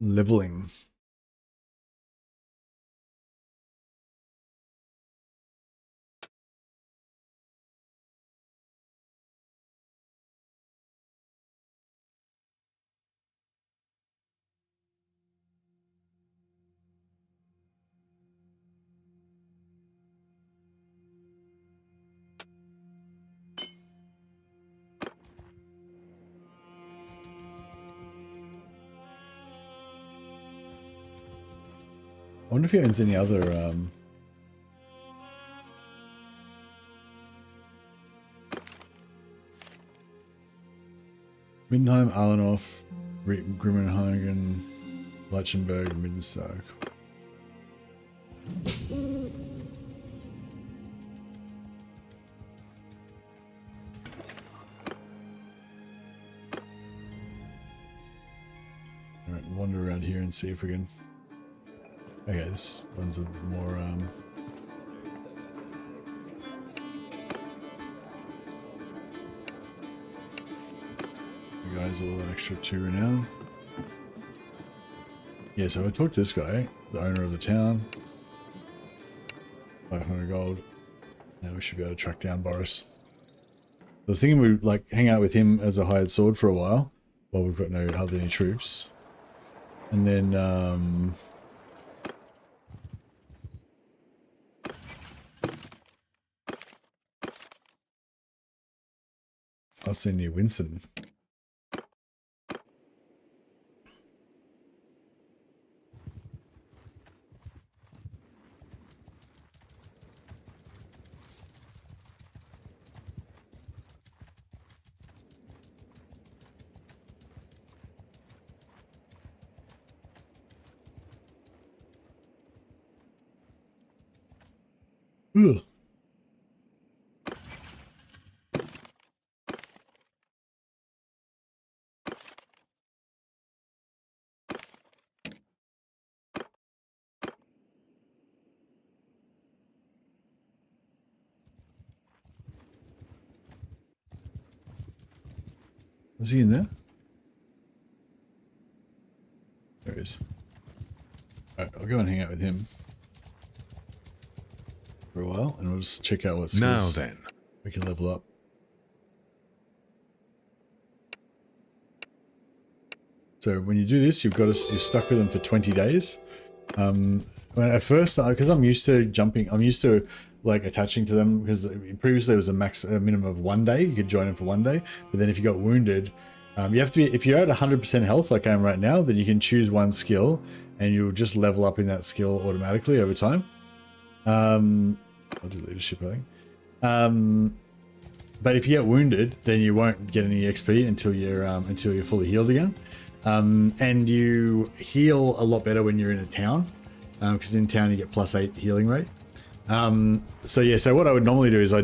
Leveling. wonder if he owns any other Mindenheim, Allenhof, Grimmenhagen, Leichenberg, Middenstag. Alright, wander around here and see if we can... Okay, this one's a more the guy's a little extra 2 renown. Yeah, so I talked to this guy, the owner of the town. 500 gold. Now we should be able to track down Boris. I was thinking we'd like hang out with him as a hired sword for a while we've got hardly any troops. And then I'll send you Winston. Ugh. Was he in there? There he is. Alright, I'll go and hang out with him for a while, and we'll just check out what skills Now then, we can level up. So when you do this, you're stuck with them for 20 days. When at first, because I'm used to jumping, I'm used to like attaching to them, because previously it was a minimum of 1 day. You could join them for 1 day, but then if you got wounded, you have to be, if you're at 100% health like I am right now, then you can choose one skill and you'll just level up in that skill automatically over time. I'll do leadership, I think. But if you get wounded, then you won't get any XP until you're fully healed again. And you heal a lot better when you're in a town, because in town you get +8 healing rate. So yeah, so what I would normally do is I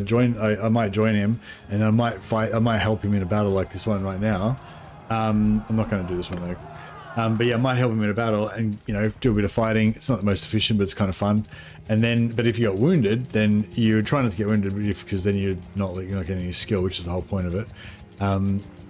might join him, and I might help him in a battle like this one right now. I'm not going to do this one though. But yeah, I might help him in a battle and, you know, do a bit of fighting. It's not the most efficient, but it's kind of fun. And then, but if you got wounded, then you're trying not to get wounded, because then you're not getting any skill, which is the whole point of it.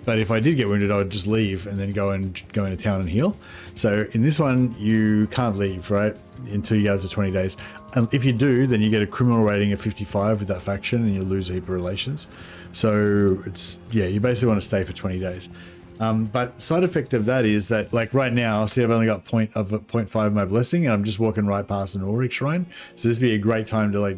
But if I did get wounded, I would just leave and then go into town and heal. So in this one, you can't leave, right, until you get up to 20 days. And if you do, then you get a criminal rating of 55 with that faction, and you lose a heap of relations. So it's, yeah, you basically want to stay for 20 days. But side effect of that is that, like right now, see, I've only got 0.5 of my blessing, and I'm just walking right past an Ulrich shrine. So this would be a great time to like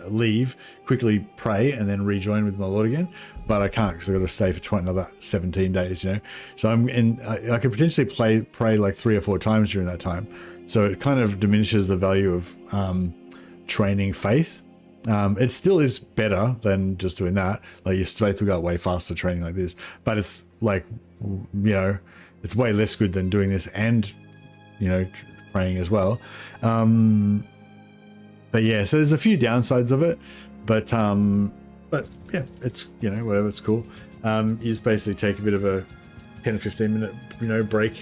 leave, quickly pray, and then rejoin with my lord again. But I can't, because I've got to stay for another 17 days, you know. So I could potentially pray like 3 or 4 times during that time. So it kind of diminishes the value of training faith. It still is better than just doing that. Like your faith will go way faster training like this, but it's like, you know, it's way less good than doing this and, you know, praying as well. But yeah, so there's a few downsides of it, but yeah, it's, you know, whatever, it's cool. You just basically take a bit of a 10 or 15 minute, you know, break,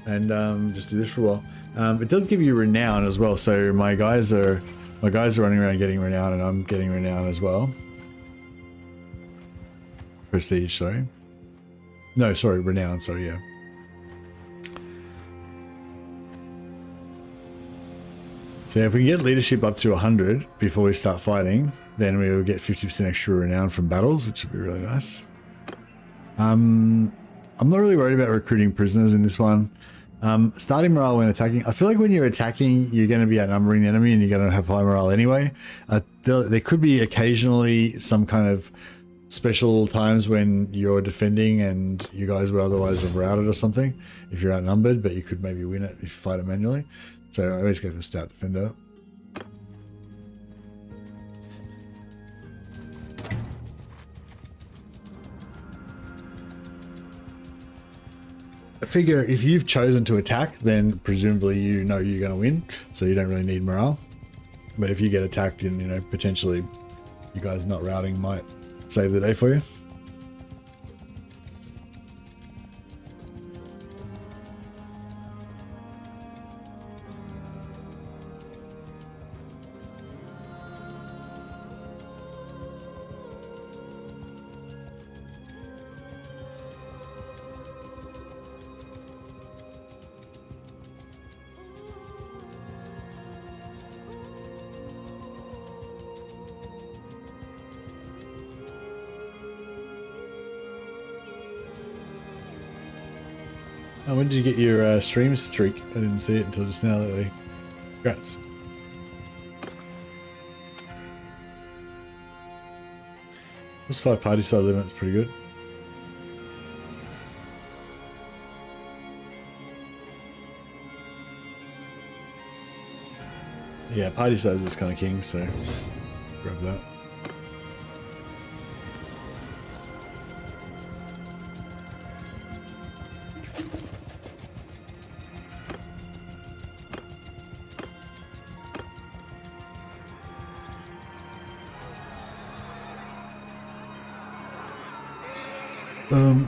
and just do this for a while. It does give you renown as well. So my guys are running around getting renown, and I'm getting renown as well. Prestige, sorry. No, sorry, renown, sorry, yeah. So if we can get leadership up to 100 before we start fighting, then we will get 50% extra renown from battles, which would be really nice. I'm not really worried about recruiting prisoners in this one. Starting morale when attacking. I feel like when you're attacking, you're going to be outnumbering the enemy, and you're going to have high morale anyway. There could be occasionally some kind of special times when you're defending and you guys would otherwise have routed or something if you're outnumbered, but you could maybe win it if you fight it manually. So I always go for stout defender. I figure if you've chosen to attack, then presumably you know you're going to win, so you don't really need morale. But if you get attacked and, you know, potentially you guys not routing might save the day for you. Oh, when did you get your stream streak? I didn't see it until just now. Lately. Congrats. This 5 party side limit's pretty good. Yeah, party size is kind of king, so grab that.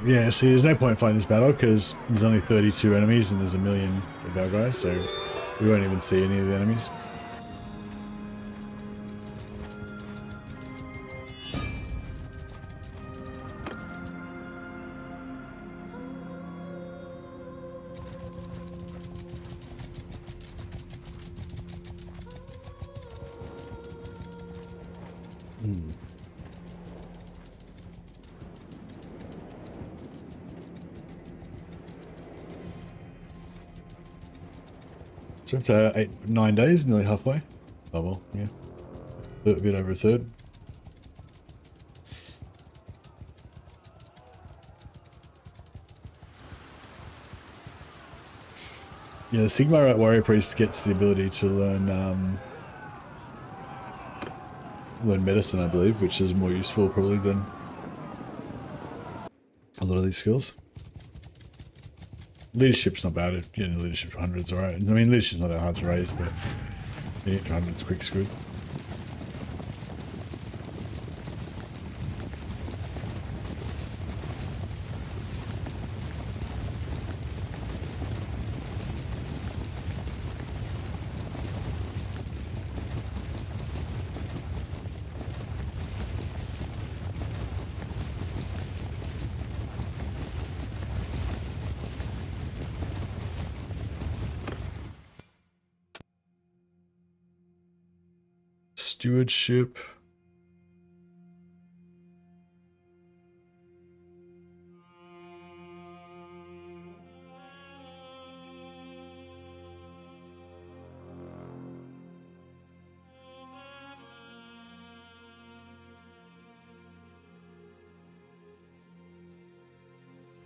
Yeah, see, there's no point fighting this battle because there's only 32 enemies and there's a million of our guys, so we won't even see any of the enemies. So up to 9 days, nearly halfway. Oh well, yeah. A bit over a third. Yeah, the Sigma Warrior Priest gets the ability to learn medicine, I believe, which is more useful probably than a lot of these skills. Leadership's not bad. Getting leadership to 100's alright. I mean, leadership's not that hard to raise, but getting it to 100's quick screwed. Stewardship.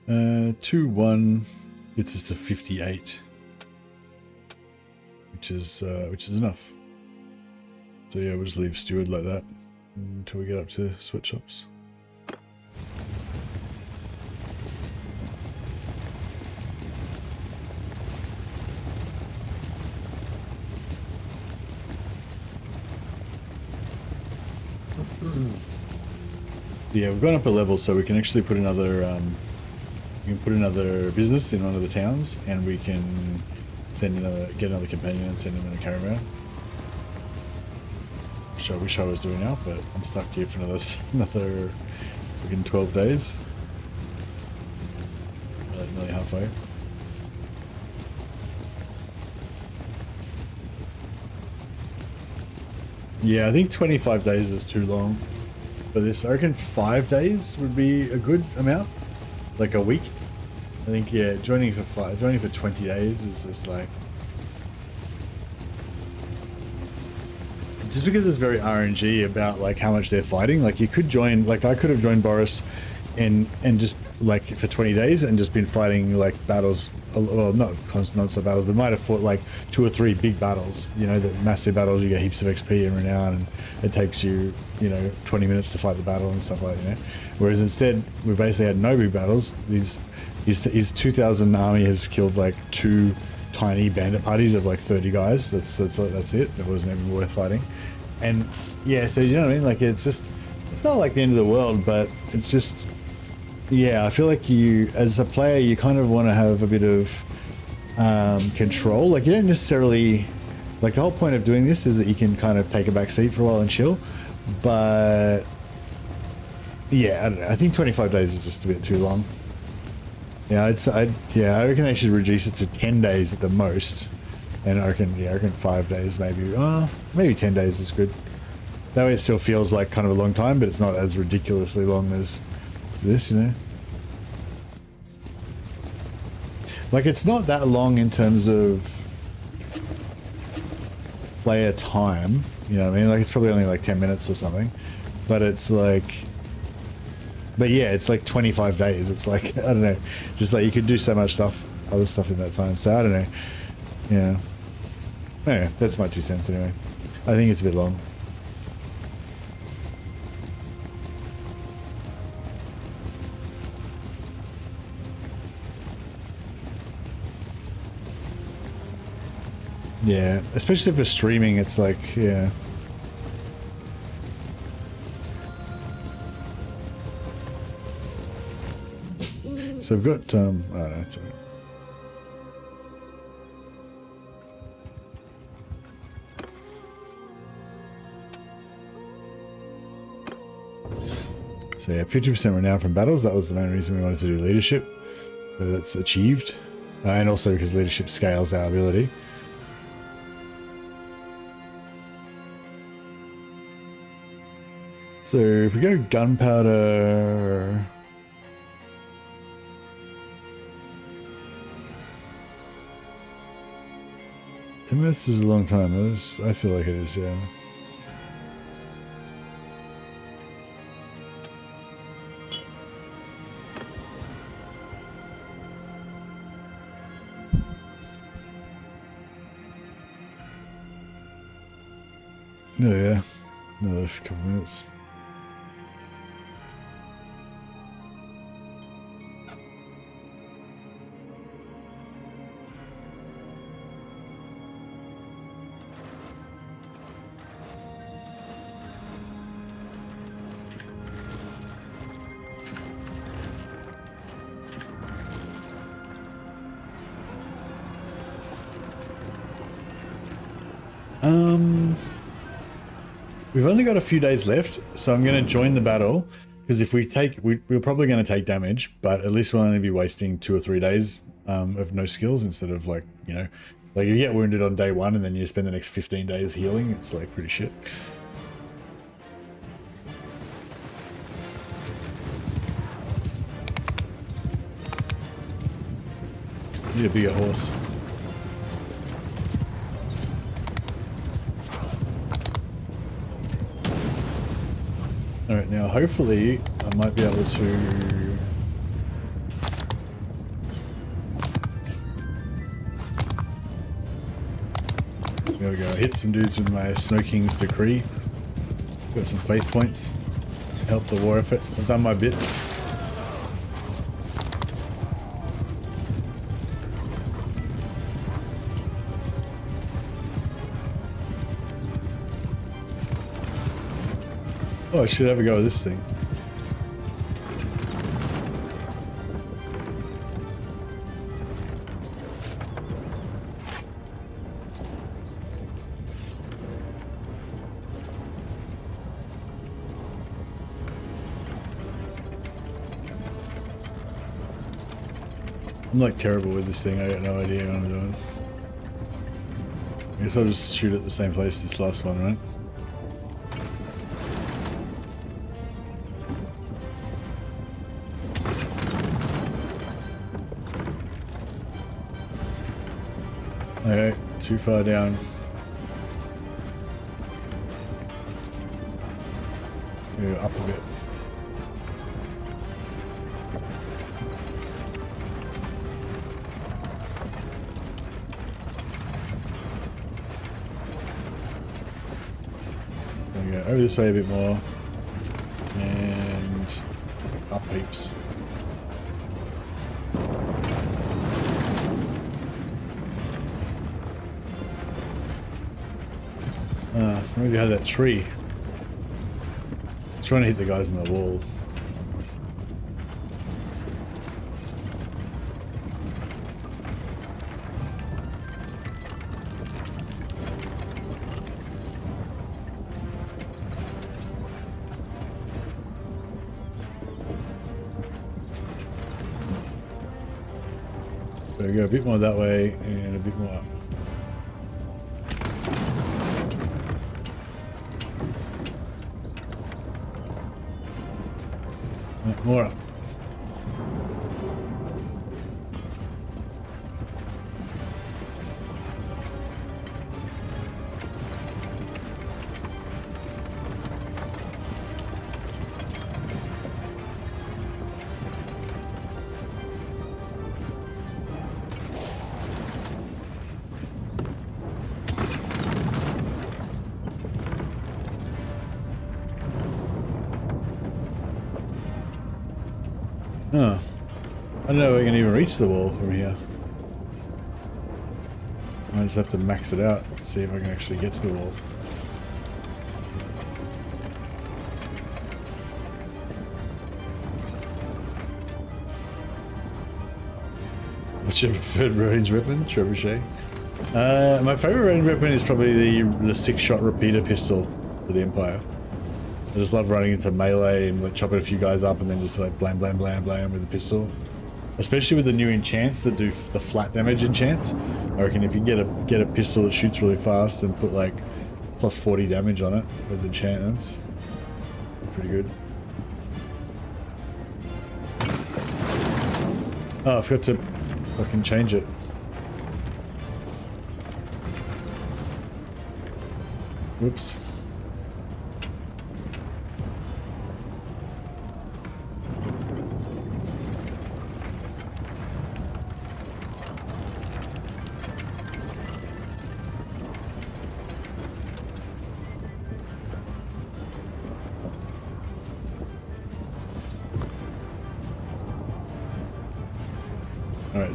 Uh, 2-1 gets us to 58, which is enough. So yeah, we'll just leave steward like that until we get up to sweatshops. Yeah, we've gone up a level, so we can actually put another business in one of the towns, and we can get another companion and send him in a caravan. Which I wish I was doing now, but I'm stuck here for another within 12 days. Nearly halfway. Yeah, I think 25 days is too long for this. I reckon 5 days would be a good amount, like a week. I think, yeah, joining for 20 days is just like just because it's very RNG about like how much they're fighting. Like you could join, like I could have joined Boris and just like for 20 days and just been fighting like battles, well, not non-stop battles, but might have fought like 2 or 3 big battles, you know, the massive battles. You get heaps of XP and renown, and it takes you, you know, 20 minutes to fight the battle and stuff like that, you know. Whereas instead we basically had no big battles. His 2,000 army has killed like 2 tiny bandit parties of like 30 guys. That's it. It wasn't even worth fighting. And yeah, so you know what I mean, like it's not like the end of the world, but it's just, yeah, I feel like you as a player you kind of want to have a bit of control. Like you don't necessarily, like the whole point of doing this is that you can kind of take a back seat for a while and chill, but yeah, I don't know, I think 25 days is just a bit too long. Yeah, I reckon they should reduce it to 10 days at the most, and I reckon 5 days maybe. Maybe 10 days is good. That way it still feels like kind of a long time, but it's not as ridiculously long as this, you know. Like it's not that long in terms of player time, you know what I mean? Like it's probably only like 10 minutes or something, but it's like. But yeah, it's like 25 days. It's like, I don't know, just like you could do so much stuff, other stuff in that time. So I don't know. Yeah. Anyway, that's my 2 cents anyway. I think it's a bit long. Yeah, especially for streaming, it's like, yeah. So I've got, oh, that's all right. So yeah, 50% renown from battles. That was the main reason we wanted to do leadership. So that's achieved. And also because leadership scales our ability. So if we go gunpowder... 10 minutes is a long time. I feel like it is, yeah. No, yeah. Another couple minutes. We've only got a few days left, so I'm going to join the battle, because if we take, we're probably going to take damage, but at least we'll only be wasting 2 or 3 days of no skills instead of like, you know, like if you get wounded on day 1 and then you spend the next 15 days healing, it's like pretty shit. Need a bigger horse. Alright, now hopefully I might be able to... There we go, I hit some dudes with my Snow King's Decree. Got some faith points. Help the war effort. I've done my bit. Oh, I should have a go with this thing. I'm like terrible with this thing, I got no idea what I'm doing. I guess I'll just shoot at the same place this last one, right? Okay, too far down. Go up a bit. There we go. Over this way a bit more. And up heaps. Maybe I had that tree. Trying to hit the guys on the wall. So we go a bit more that way and a bit more up. More up. Huh. I don't know if we can even reach the wall from here. I just have to max it out, see if I can actually get to the wall. What's your preferred range weapon? Trebuchet. My favorite range weapon is probably the 6-shot repeater pistol for the Empire. I just love running into melee and like chopping a few guys up and then just like blam blam blam blam with the pistol. Especially with the new enchants that do the flat damage enchants. I reckon if you get a pistol that shoots really fast and put like plus 40 damage on it with enchantments, pretty good. Oh, I forgot to fucking change it. Whoops.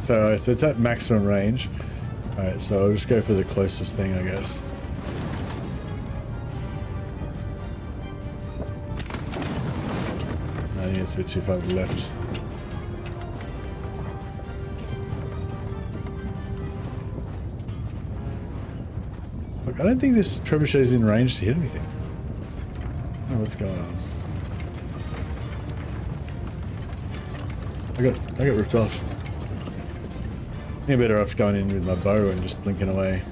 Alright, so it's at maximum range. Alright, so I'll just go for the closest thing, I guess. I think it's a bit too far to the left. Look, I don't think this trebuchet is in range to hit anything. I don't know what's going on. I got ripped off. I think I'm better off going in with my bow and just blinking away.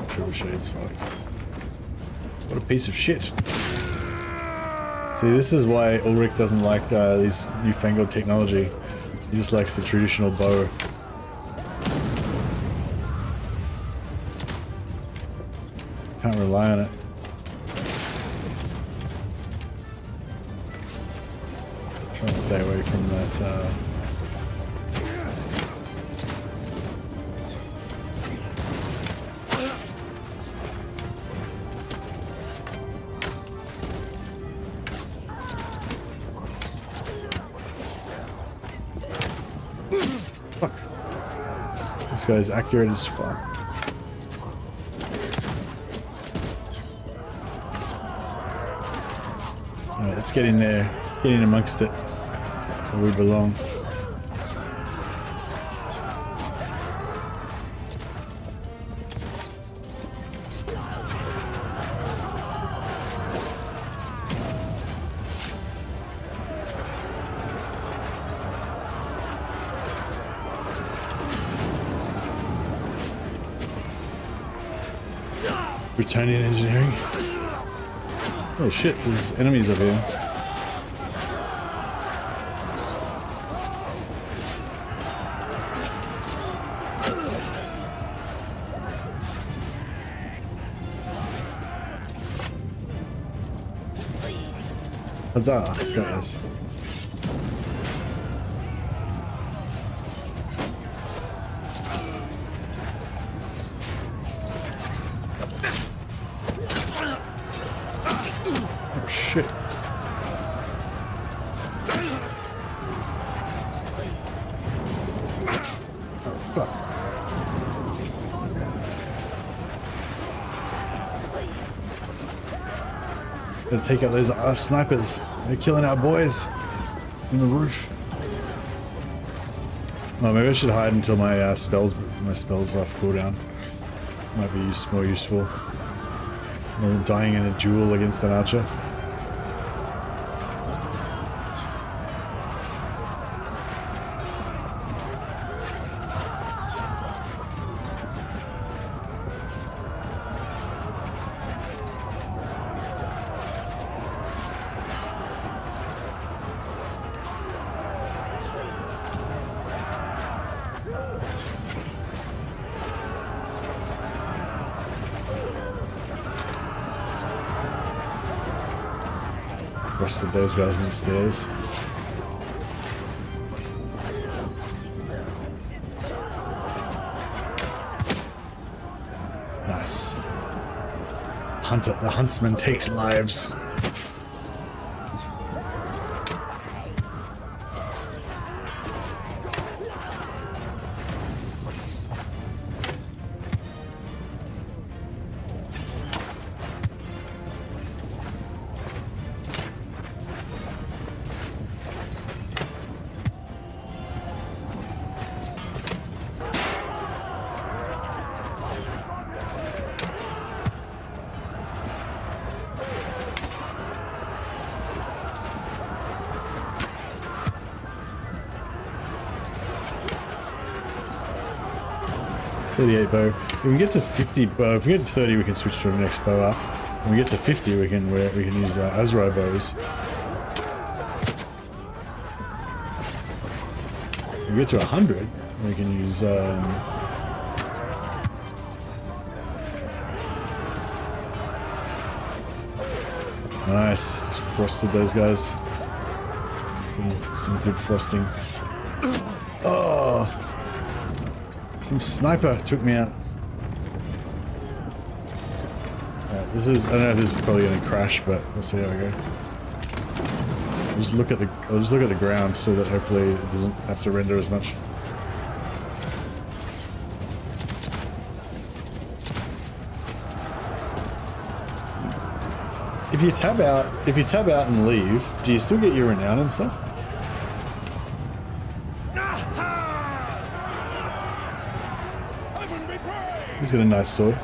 Trebuchet's fucked. What a piece of shit. See, this is why Ulrich doesn't like these newfangled technology. He just likes the traditional bow. Can't rely on it. Try and stay away from that. Fuck. This guy's accurate as fuck. Alright, let's get in there. Get in amongst it. Where we belong. Bretonian engineering. Oh shit, there's enemies up here. Huzzah, guys. Oh shit. Oh fuck. Gotta take out those snipers. They're killing our boys in the roof. Oh, maybe I should hide until my spells off cooldown. Might be more useful than dying in a duel against an archer. Rusted those guys on the stairs. Nice. The huntsman takes lives. Bow. If we get to 50 bow, if we get to 30, we can switch to the next bow up. When we get to 50, we can use Azrai bows. When we get to 100, we can use nice. Just frosted those guys. Some good frosting. Oh. Some sniper took me out. Right, this is, I don't know if this is probably going to crash, but we'll see how we go. I'll just look at the ground so that hopefully it doesn't have to render as much. If you tab out and leave, do you still get your renown and stuff? He's got a nice sword.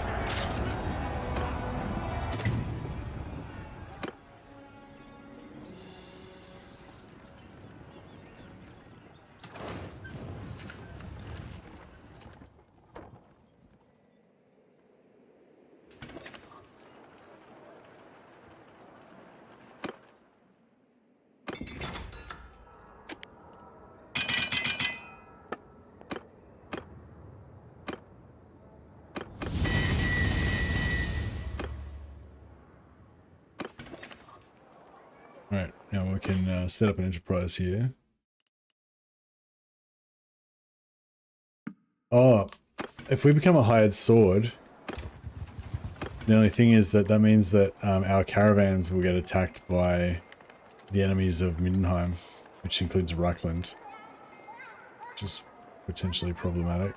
Right, now we can set up an enterprise here. Oh, if we become a hired sword, the only thing is that means that our caravans will get attacked by the enemies of Mindenheim, which includes Reichland, which is potentially problematic.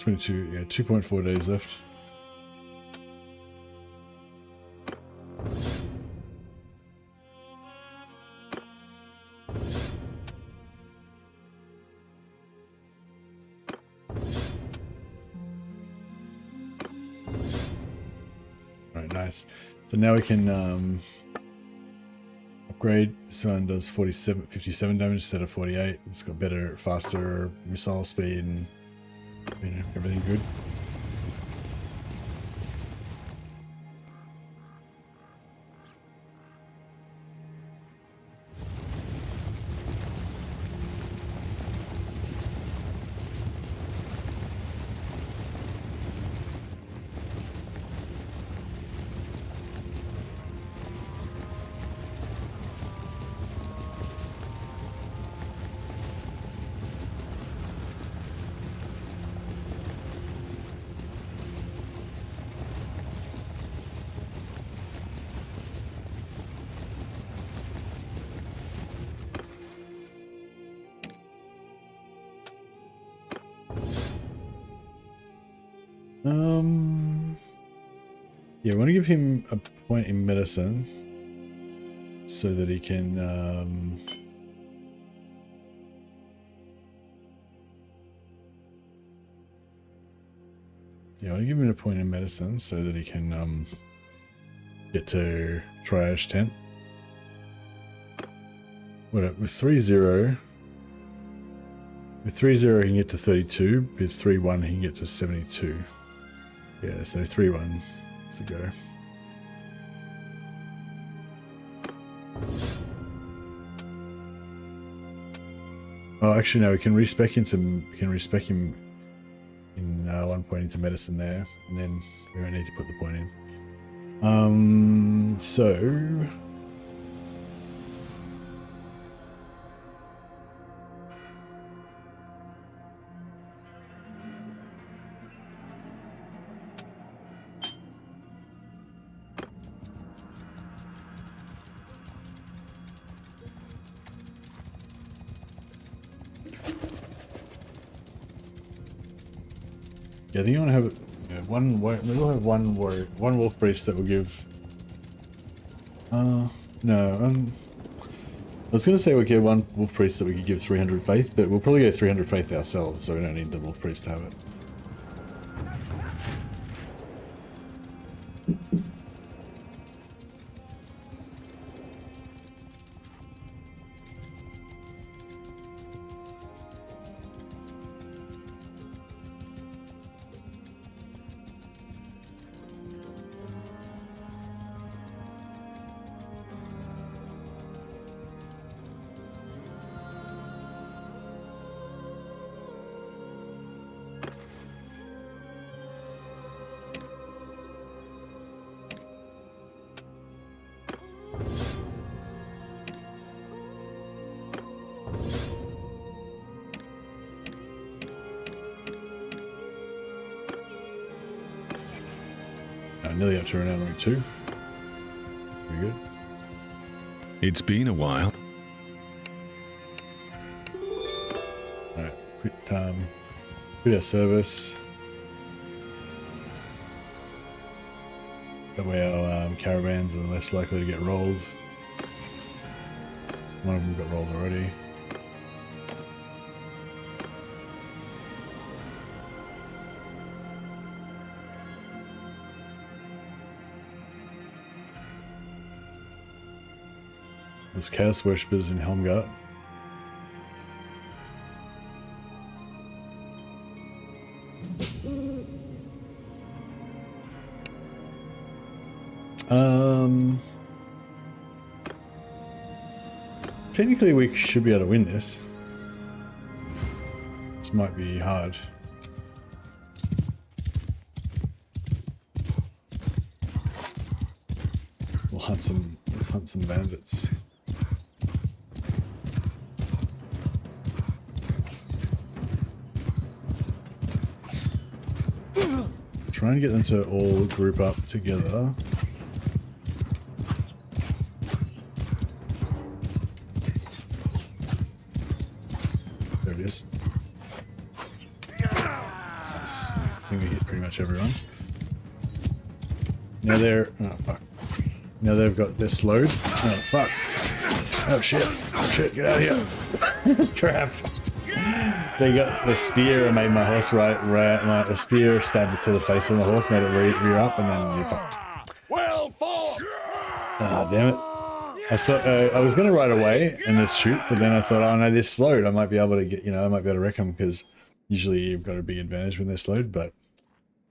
Yeah, 2.4 days left. Alright, nice. So now we can upgrade. This one does 57 damage instead of 48. It's got better, faster missile speed and everything good. Yeah, I want to give him a point in medicine so that he can yeah, I want to give him a point in medicine so that he can get to triage tent. What with 3-0 with 3-0 he can get to 32, with 3-1 he can get to 72. Yeah, so 3-1 is the go. Oh, actually no, we can respec him in 1 point into medicine there, and then we don't need to put the point in. So yeah, I think I want to have maybe we'll have one wolf priest that will give. No, I was going to say we'll get one wolf priest that we could give 300 faith, but we'll probably get 300 faith ourselves, so we don't need the wolf priest to have it. Nearly up to round number 2. Very good. It's been a while. Alright, quit our service. That way our caravans are less likely to get rolled. One of them got rolled already. There's Chaos Worshippers in Helmgart. Technically we should be able to win this. This might be hard. Let's hunt some bandits. Try and get them to all group up together. There it is. Nice. I think we hit pretty much everyone. Now they're... oh fuck. Now they're slowed. Oh fuck. Oh shit. Oh shit, get out of here. Crap. They got the spear and made my horse the spear stabbed it to the face of the horse, made it rear up, and then you're fucked. Well fought! Ah, damn it. I thought I was going to ride away and just shoot, but then I thought, oh no, they're slowed. I might be able to get, I might be able to wreck them because usually you've got a big advantage when they're slowed, but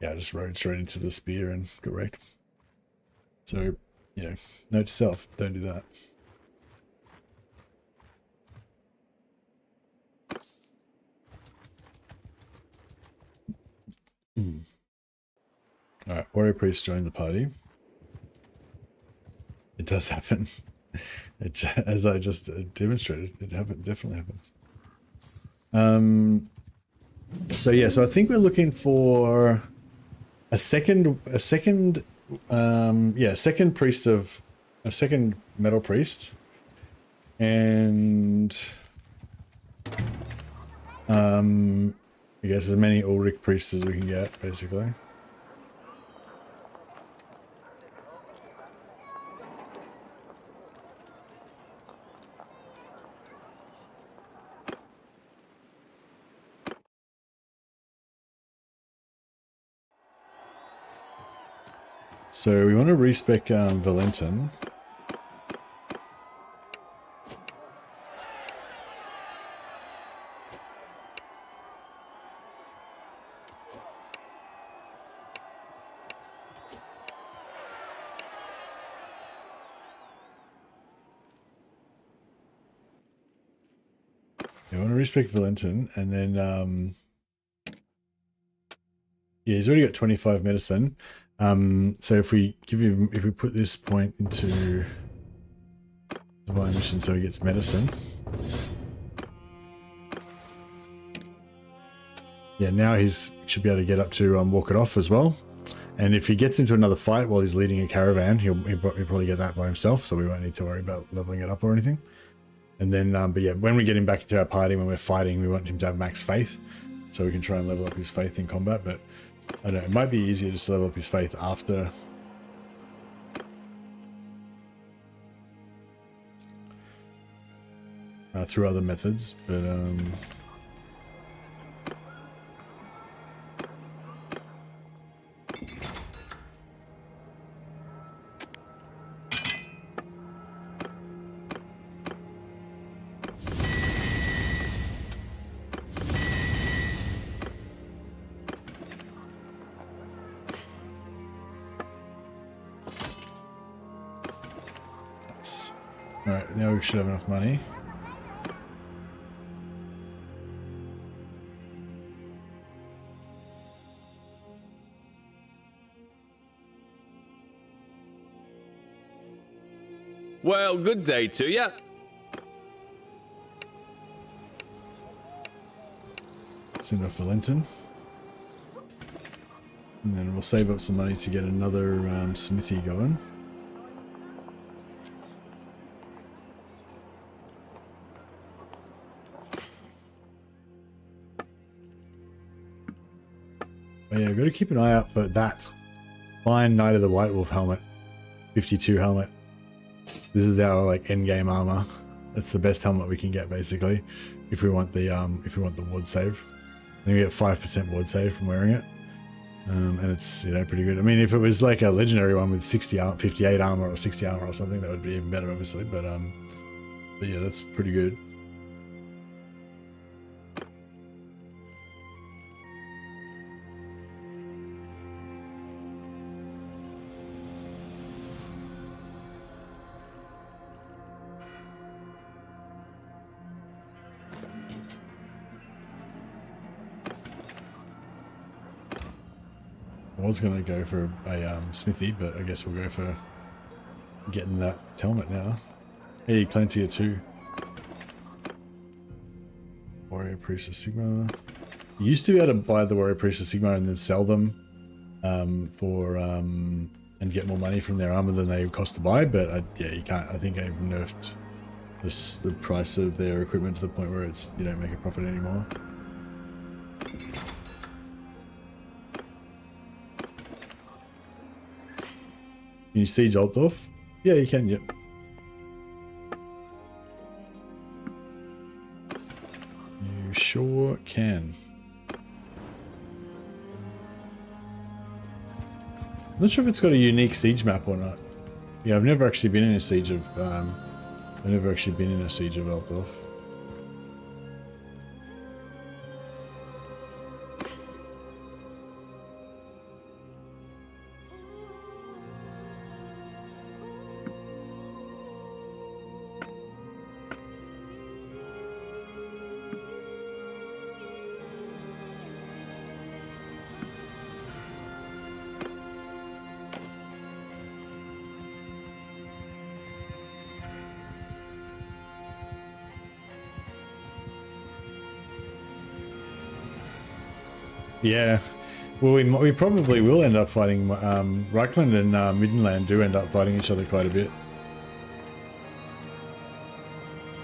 yeah, I just rode straight into the spear and got wrecked. So, note to self, don't do that. Alright, Warrior Priest joined the party. It does happen. As I just demonstrated, it definitely happens. So yeah, so I think we're looking for a second metal priest, and I guess as many Ulrich priests as we can get, basically. So we want to respec Valentin. I want to respec Valentin, and then yeah, he's already got 25 medicine. So if we put this point into divine mission, so he gets medicine. Yeah, now he's should be able to get up to walk it off as well. And if he gets into another fight while he's leading a caravan, he'll probably get that by himself. So we won't need to worry about leveling it up or anything. And then, but yeah, when we get him back into our party, when we're fighting, we want him to have max faith, so we can try and level up his faith in combat. But I don't know, it might be easier just to level up his faith after. Through other methods, but Alright, now we should have enough money. Well, good day to ya. Send off Valentin. And then we'll save up some money to get another smithy going. But yeah, I've got to keep an eye out for that fine Knight of the White Wolf helmet, 52 helmet. This is our like end game armor. That's the best helmet we can get basically, if we want the ward save. I think we get 5% ward save from wearing it, and it's, you know, pretty good. I mean, if it was like a legendary one with 58 armor or 60 armor or something, that would be even better, obviously. But yeah, that's pretty good. I was going to go for a smithy, but I guess we'll go for getting that helmet now. Hey, Clan Tier 2. Warrior Priest of Sigma. You used to be able to buy the Warrior Priest of Sigma and then sell them and get more money from their armor than they cost to buy, but yeah, you can't. I think I've nerfed the price of their equipment to the point where it's, you don't make a profit anymore. Can you siege Altdorf? Yeah, you can, yep. You sure can. I'm not sure if it's got a unique siege map or not. Yeah, I've never actually been in a siege of Altdorf. Yeah, well, we probably will end up fighting. Reichland and Middenland do end up fighting each other quite a bit.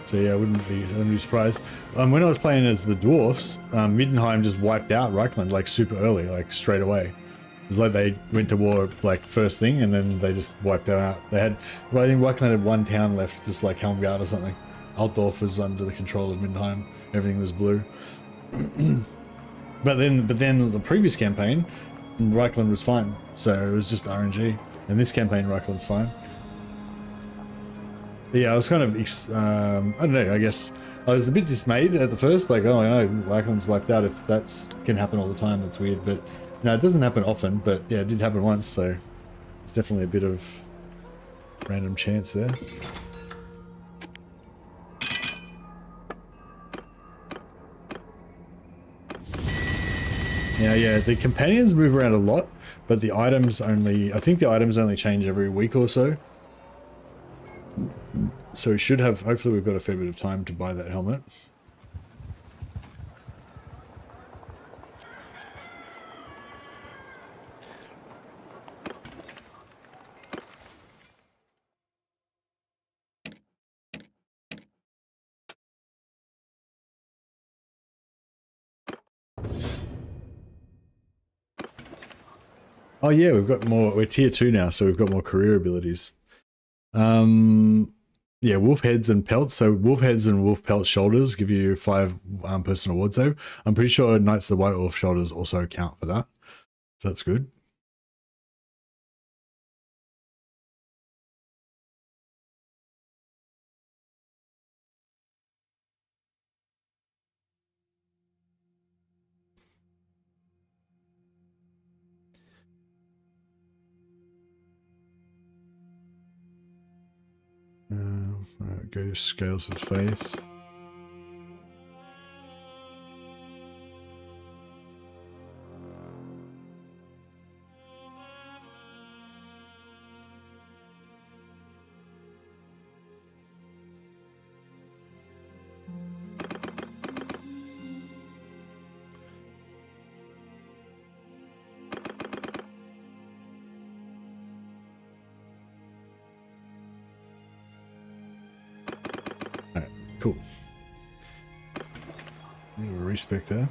So yeah, I wouldn't be surprised. When I was playing as the dwarfs, Middenheim just wiped out Reichland like super early, like straight away. It was like they went to war like first thing, and then they just wiped them out. They had, well, I think Reichland had one town left, just like Helmgard or something. Altdorf was under the control of Middenheim. Everything was blue. But then the previous campaign, Reichland was fine, so it was just RNG. And this campaign, Reikland's fine. But yeah, I was kind of, I don't know, I guess I was a bit dismayed at the first, like, oh, I know, Reikland's wiped out. If that's can happen all the time, that's weird. But no, it doesn't happen often, but yeah, it did happen once, so it's definitely a bit of random chance there. Yeah, the companions move around a lot, but the items only, I think the items only change every week or so. So we should have, hopefully we've got a fair bit of time to buy that helmet. Oh yeah, we've got more, we're tier 2 now, so we've got more career abilities. Yeah, wolf heads and pelts. So wolf heads and wolf pelt shoulders give you 5 personal ward save. I'm pretty sure Knights of the White Wolf shoulders also count for that. So that's good. Go to Scales of Faith. Alright, cool. A little respec there.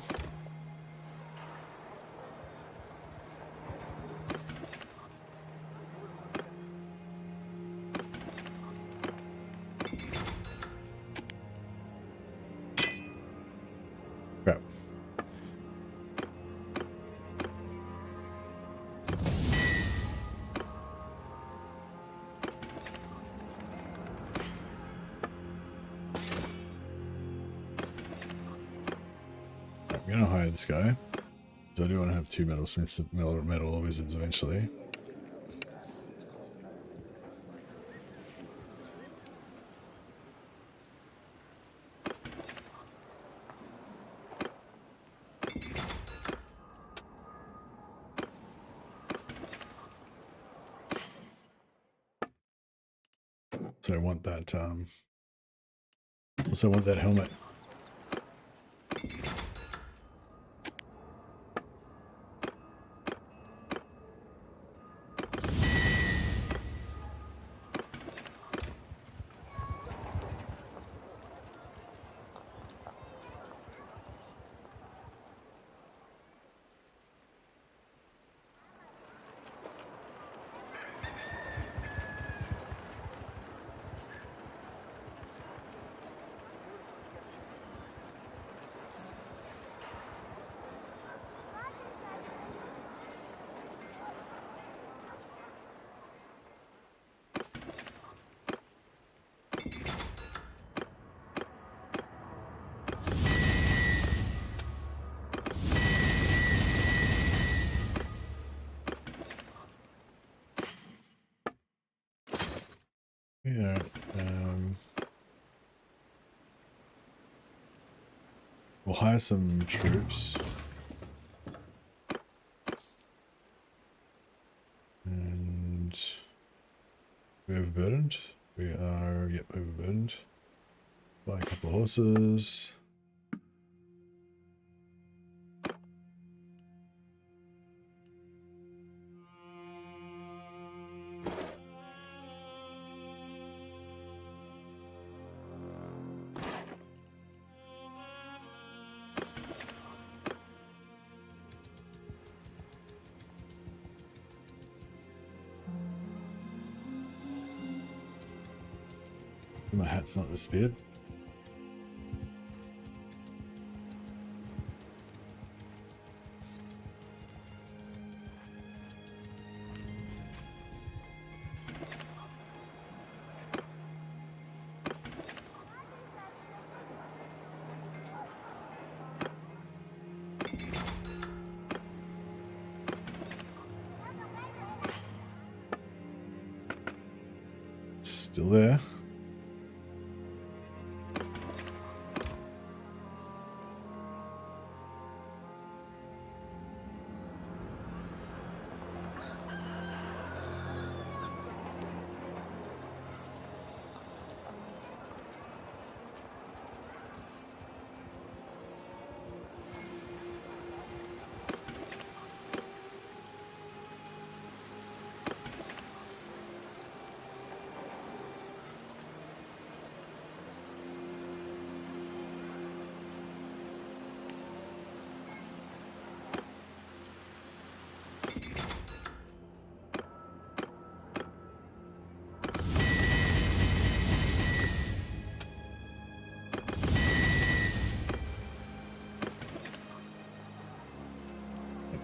Crap. I'm gonna hire this guy. So I do want to have 2 metalsmiths, metal wizards eventually. So I want that, also want that helmet. Yeah, we'll hire some troops. And we're overburdened. We are, yep, overburdened. Buy a couple of horses. My hat's not disappeared. Still there.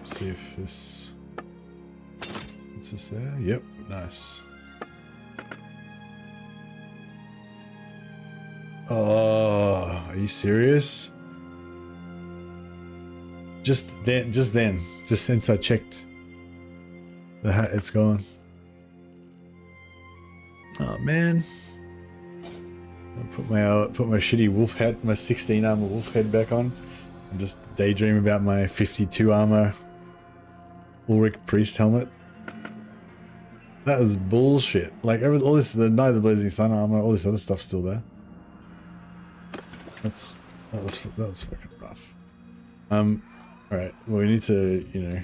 See if this... What's this there? Yep, nice. Oh, are you serious? Just since I checked the hat, it's gone. Oh man. I'll put my shitty wolf hat, my 16 armor wolf head back on, and just daydream about my 52 armor Ulrich Priest helmet. That is bullshit. Like all this, the Night of the Blazing Sun armor, all this other stuff's still there. That was fucking rough. All right. Well, we need to, you know.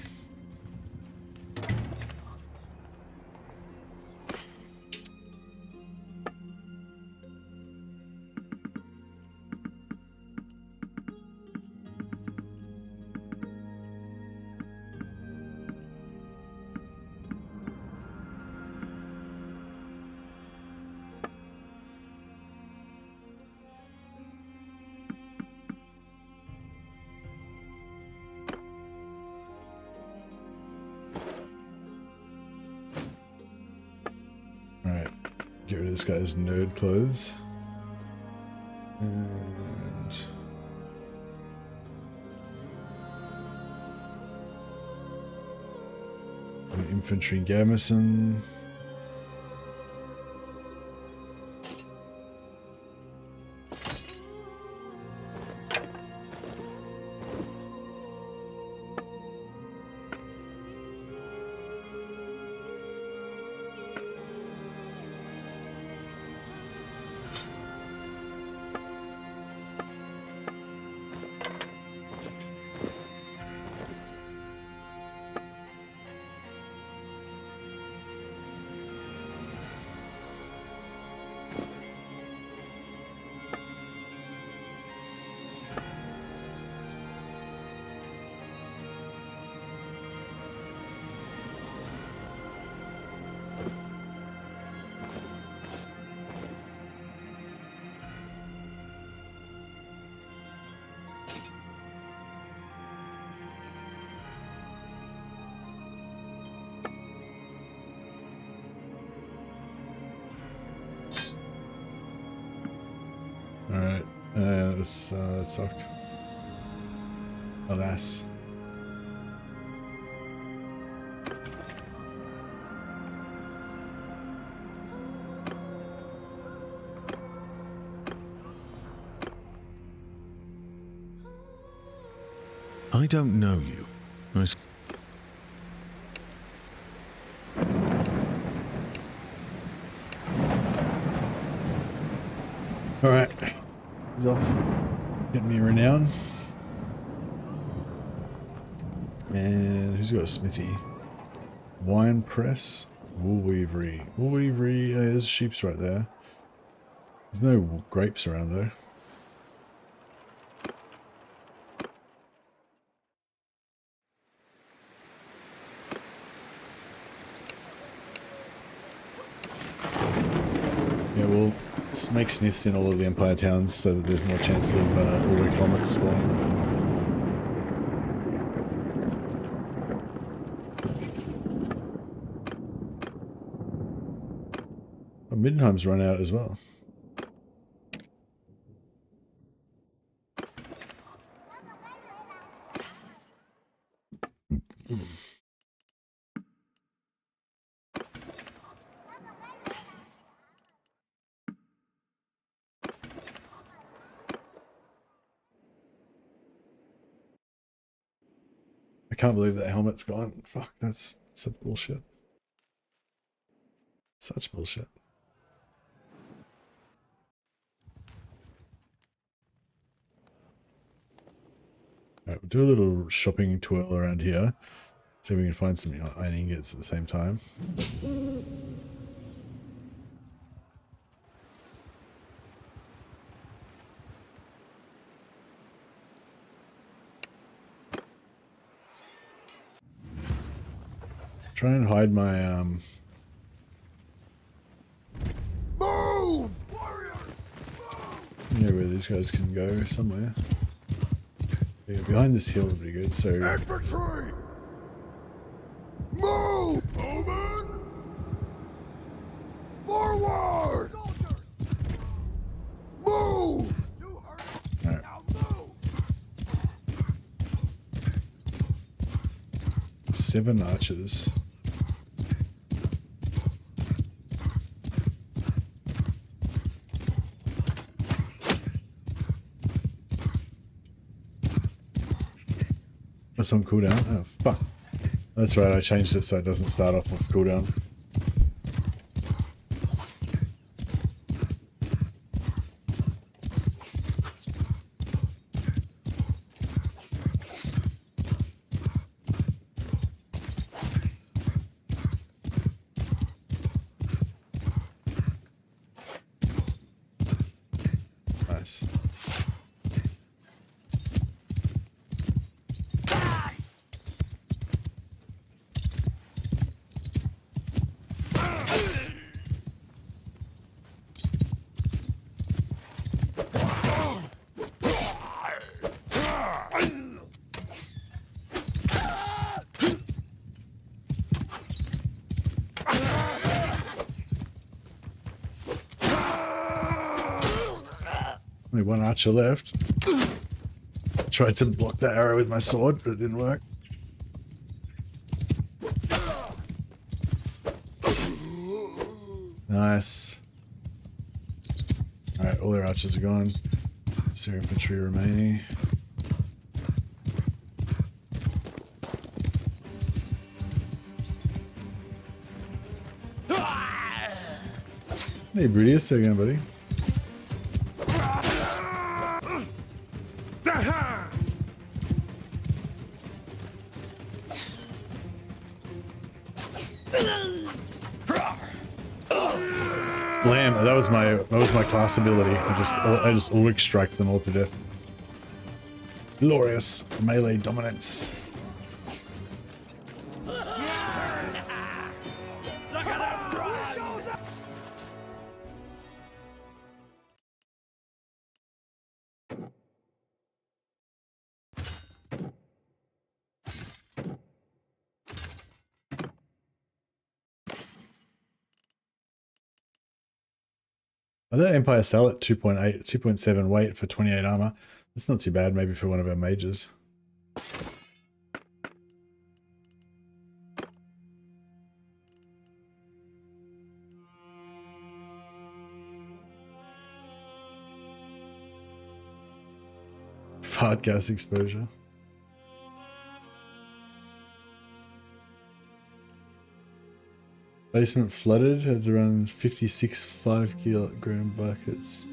Alright, get rid of this guy's nerd clothes. And... an infantry garrison. Alright, that sucked. Alas. I don't know you. Alright. He's off. Getting me renown. And who's got a smithy? Wine press. Wool weavery. Wool weavery. There's sheep's right there. There's no grapes around though. Yeah, we'll make smiths in all of the Empire towns so that there's more chance of Ulrich helmets spawning. Oh, Middenheim's run out as well. can't believe that helmet's gone. Fuck, that's such bullshit. Such bullshit. Alright, we'll do a little shopping twirl around here. See if we can find some iron ingots at the same time. Try and hide my Move! you know where these guys can go somewhere. Yeah, behind this hill would be good, so Infantry! Move! Bowman! Forward! Move! alright. Now move! 7 archers. That's on cooldown. Oh fuck. That's right, I changed it so it doesn't start off with cooldown. Nice. Only one archer left. Tried to block that arrow with my sword, but it didn't work. Nice. Alright, all their archers are gone. Zero infantry remaining. Hey, Brutus, how you going, buddy? Blam! That was my class ability. I just ulrich strike them all to death. Glorious melee dominance. I let Empire sell at 2.8, 2.7 weight for 28 armor. That's not too bad, maybe for one of our mages. Fart gas exposure. Basement flooded, had to run 56 5-kilogram buckets.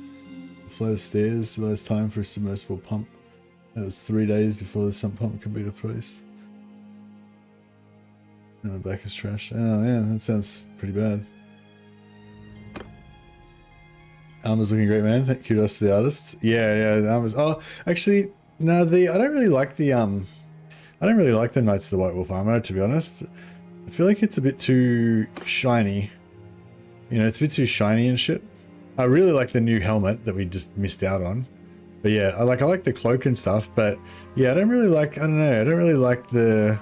Flight of stairs, last time for a submersible pump. That was 3 days before the sump pump could be replaced. And the back is trash. Oh man, that sounds pretty bad. Armor's looking great, man. Kudos to the artists. Yeah, the armor's. Oh, actually, no. I don't really like the Knights of the White Wolf armor, to be honest. I feel like it's a bit too shiny. You know, it's a bit too shiny and shit. I really like the new helmet that we just missed out on. But yeah, I like the cloak and stuff, but yeah, I don't really like the,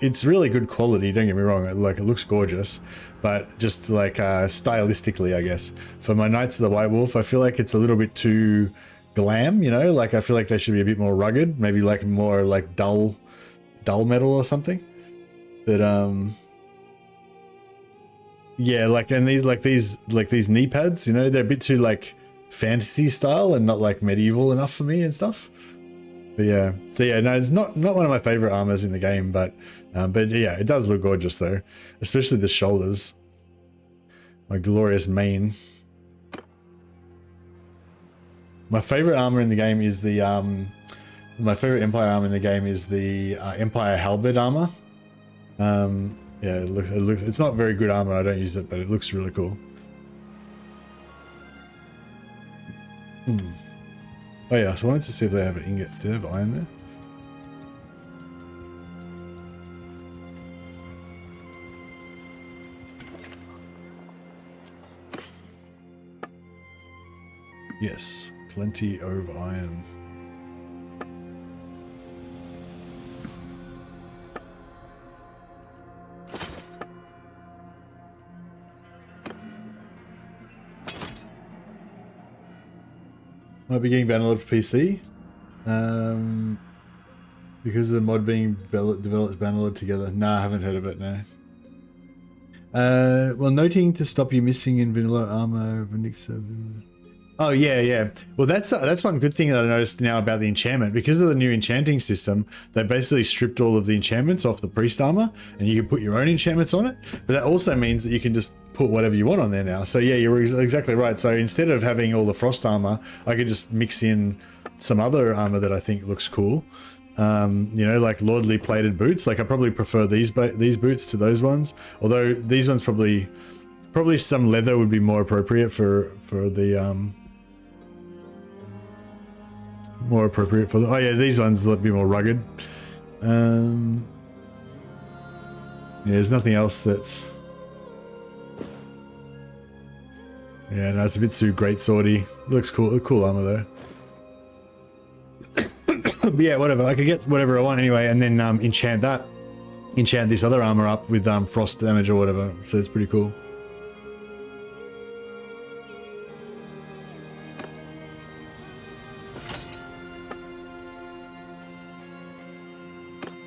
it's really good quality, don't get me wrong, it looks gorgeous, but just like stylistically, I guess, for my Knights of the White Wolf, I feel like it's a little bit too glam, you know, like I feel like they should be a bit more rugged, maybe like more like dull metal or something. But yeah, and these knee pads, you know, they're a bit too like fantasy style and not like medieval enough for me and stuff. But But yeah, so yeah, no, it's not one of my favorite armors in the game, but yeah, it does look gorgeous though, especially the shoulders. My glorious mane. My favorite armor in the game is the my favorite Empire armor in the game is the Empire halberd armor. Yeah, it looks it's not very good armor. I don't use it, but it looks really cool. Oh yeah, so I wanted to see if they have an ingot. Do they have iron there? Yes, plenty of iron. Might be getting downloaded for PC. Because of the mod being developed Bannerlord together. Nah, I haven't heard of it, no. Well, noting to stop you missing in vanilla armor. Oh yeah. Well, that's one good thing that I noticed now about the enchantment. Because of the new enchanting system, they basically stripped all of the enchantments off the priest armor, and you can put your own enchantments on it. But that also means that you can just put whatever you want on there now. So yeah, you're exactly right. So instead of having all the frost armor, I could just mix in some other armor that I think looks cool. You know, like lordly plated boots. Like I probably prefer these boots to those ones. Although these ones probably some leather would be more appropriate for the more appropriate for the, oh yeah, these ones would be more rugged. Yeah, there's nothing else that's, yeah, no, it's a bit too great swordy. Looks cool, cool armor though. But yeah, whatever, I could get whatever I want anyway, and then enchant this other armor up with frost damage or whatever, so it's pretty cool.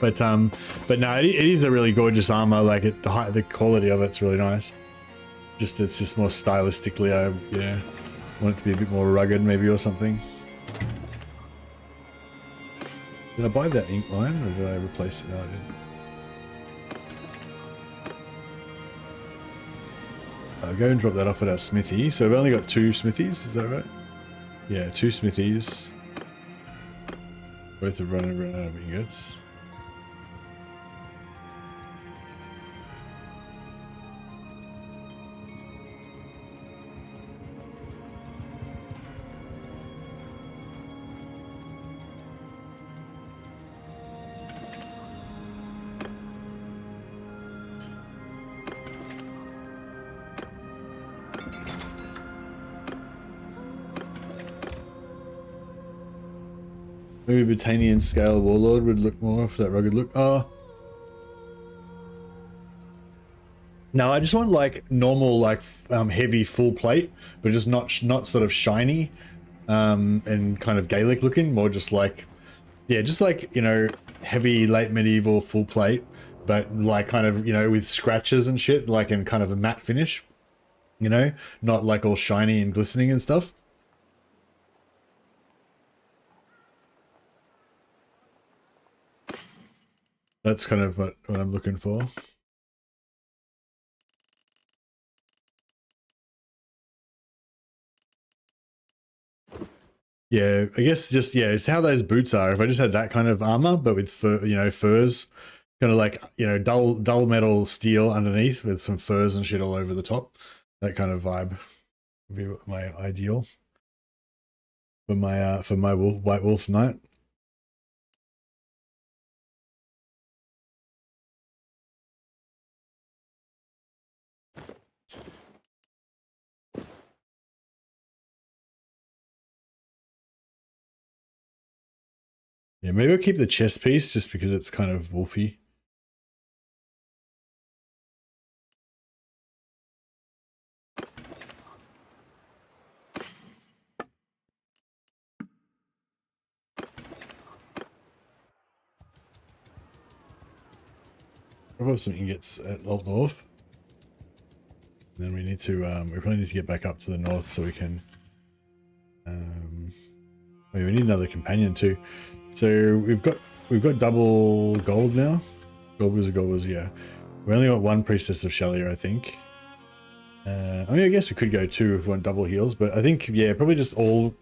But no, it is a really gorgeous armor. Like the quality of it's really nice. It's just more stylistically, I want it to be a bit more rugged maybe or something. Did I buy that ink line or did I replace it? No, I didn't. I'll go and drop that off at our smithy. So we've only got 2 smithies, is that right? Yeah, 2 smithies. Both have run out of ingots. Maybe Britannian scale warlord would look more for that rugged look. Oh. No, I just want like normal, like heavy full plate, but just not sort of shiny and kind of Gaelic looking, more just like, yeah, just like, you know, heavy late medieval full plate, but like kind of, you know, with scratches and shit, like in kind of a matte finish, you know, not like all shiny and glistening and stuff. That's kind of what I'm looking for. Yeah, I guess just, yeah, it's how those boots are. If I just had that kind of armor, but with fur, you know, furs, kind of like, you know, dull metal steel underneath with some furs and shit all over the top. That kind of vibe would be my ideal for my White Wolf Knight. Yeah, maybe I'll keep the chest piece just because it's kind of wolfy. I'll have some ingots at Old North. And then we need to, we probably need to get back up to the north so we can, oh, we need another companion too. So we've got double gold now. Gold wizard, yeah. We only got one priestess of Shelley, I think. I mean, I guess we could go 2 if we want double heals, but I think, yeah, probably just all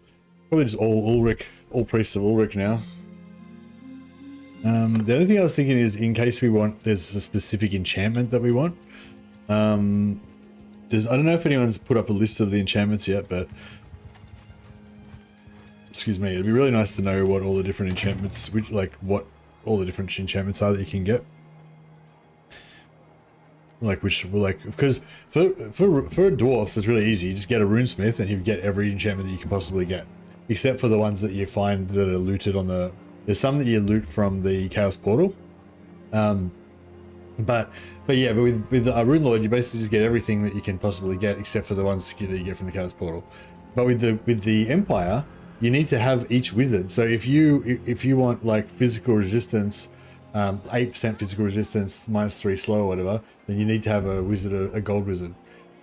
Ulrich, all priests of Ulrich now. The other thing I was thinking is, in case there's a specific enchantment that we want. I don't know if anyone's put up a list of the enchantments yet, but excuse me, it'd be really nice to know what all the different enchantments, what all the different enchantments are that you can get. Because for dwarfs, it's really easy. You just get a runesmith and you get every enchantment that you can possibly get, except for the ones that you find that are looted on the. There's some that you loot from the Chaos Portal, but with a Rune Lord, you basically just get everything that you can possibly get, except for the ones that you get from the Chaos Portal. But with the Empire, you need to have each wizard. So if you want like physical resistance, 8% physical resistance, -3 slow or whatever, then you need to have a gold wizard.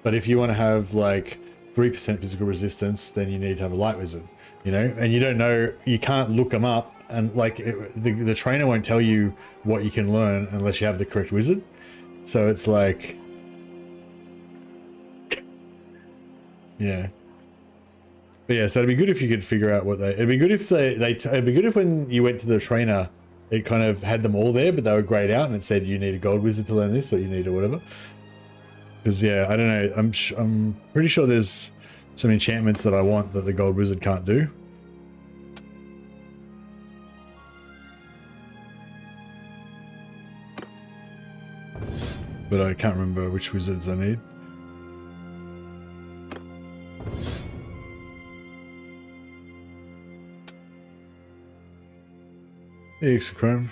But if you want to have like 3% physical resistance, then you need to have a light wizard. You know, and you don't know, you can't look them up, and like the trainer won't tell you what you can learn unless you have the correct wizard. So it's like, yeah. But yeah, so it'd be good if you could figure out it'd be good if it'd be good if when you went to the trainer, it kind of had them all there, but they were grayed out and it said you need a gold wizard to learn this, or you need or whatever. Because yeah, I don't know, I'm pretty sure there's some enchantments that I want that the gold wizard can't do. But I can't remember which wizards I need. Hey, Exochrome.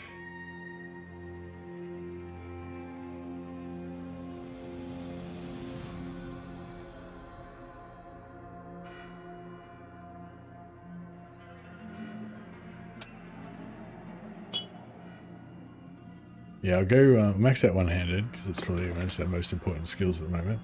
Yeah, I'll go max out one-handed because it's probably one of our most important skills at the moment.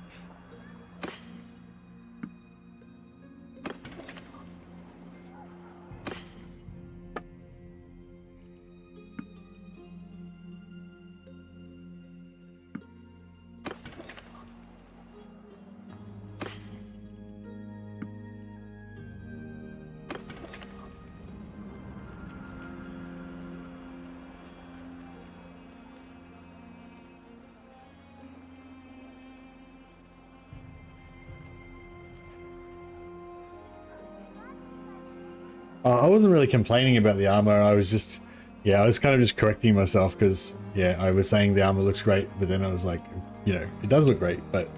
I wasn't really complaining about the armor. I was just, yeah, I was kind of just correcting myself because, yeah, I was saying the armor looks great, but then I was like, you know, it does look great, but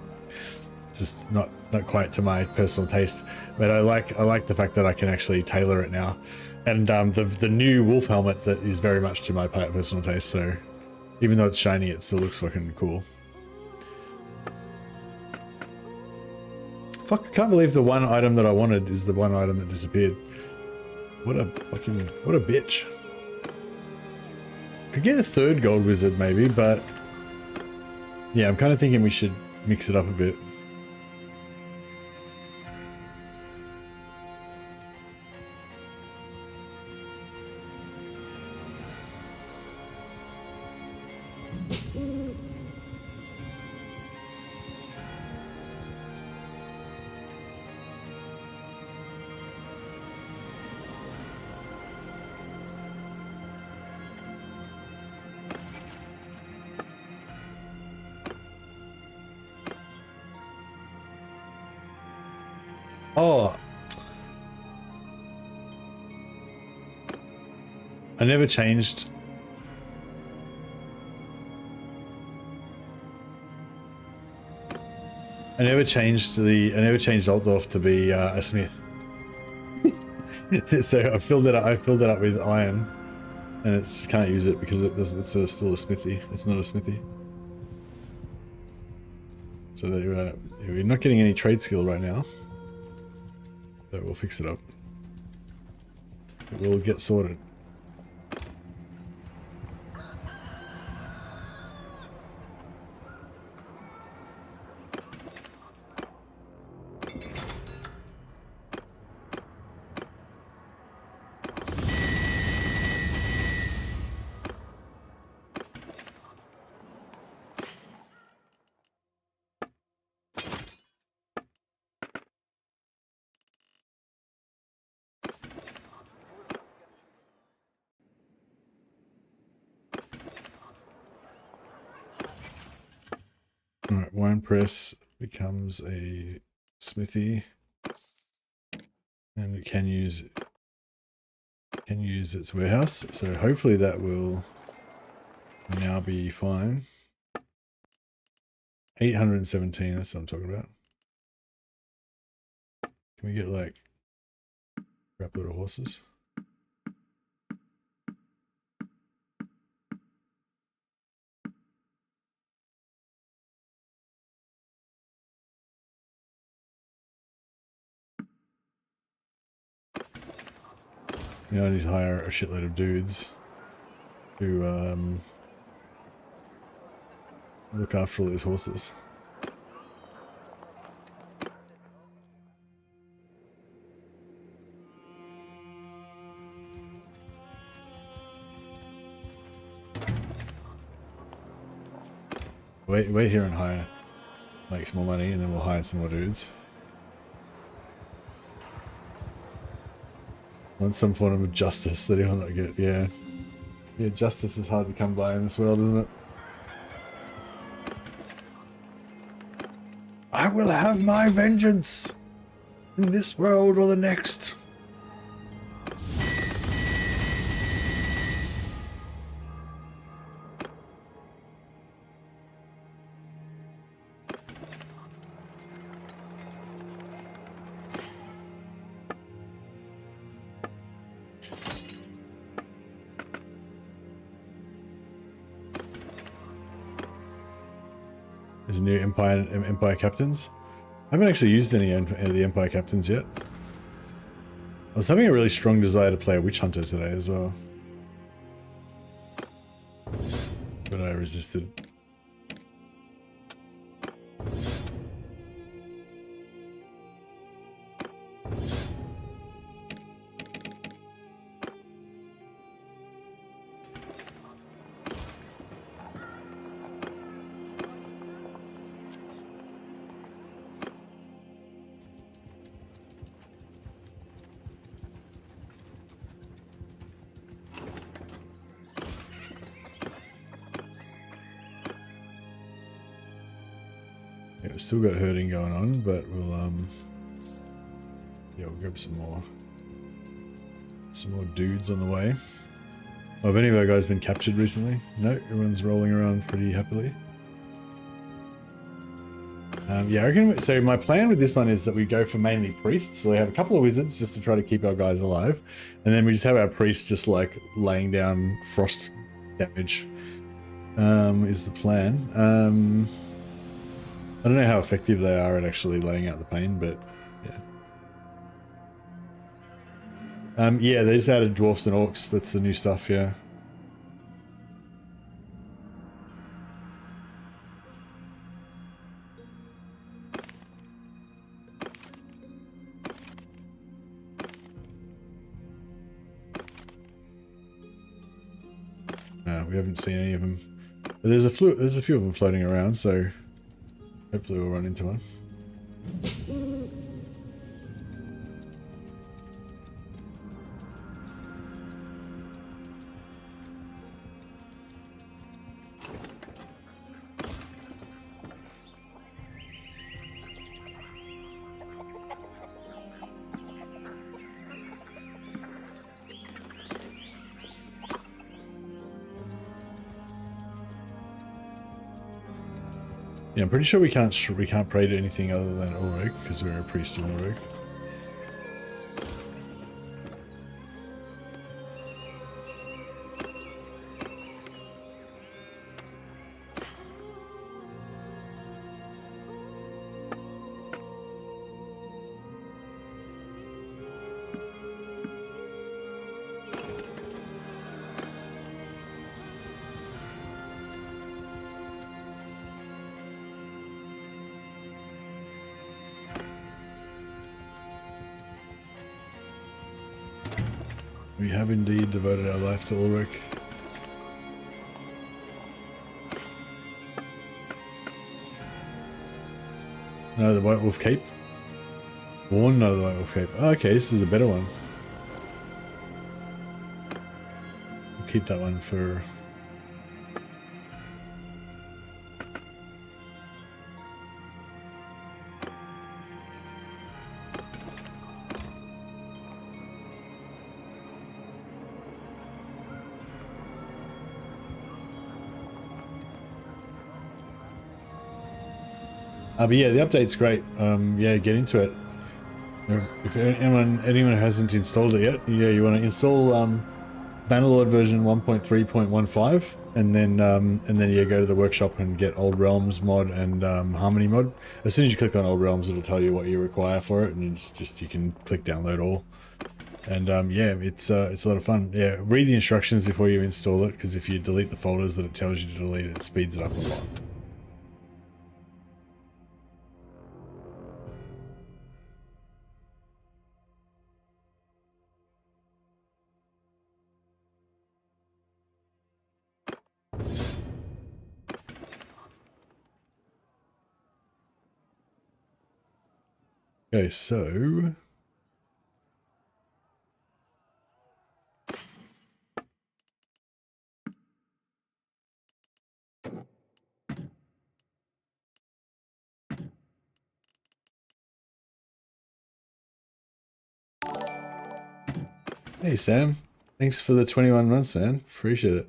it's just not quite to my personal taste. But I like the fact that I can actually tailor it now, and the new wolf helmet that is very much to my personal taste. So even though it's shiny, it still looks fucking cool. Fuck! I can't believe the one item that I wanted is the one item that disappeared. What a bitch. Could get a third gold wizard maybe, but yeah, I'm kind of thinking we should mix it up a bit. Oh, I never changed. I never changed Altdorf to be a smith. So I filled it up with iron, and it's can't use it because it's still a smithy. It's not a smithy. So we're not getting any trade skill right now. But we'll fix it up. It will get sorted. All right, wine press becomes a smithy, and we can use its warehouse. So hopefully that will now be fine. 817. That's what I'm talking about. Can we get like crap load of horses? You know, I need to hire a shitload of dudes to look after all these horses. Wait here and hire, make some more money, and then we'll hire some more dudes. Want some form of justice that he'll not get. Yeah, justice is hard to come by in this world, isn't it? I will have my vengeance in this world or the next. There's new Empire captains. I haven't actually used any of the Empire captains yet. I was having a really strong desire to play a witch hunter today as well, but I resisted. Yeah, we've still got herding going on, but we'll yeah, we'll grab some more dudes on the way. Oh, have any of our guys been captured recently? No, everyone's rolling around pretty happily. Yeah, I reckon, so my plan with this one is that we go for mainly priests. So we have a couple of wizards just to try to keep our guys alive. And then we just have our priests just like laying down frost damage, is the plan. I don't know how effective they are at actually laying out the pain, but yeah. Yeah, they just added dwarfs and orcs. That's the new stuff, yeah. No, we haven't seen any of them. But there's a few of them floating around, so hopefully we'll run into one. Yeah, I'm pretty sure we can't pray to anything other than Ulrich because we're a priest of Ulrich. We have indeed devoted our life to Ulrich. No, the White Wolf Cape. Born, no, the White Wolf Cape. Oh, okay, this is a better one. We'll keep that one for... But yeah, the update's great. Yeah, get into it. If anyone hasn't installed it yet, yeah, you want to install Bannerlord version 1.3.15, and then yeah, go to the workshop and get Old Realms mod and Harmony mod. As soon as you click on Old Realms, it'll tell you what you require for it, and you can click download all. And yeah, it's a lot of fun. Yeah, read the instructions before you install it, because if you delete the folders that it tells you to delete, it speeds it up a lot. Okay, so hey Sam, thanks for the 21 months, man. Appreciate it.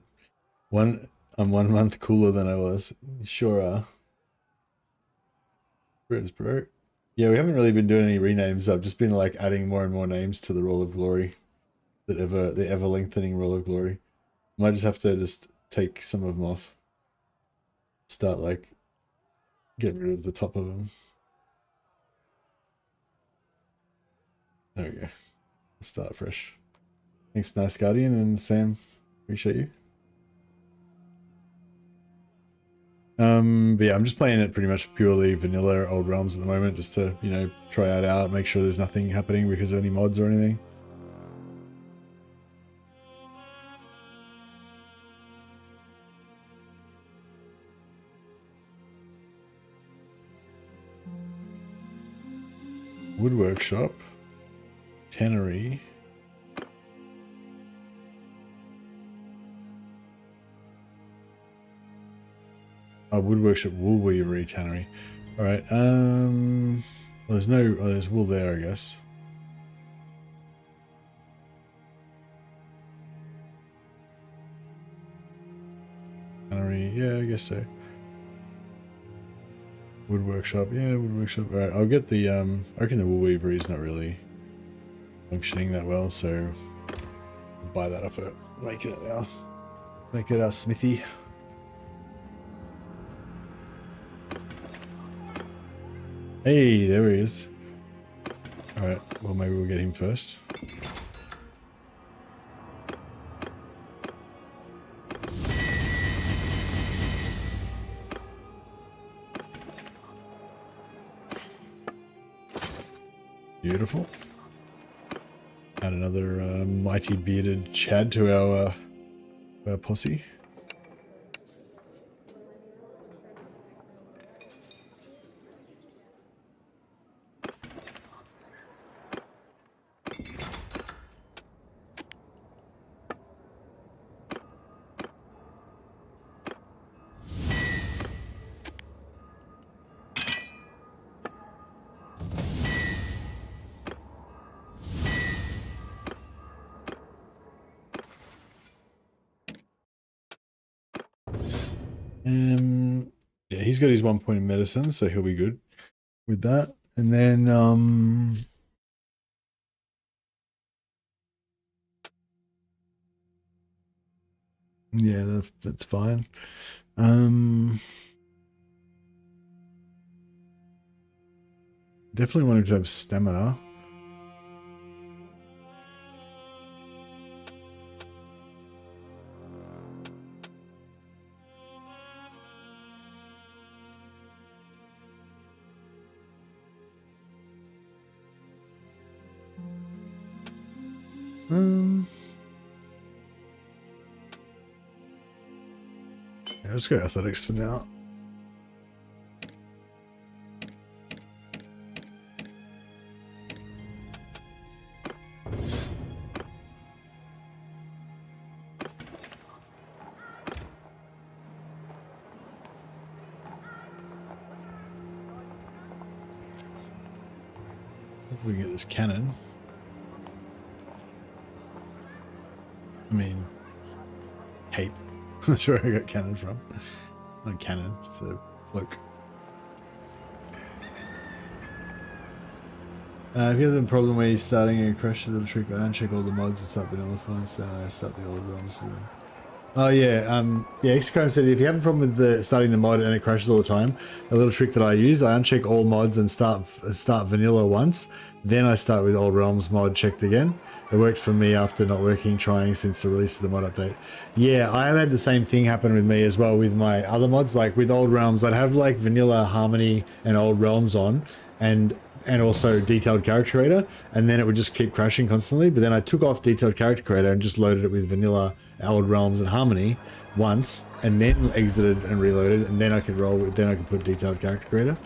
I'm 1 month cooler than I was. You sure are. Bro. Yeah, we haven't really been doing any renames. I've just been like adding more and more names to the Roll of Glory. The ever lengthening Roll of Glory. Might just have to just take some of them off. Start like getting rid of the top of them. There we go. Start fresh. Thanks, Nice Guardian and Sam. Appreciate you. But yeah, I'm just playing it pretty much purely vanilla Old Realms at the moment, just to, you know, try it out, make sure there's nothing happening because of any mods or anything. Wood workshop, tannery. Oh, wood workshop, wool weavery, tannery. All right. Well, there's no. Oh, there's wool there, I guess. Tannery, yeah, I guess so. Wood workshop, yeah, wood workshop. All right, I'll get the. I reckon the wool weavery is not really functioning that well, so I'll buy that off it. Make it our smithy. Hey, there he is. Alright, well maybe we'll get him first. Beautiful. Add another mighty bearded Chad to our posse. Yeah, he's got his 1 point in medicine, so he'll be good with that. And then yeah, that's fine. Definitely wanted to have stamina. Yeah, let's go athletics for now. We can get this cannon. I mean, cape. Not sure where I got cannon from. Not cannon, it's a cloak. If you have a problem where you're starting and crash a little trick, I uncheck all the mods and start vanilla ones, then I start the old realms. Oh yeah, yeah, Xcrime said if you have a problem with the starting the mod and it crashes all the time, a little trick that I use, I uncheck all mods and start vanilla once, then I start with old realms mod checked again. It worked for me after not working, trying since the release of the mod update. Yeah, I have had the same thing happen with me as well with my other mods. Like with old realms, I'd have like vanilla harmony and old realms on, and also detailed character creator, and then it would just keep crashing constantly. But then I took off detailed character creator and just loaded it with vanilla, old realms, and harmony once, and then exited and reloaded, and then I could roll with, then I could put detailed character creator.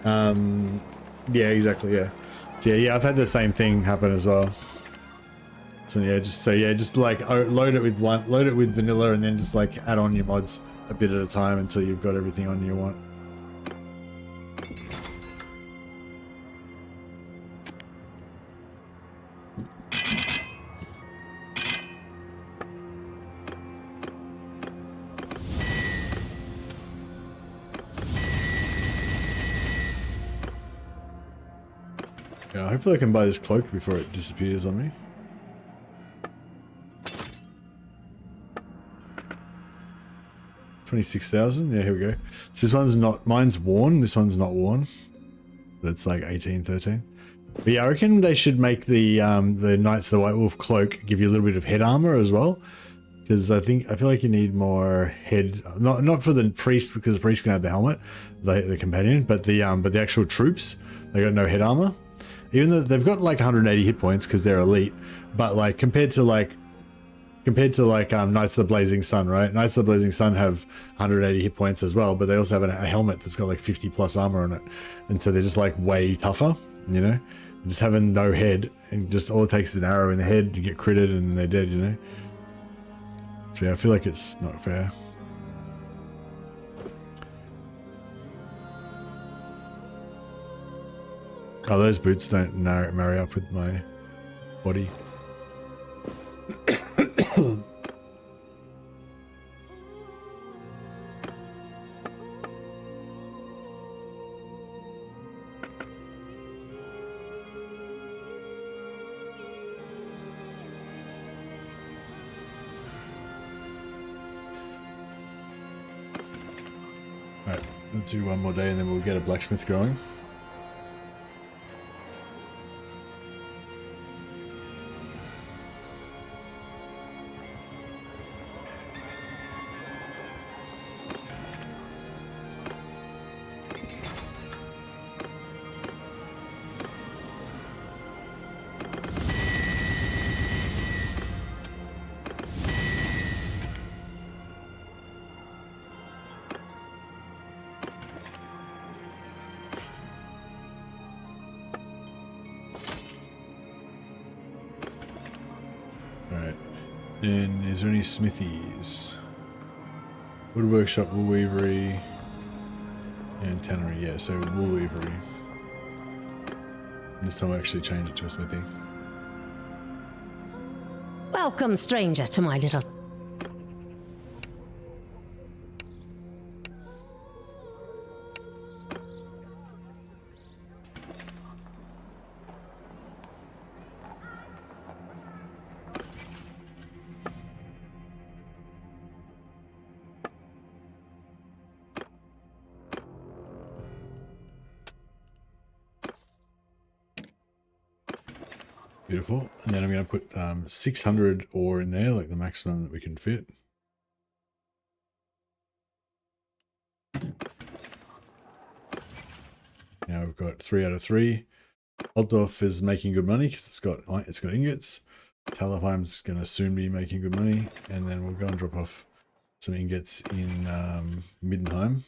Yeah, exactly. Yeah, so yeah, I've had the same thing happen as well. So yeah, just like load it with vanilla, and then just like add on your mods a bit at a time until you've got everything on you want. Yeah, hopefully I can buy this cloak before it disappears on me. $26,000. Yeah, here we go. So this one's not, mine's worn. This one's not worn. But it's like 18, 13. But yeah, I reckon they should make the Knights of the White Wolf cloak give you a little bit of head armor as well. Because I feel like you need more head, not for the priest, because the priest can have the helmet, the companion, but the actual troops, they got no head armor. Even though they've got like 180 hit points because they're elite, but like compared to Knights of the Blazing Sun, right? Knights of the Blazing Sun have 180 hit points as well, but they also have a helmet that's got like 50 plus armor on it, and so they're just like way tougher, you know. Just having no head, and just all it takes is an arrow in the head to get critted and they're dead, you know. So yeah, I feel like it's not fair. Oh, those boots don't marry up with my body. Alright, we'll do one more day and then we'll get a blacksmith going. Then is there any smithies? Wood workshop, wool weavery, and tannery. Yeah, so wool weavery. This time I actually change it to a smithy. Welcome, stranger, to my little... Beautiful. And then I'm going to put 600 ore in there, like the maximum that we can fit. Now we've got 3 out of 3. Altdorf is making good money because it's got ingots. Talafheim's going to soon be making good money, and then we'll go and drop off some ingots in Middenheim.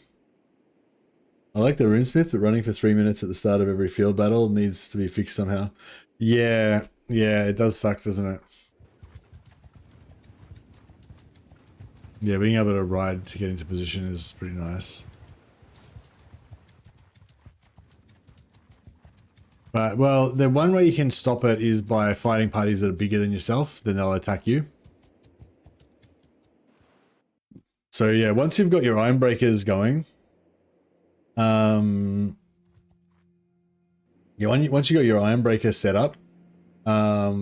I like the runesmith, but running for 3 minutes at the start of every field battle needs to be fixed somehow. Yeah, it does suck, doesn't it? Yeah, being able to ride to get into position is pretty nice. But, well, the one way you can stop it is by fighting parties that are bigger than yourself, then they'll attack you. So yeah, once you've got your Ironbreakers going, Yeah, once you got your Ironbreaker set up, what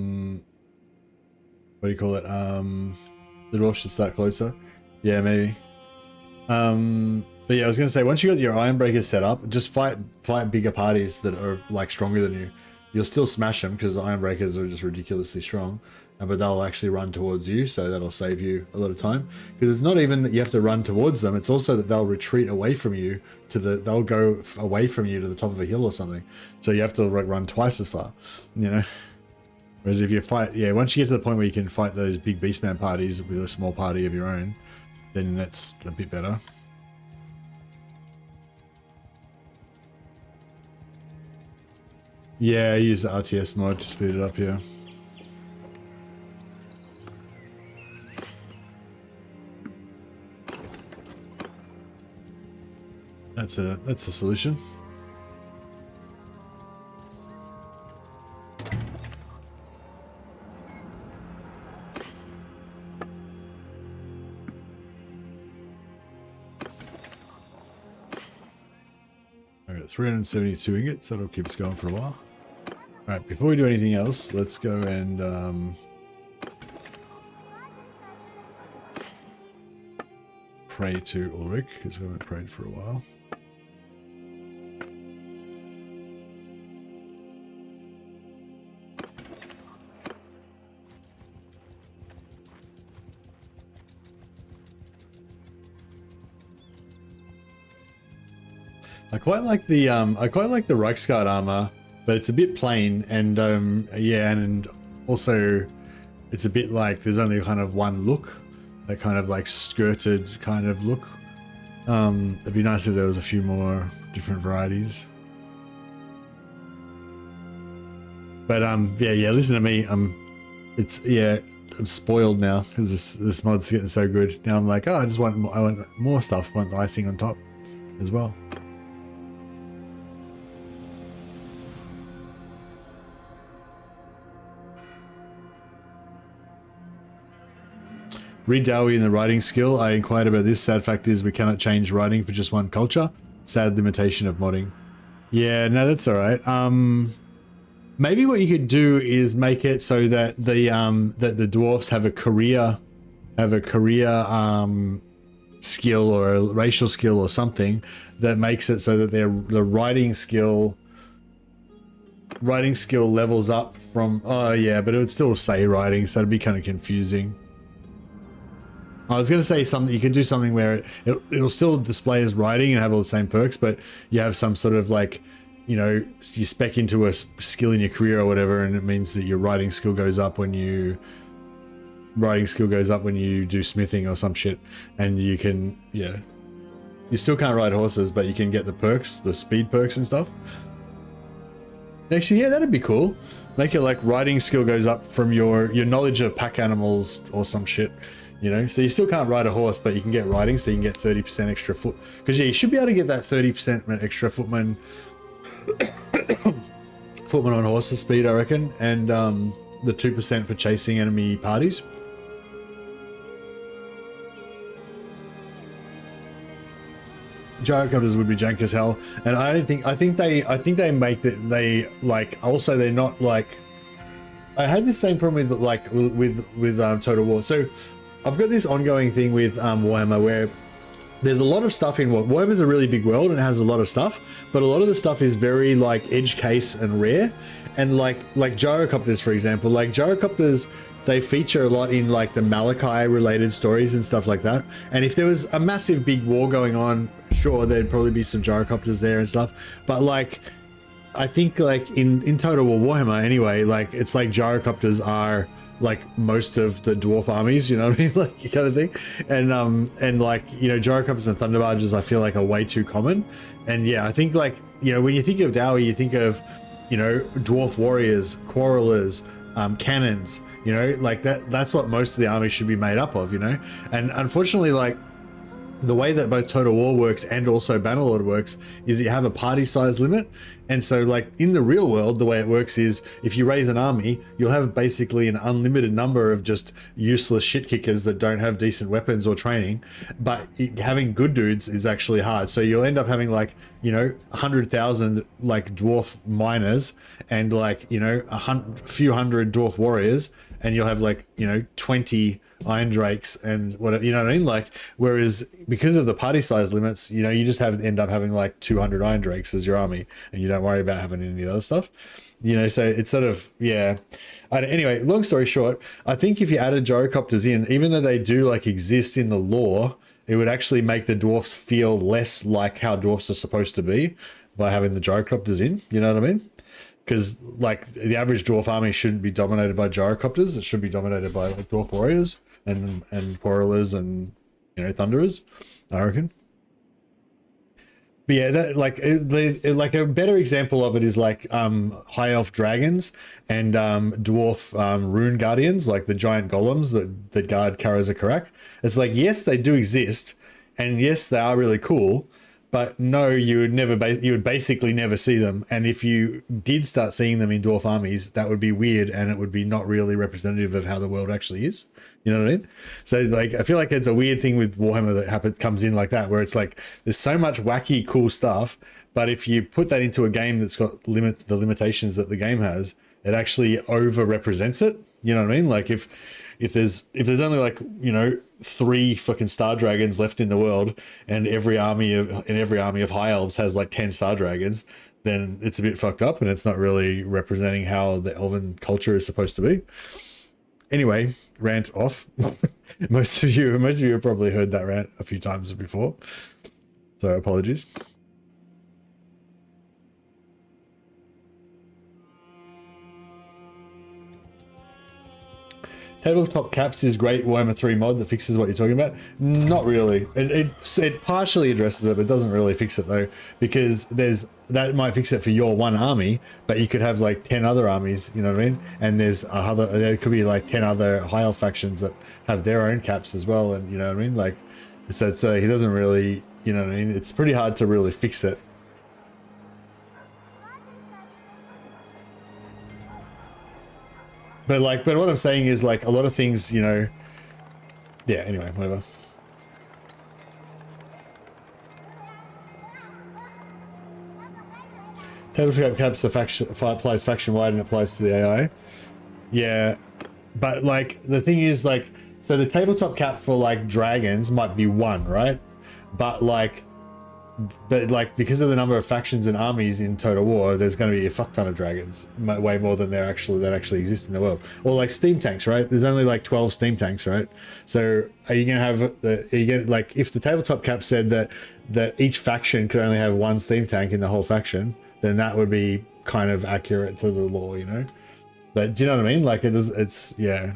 do you call it? The dwarf should start closer. Yeah, maybe. But yeah, I was gonna say, once you got your Ironbreaker set up, just fight bigger parties that are like stronger than you. You'll still smash them because the Ironbreakers are just ridiculously strong, but they'll actually run towards you, so that'll save you a lot of time. Because it's not even that you have to run towards them; it's also that they'll retreat away from you they'll go away from you to the top of a hill or something. So you have to run twice as far, you know. Whereas if you fight, yeah, once you get to the point where you can fight those big beastman parties with a small party of your own, then that's a bit better. Yeah, I use the RTS mod to speed it up, yeah. That's a solution. I got 372 ingots, that'll keep us going for a while. Alright, before we do anything else, let's go and pray to Ulrich, because we haven't prayed for a while. I quite like the Reichsguard armor, but it's a bit plain, and yeah, and also it's a bit like there's only kind of one look, that kind of like skirted kind of look. It'd be nice if there was a few more different varieties. But yeah, listen to me. I'm spoiled now because this mod's getting so good. Now I'm like, oh, I want more stuff. I want the icing on top as well. Read Dowie in the writing skill. I inquired about this. Sad fact is we cannot change writing for just one culture. Sad limitation of modding. Yeah, no, that's all right. Maybe what you could do is make it so that the dwarfs have a career skill or a racial skill or something that makes it so that the writing skill levels up from. Oh yeah, but it would still say writing, so it'd be kind of confusing. I was going to say something, you can do something where it'll still display as writing and have all the same perks, but you have some sort of like, you know, you spec into a skill in your career or whatever, and it means that your writing skill goes up when you do smithing or some shit, and you can, yeah, you still can't ride horses, but you can get the perks, the speed perks and stuff. Actually, yeah, that'd be cool. Make it like writing skill goes up from your knowledge of pack animals or some shit. You know, so you still can't ride a horse, but you can get riding, so you can get 30% extra foot. Because yeah, you should be able to get that 30% extra footman on horses speed, I reckon, and the 2% for chasing enemy parties. Gyrocopters would be jank as hell, and I think they make that they like. Also, they're not like. I had the same problem with Total War. So I've got this ongoing thing with Warhammer where there's a lot of stuff in Warhammer's a really big world and it has a lot of stuff, but a lot of the stuff is very like edge case and rare. And like gyrocopters, for example, like gyrocopters, they feature a lot in like the Malachi related stories and stuff like that. And if there was a massive big war going on, sure, there'd probably be some gyrocopters there and stuff. But like, I think like in Total War Warhammer anyway, like it's like gyrocopters are like most of the dwarf armies, you know what I mean, like kind of thing. And like, you know, gyrocopters and thunderbarges I feel like are way too common. And yeah, I think like, you know, when you think of Dowie, you think of, you know, dwarf warriors, quarrelers, cannons, you know, like that's what most of the army should be made up of, you know. And unfortunately, like the way that both Total War works and also Bannerlord works is you have a party size limit. And so like in the real world, the way it works is if you raise an army, you'll have basically an unlimited number of just useless shit kickers that don't have decent weapons or training. But having good dudes is actually hard. So you'll end up having like, you know, 100,000 like dwarf miners and like, you know, a few hundred dwarf warriors, and you'll have like, you know, 20 Iron Drakes and whatever, you know what I mean? Like, whereas because of the party size limits, you know, you just end up having like 200 Iron Drakes as your army, and you don't worry about having any other stuff, you know. So it's sort of, yeah. Anyway, long story short, I think if you added gyrocopters in, even though they do like exist in the lore, it would actually make the dwarfs feel less like how dwarfs are supposed to be by having the gyrocopters in, you know what I mean? Because like the average dwarf army shouldn't be dominated by gyrocopters. It should be dominated by like dwarf warriors and quarrelers and, you know, thunderers, I reckon. But yeah, that like like a better example of it is like high elf dragons and dwarf rune guardians, like the giant golems that guard Karazakarak. It's like, yes, they do exist, and yes, they are really cool. But no, you would basically never see them. And if you did start seeing them in dwarf armies, that would be weird, and it would be not really representative of how the world actually is. You know what I mean? So like, I feel like it's a weird thing with Warhammer that comes in like that, where it's like there's so much wacky, cool stuff, but if you put that into a game that's got the limitations that the game has, it actually over-represents it. You know what I mean? Like if there's only like, you know, 3 fucking star dragons left in the world, and every army of high elves has like 10 star dragons, then it's a bit fucked up, and it's not really representing how the elven culture is supposed to be. Anyway, rant off. most of you have probably heard that rant a few times before, so apologies. Tabletop caps is great Warhammer 3 mod that fixes what you're talking about. Not really. It partially addresses it, but it doesn't really fix it though, because that might fix it for your one army, but you could have like 10 other armies, you know what I mean? And there could be like 10 other high elf factions that have their own caps as well, and you know what I mean? Like, so he doesn't really, you know what I mean? It's pretty hard to really fix it. But what I'm saying is like a lot of things, you know, yeah, anyway, whatever. Tabletop caps applies faction wide and applies to the AI. Yeah, but like the thing is like, so the tabletop cap for like dragons might be 1, right? But like because of the number of factions and armies in Total War, there's going to be a fuck ton of dragons, way more than that actually exist in the world. Or like steam tanks, right? There's only like 12 steam tanks, right? So are you going to have like if the tabletop cap said that each faction could only have 1 steam tank in the whole faction, then that would be kind of accurate to the lore, you know? But do you know what I mean? Like it's yeah.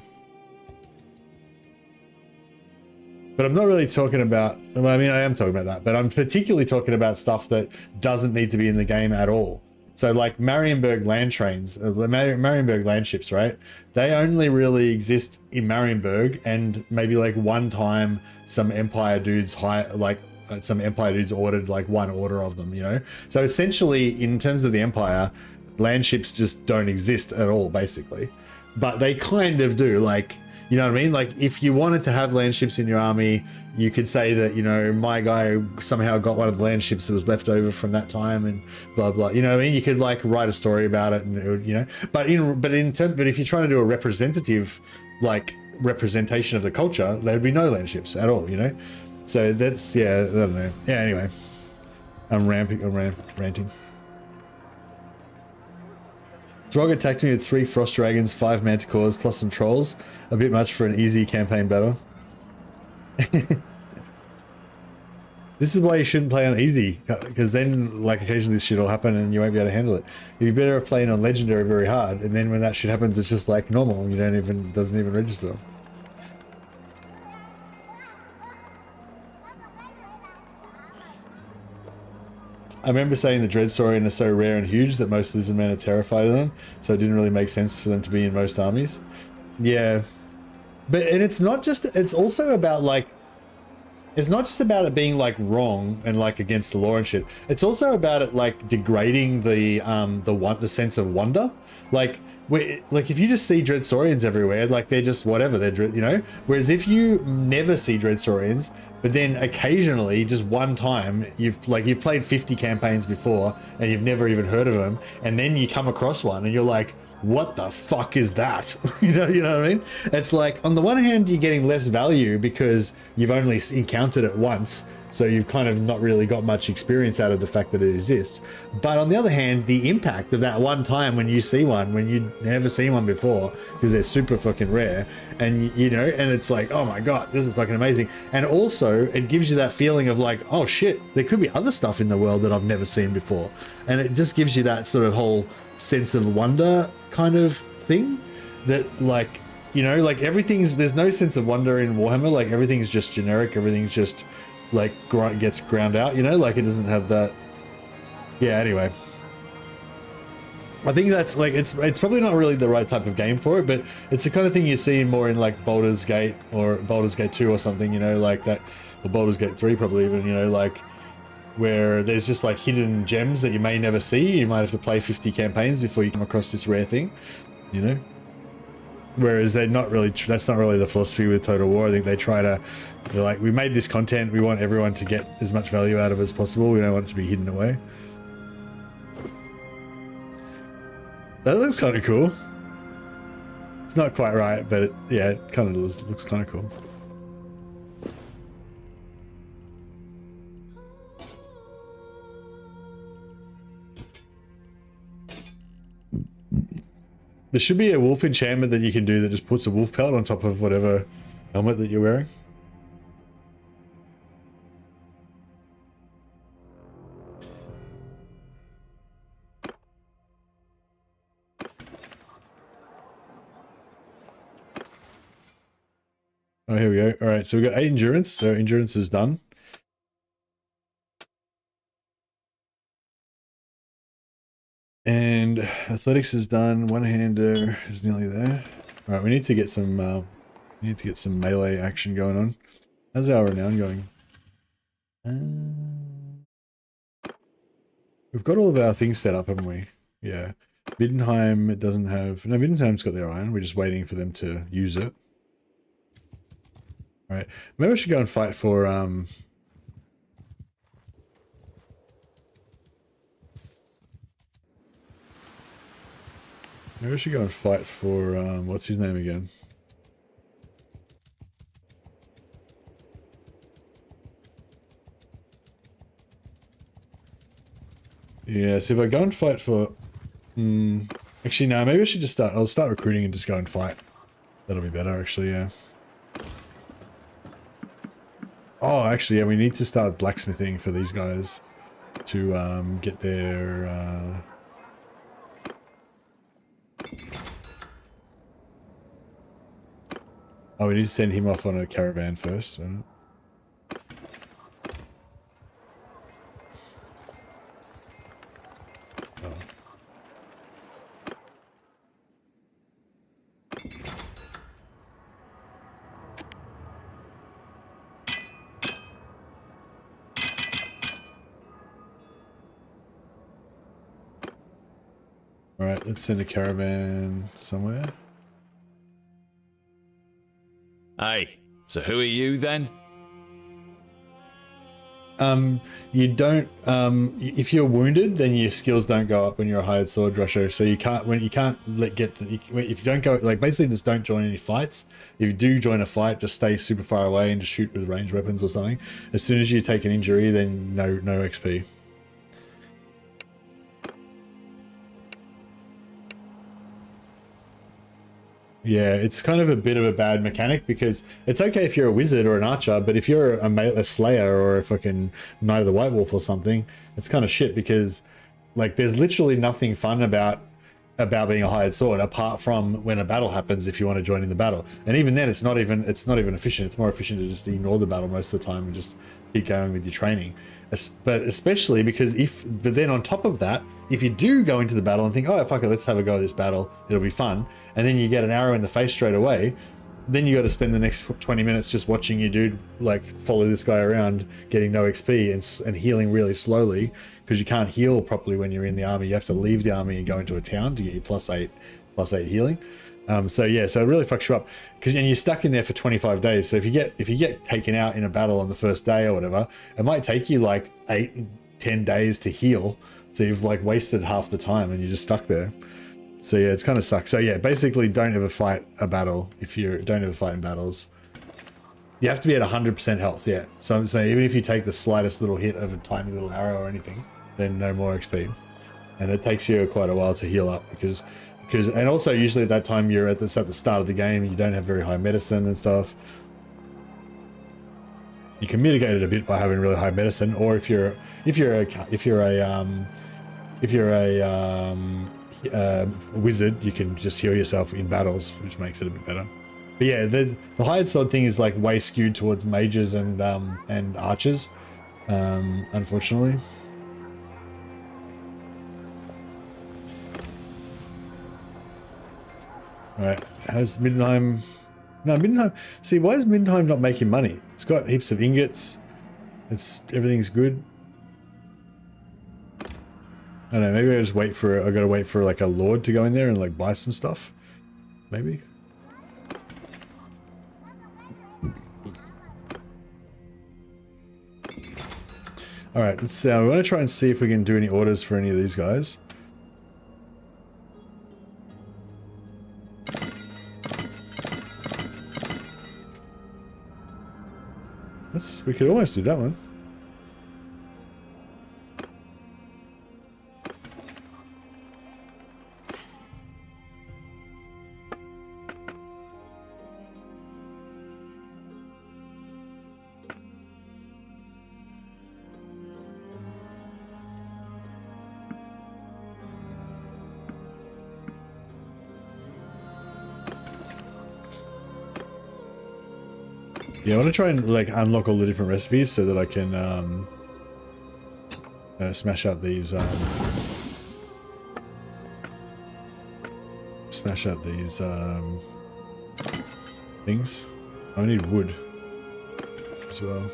But I'm not really talking about, well, I mean, I am talking about that, but I'm particularly talking about stuff that doesn't need to be in the game at all. So like Marienburg land trains, Marienburg land ships, right? They only really exist in Marienburg, and maybe like one time some Empire dudes ordered like 1 order of them, you know? So essentially, in terms of the Empire, land ships just don't exist at all, basically. But they kind of do, like, you know what I mean? Like, if you wanted to have land ships in your army, you could say that, you know, my guy somehow got one of the land ships that was left over from that time and blah, blah. You know what I mean? You could, like, write a story about it and, it would, you know. But if you're trying to do a representative, like, representation of the culture, there'd be no land ships at all, you know? So that's, yeah, I don't know. Yeah, anyway. I'm ranting. Throg attacked me with 3 frost dragons, 5 manticores, plus some trolls. A bit much for an easy campaign battle. This is why you shouldn't play on easy, because then, like, occasionally this shit will happen and you won't be able to handle it. You'd be better off playing on legendary very hard, and then when that shit happens, it's just like normal. You doesn't even register. I remember saying the Dread Saurian are so rare and huge that most lizardmen are terrified of them, so it didn't really make sense for them to be in most armies. Yeah. And it's not just, it's also about like, it's not just about it being like wrong and like against the law and shit. It's also about it like degrading the sense of wonder. Like if you just see Dreadsaurians everywhere, like they're just whatever, they're, you know. Whereas if you never see Dreadsaurians, but then occasionally, just one time, you've played 50 campaigns before and you've never even heard of them, and then you come across one and you're like, what the fuck is that? you know what I mean? It's like, on the one hand, you're getting less value because you've only encountered it once, so you've kind of not really got much experience out of the fact that it exists. But on the other hand, the impact of that one time when you see one, when you'd never seen one before, because they're super fucking rare, and you know, and it's like, oh my god, this is fucking amazing. And also, it gives you that feeling of like, oh shit, there could be other stuff in the world that I've never seen before. And it just gives you that sort of whole sense of wonder kind of thing, that like, you know, like there's no sense of wonder in Warhammer. Like everything's just generic, everything's just like gets ground out, you know, like it doesn't have that. Yeah, anyway, I think that's like, it's probably not really the right type of game for it, but it's the kind of thing you see more in like Baldur's Gate or Baldur's Gate 2 or something, you know, like that, or Baldur's Gate 3 probably even, you know, like where there's just like hidden gems that you may never see. You might have to play 50 campaigns before you come across this rare thing, you know. Whereas they're not really, that's not really the philosophy with Total War. I think they're like, we made this content, we want everyone to get as much value out of it as possible. We don't want it to be hidden away. That looks kind of cool. It's not quite right, but yeah, it kind of looks kind of cool. There should be a wolf enchantment that you can do that just puts a wolf pelt on top of whatever helmet that you're wearing. Oh, here we go. All right, so we've got 8 endurance, so endurance is done. And athletics is done. One-hander is nearly there. All right, we need to get some melee action going on. How's our renown going? We've got all of our things set up, haven't we? Yeah. Middenheim, it doesn't have... No, Middenheim's got their iron. We're just waiting for them to use it. All right. Maybe I should go and fight for... Maybe I should go and fight for, what's his name again? Yeah, so if I go and fight for... actually, no, maybe I should just I'll start recruiting and just go and fight. That'll be better, actually, yeah. Oh, actually, yeah, we need to start blacksmithing for these guys to get their... Oh, we need to send him off on a caravan first. Right? Oh. All right, let's send a caravan somewhere. Hey, so who are you then? You don't, if you're wounded, then your skills don't go up when you're a hired sword rusher. So you can't, if you don't go, like basically just don't join any fights. If you do join a fight, just stay super far away and just shoot with ranged weapons or something. As soon as you take an injury, then no XP. Yeah, it's kind of a bit of a bad mechanic because it's okay if you're a wizard or an archer, but if you're a slayer or a fucking Knight of the White Wolf or something, it's kind of shit because like there's literally nothing fun about being a hired sword apart from when a battle happens if you want to join in the battle. And even then it's not even efficient. It's more efficient to just ignore the battle most of the time and just keep going with your training. But especially because but then on top of that, if you do go into the battle and think, oh fuck it, let's have a go at this battle, it'll be fun, and then you get an arrow in the face straight away, then you got to spend the next 20 minutes just watching your dude like follow this guy around, getting no XP and healing really slowly, because you can't heal properly when you're in the army. You have to leave the army and go into a town to get your +8 healing. So yeah, so it really fucks you up, because you're stuck in there for 25 days. So if you get taken out in a battle on the first day or whatever, it might take you like 8-10 days to heal. So you've like wasted half the time and you're just stuck there. So yeah, it's kind of sucks. So yeah, basically don't ever fight a battle don't ever fight in battles. You have to be at 100% health, yeah. So I'm saying even if you take the slightest little hit of a tiny little arrow or anything, then no more XP. And it takes you quite a while to heal up because and also usually at that time you're at the start of the game, you don't have very high medicine and stuff. You can mitigate it a bit by having really high medicine, or if you're a wizard, you can just heal yourself in battles, which makes it a bit better. But yeah, the hired sword thing is like way skewed towards mages and archers, unfortunately. All right, how's Middenheim? No, Middenheim. See, why is Middenheim not making money? It's got heaps of ingots. Everything's good. I don't know, maybe I just I gotta wait for like a lord to go in there and like buy some stuff. Maybe. Alright, let's see. I want to try and see if we can do any orders for any of these guys. We could almost do that one. Yeah, I want to try and like unlock all the different recipes so that I can smash out these things. I need wood as well.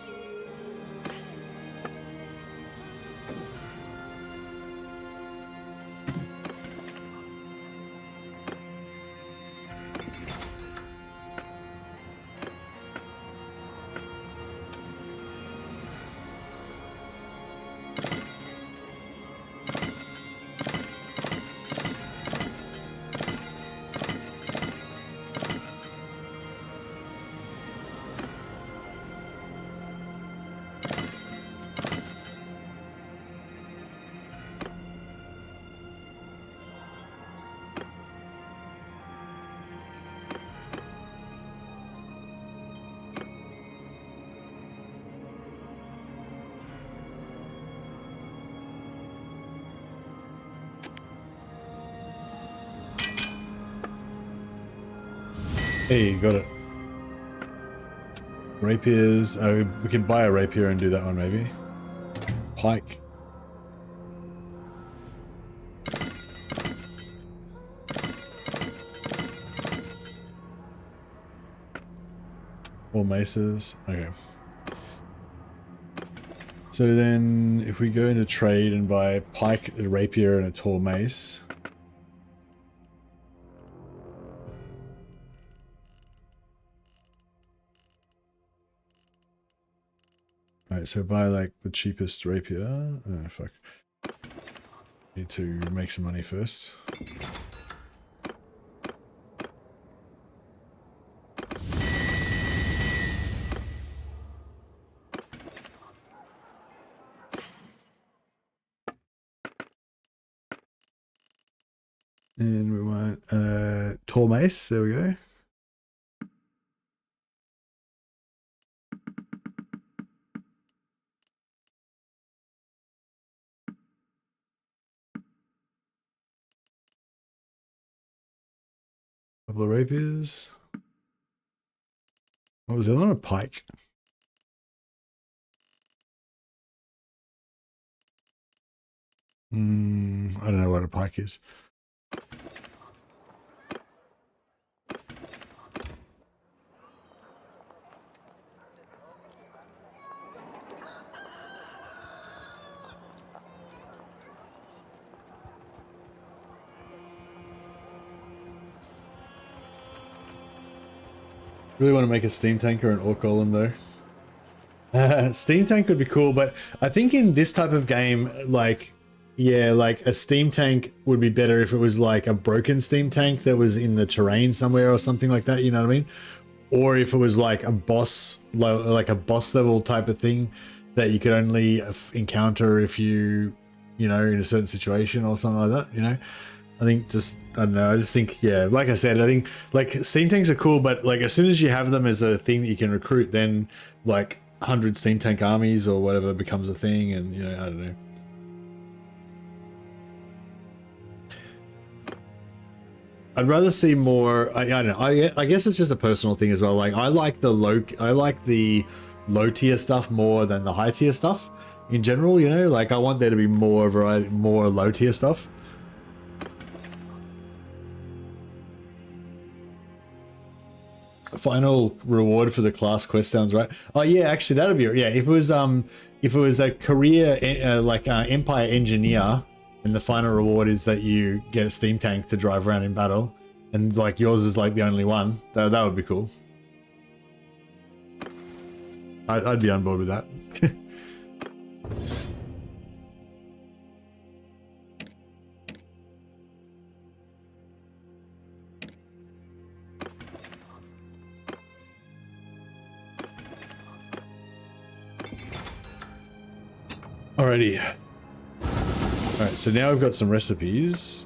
Hey, got it. Rapiers. Oh, we can buy a rapier and do that one maybe. Pike. Or maces. Okay. So then if we go into trade and buy pike, a rapier, and a tall mace. Alright, so buy like the cheapest rapier. Oh fuck. Need to make some money first. And we want tall mace, there we go. Couple of rapiers. What was the other one? A pike. I don't know what a pike is. Really want to make a steam tank or an orc golem though. Steam tank would be cool, but I think in this type of game, like, yeah, like a steam tank would be better if it was like a broken steam tank that was in the terrain somewhere or something like that, you know what I mean? Or if it was like a boss, like a boss level type of thing that you could only encounter if you know, in a certain situation or something like that, you know? I think just, I don't know, I just think, yeah, like I said, I think like steam tanks are cool, but like as soon as you have them as a thing that you can recruit, then like 100 steam tank armies or whatever becomes a thing, and you know, I don't know. I'd rather see more. I don't know. I guess it's just a personal thing as well. Like I like the low tier stuff more than the high tier stuff in general. You know, like I want there to be more variety, more low tier stuff. Final reward for the class quest sounds right. Oh yeah, actually that'd be, yeah. If it was a career Empire engineer, and the final reward is that you get a steam tank to drive around in battle, and like yours is like the only one, that would be cool. I'd be on board with that. Alrighty. Alright, so now we've got some recipes.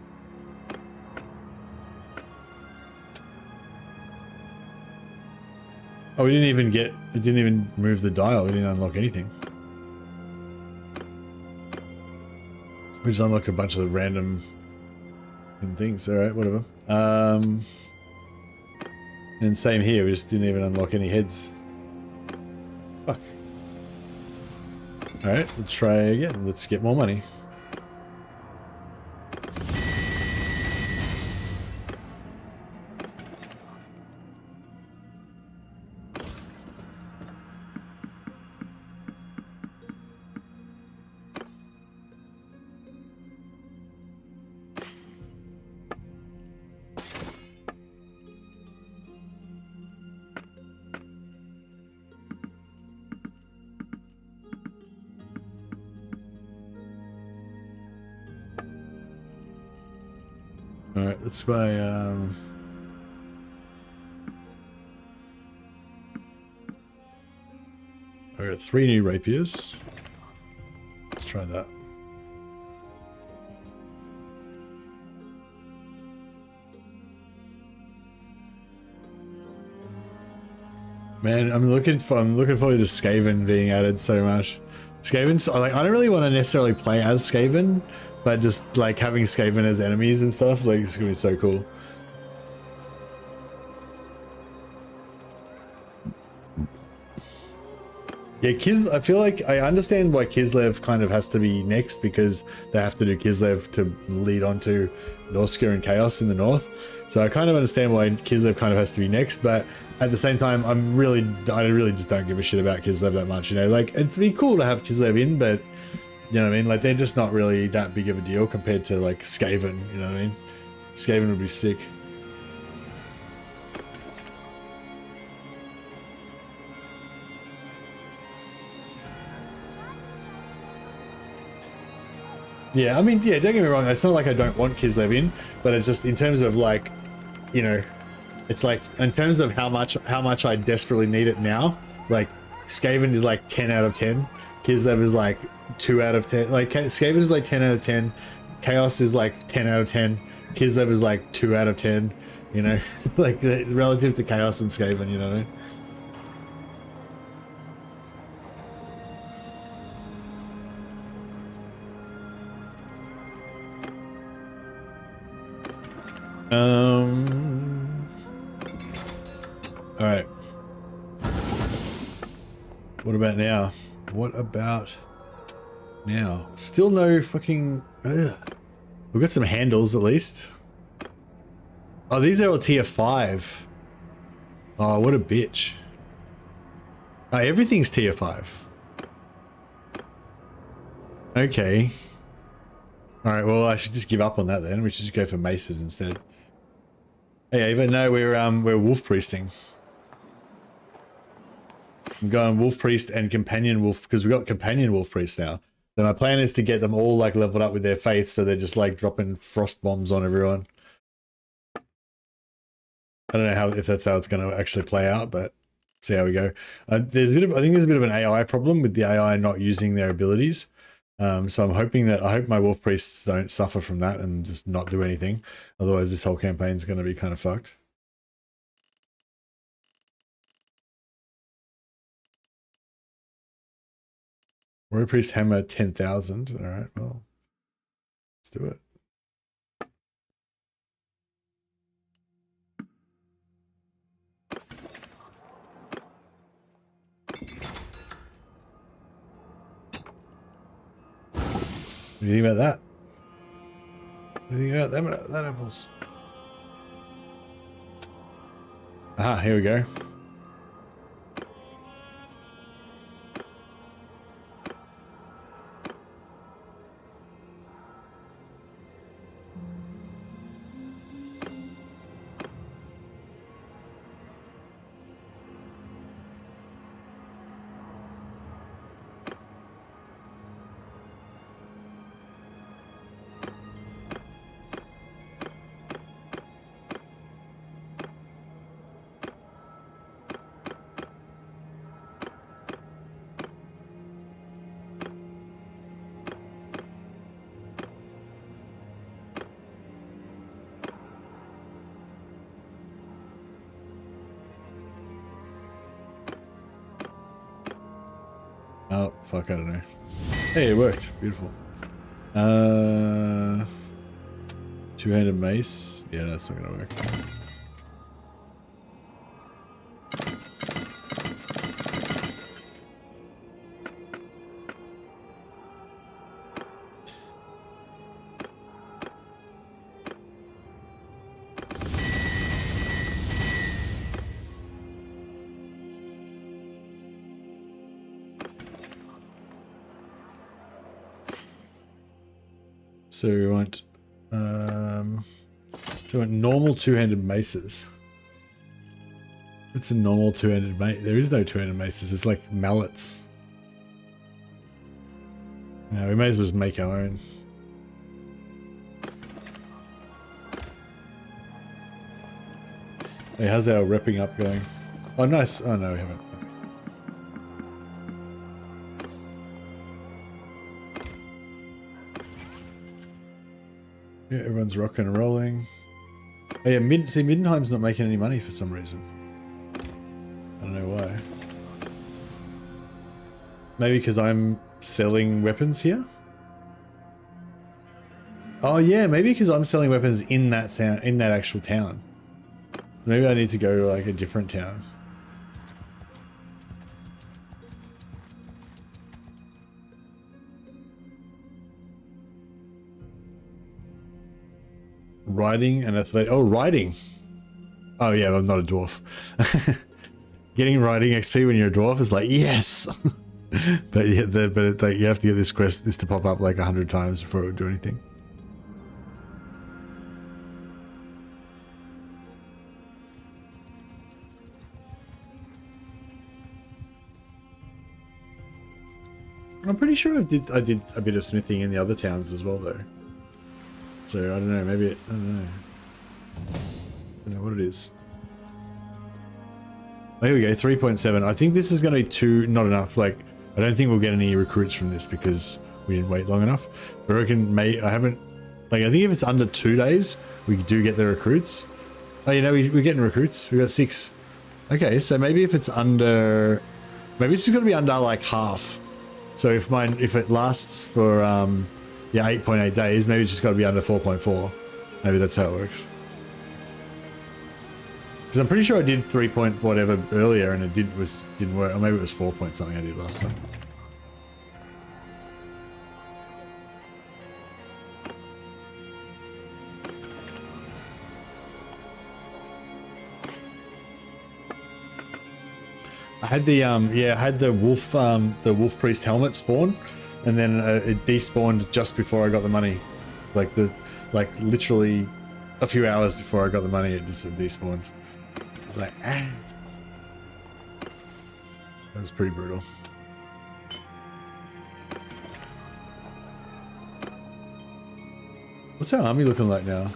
Oh, we didn't even move the dial. We didn't unlock anything. We just unlocked a bunch of random things. Alright, whatever. And same here, we just didn't even unlock any heads. Fuck. Alright, let's try again. Let's get more money. Alright, let's buy I got 3 new rapiers. Let's try that. Man, I'm looking forward to Skaven being added so much. Skaven's like, I don't really want to necessarily play as Skaven, but just like having Skaven as enemies and stuff, like it's gonna be so cool. Yeah, I feel like I understand why Kislev kind of has to be next, because they have to do Kislev to lead on to Norsca and Chaos in the north. So I kind of understand why Kislev kind of has to be next, but at the same time, I really just don't give a shit about Kislev that much, you know? Like, it'd be cool to have Kislev in, but you know what I mean? Like, they're just not really that big of a deal compared to like Skaven, you know what I mean? Skaven would be sick. Yeah, I mean, yeah, don't get me wrong, it's not like I don't want Kislev in, but it's just in terms of like, you know, it's like in terms of how much I desperately need it now, like Skaven is like 10 out of 10, Kislev is like 2 out of 10, like Skaven is like 10 out of 10, Chaos is like 10 out of 10, Kislev is like 2 out of 10, you know, like relative to Chaos and Skaven, you know what I mean? All right. What about now? What about now? Still no fucking... Ugh. We've got some handles at least. Oh, these are all tier 5. Oh, what a bitch. Oh, everything's tier 5. Okay. Alright, well, I should just give up on that then. We should just go for maces instead. Hey, Ava, no, we're wolf priesting. I'm going Wolf Priest and Companion Wolf because we've got Companion Wolf Priest now. So my plan is to get them all like leveled up with their faith, so they're just like dropping frost bombs on everyone. I don't know if that's how it's going to actually play out, but see how we go. I think there's a bit of an AI problem with the AI not using their abilities. So I'm hoping I hope my Wolf Priests don't suffer from that and just not do anything. Otherwise, this whole campaign's going to be kind of fucked. Warrior Priest Hammer 10,000. All right, well, let's do it. What do you think about that? What do you think about that apples? Aha, here we go. Oh, fuck, I don't know. Hey, it worked. Beautiful. Two-handed mace. Yeah, that's not gonna work. So we want normal two-handed maces. It's a normal two-handed mace. There is no two-handed maces. It's like mallets. No, we may as well just make our own. Hey, how's our repping up going? Oh, nice. Oh no, we haven't. Yeah, everyone's rocking and rolling. Oh yeah, Middenheim's not making any money for some reason. I don't know why. Maybe because I'm selling weapons here? Oh yeah, maybe because I'm selling weapons in that actual town. Maybe I need to go to like a different town. Riding and athletic. Oh, riding. Oh yeah, I'm not a dwarf. Getting riding XP when you're a dwarf is like yes. But yeah, it's like you have to get this to pop up like 100 times before it would do anything. I'm pretty sure I did a bit of smithing in the other towns as well though. So I don't know, maybe I don't know what it is. Oh, here we go, 3.7. I think this is going to be not enough. Like, I don't think we'll get any recruits from this because we didn't wait long enough. But I reckon I think if it's under 2 days, we do get the recruits. Oh, you know, we're getting recruits. We got 6. Okay, so maybe if it's under, maybe it's just going to be under like half. So if it lasts for 8.8 days, maybe it's just got to be under 4.4. Maybe that's how it works. Because I'm pretty sure I did 3 point whatever earlier and it didn't work. Or maybe it was 4 point something I did last time. I had the wolf priest helmet spawn, and then it despawned just before I got the money, like literally a few hours before I got the money. It just despawned. It's like That was pretty brutal. What's our army looking like now?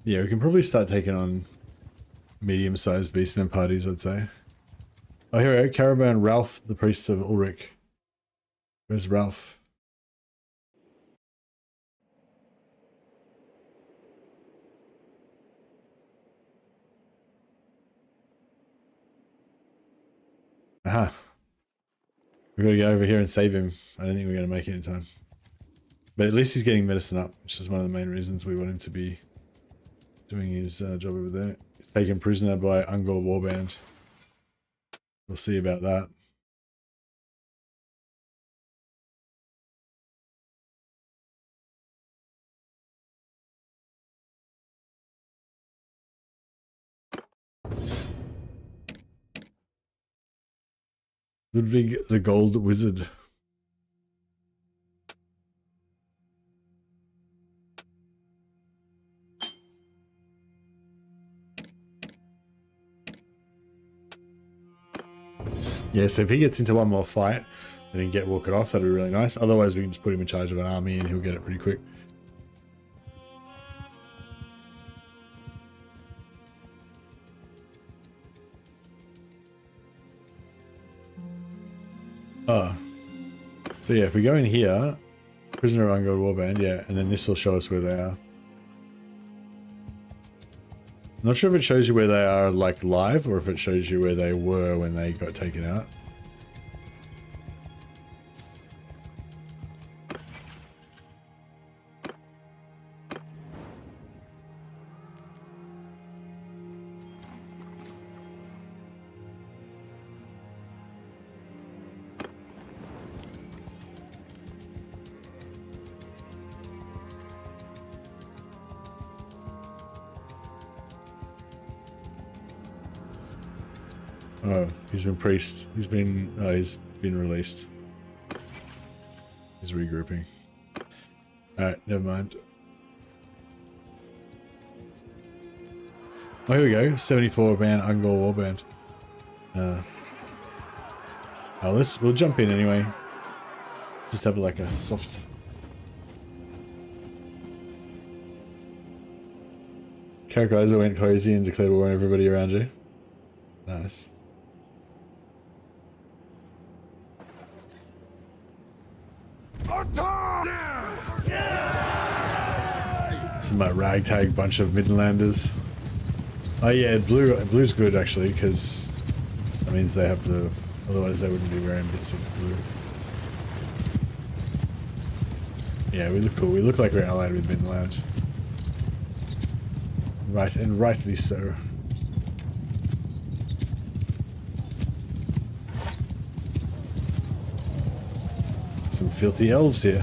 Yeah, we can probably start taking on medium-sized beastmen parties, I'd say. Oh, here we go. Caravan Ralph, the priest of Ulrich. Where's Ralph? Aha. We've got to go over here and save him. I don't think we're going to make it in time. But at least he's getting medicine up, which is one of the main reasons we want him to be doing his job over there. Taken prisoner by Ungol Warband. We'll see about that. Ludwig the Gold Wizard. Yeah, so if he gets into one more fight and he can get walk it off, that'd be really nice. Otherwise, we can just put him in charge of an army and he'll get it pretty quick. Oh. So yeah, if we go in here, prisoner of Ungod Warband, yeah, and then this will show us where they are. Not sure if it shows you where they are like live or if it shows you where they were when they got taken out. Oh, he's been priest. He's been released. He's regrouping. Alright, never mind. Oh, here we go. 74 man Ungol Warband. We'll jump in anyway. Just have like a soft. Characterizer went crazy and declared war on everybody around you. Nice. This is my ragtag bunch of Midlanders. Oh yeah, blue's good actually, because that means they have the. Otherwise, they wouldn't be wearing bits of blue. Yeah, we look cool. We look like we're allied with Midland. Right, and rightly so. Some filthy elves here.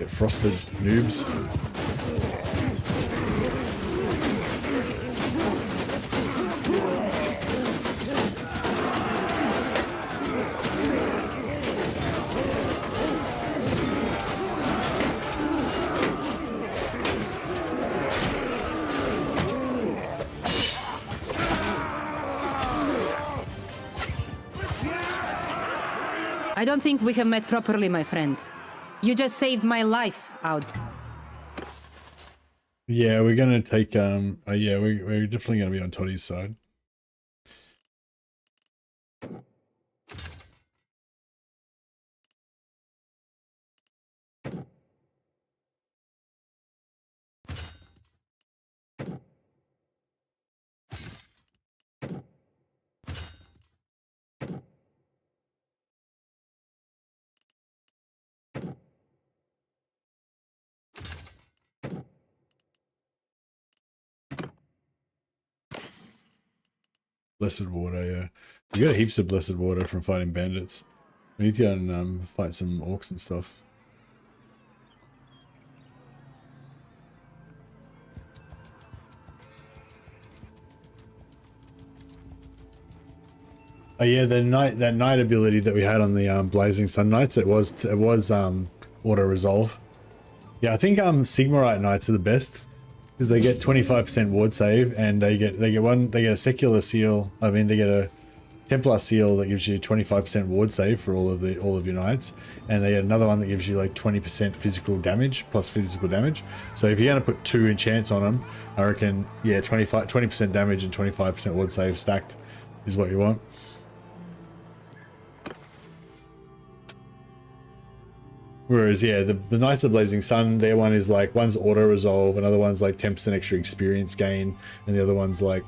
Frosted noobs. I don't think we have met properly, my friend. You just saved my life out. Yeah, we're gonna take yeah, we're definitely gonna be on Toddy's side. Blessed water, yeah. You got heaps of blessed water from fighting bandits. We need to go and fight some orcs and stuff. Oh yeah, that night ability that we had on the Blazing Sun Knights, it was auto resolve. Yeah, I think Sigmarite Knights are the best because they get 25% ward save, and they get a secular seal. I mean, they get a Templar seal that gives you 25% ward save for all of your knights, and they get another one that gives you like 20% physical damage plus physical damage. So if you're gonna put 2 enchants on them, I reckon, yeah, 20% damage and 25% ward save stacked is what you want. Whereas, yeah, the Knights of Blazing Sun, their one is like, one's auto resolve, another one's like 10% extra experience gain, and the other one's like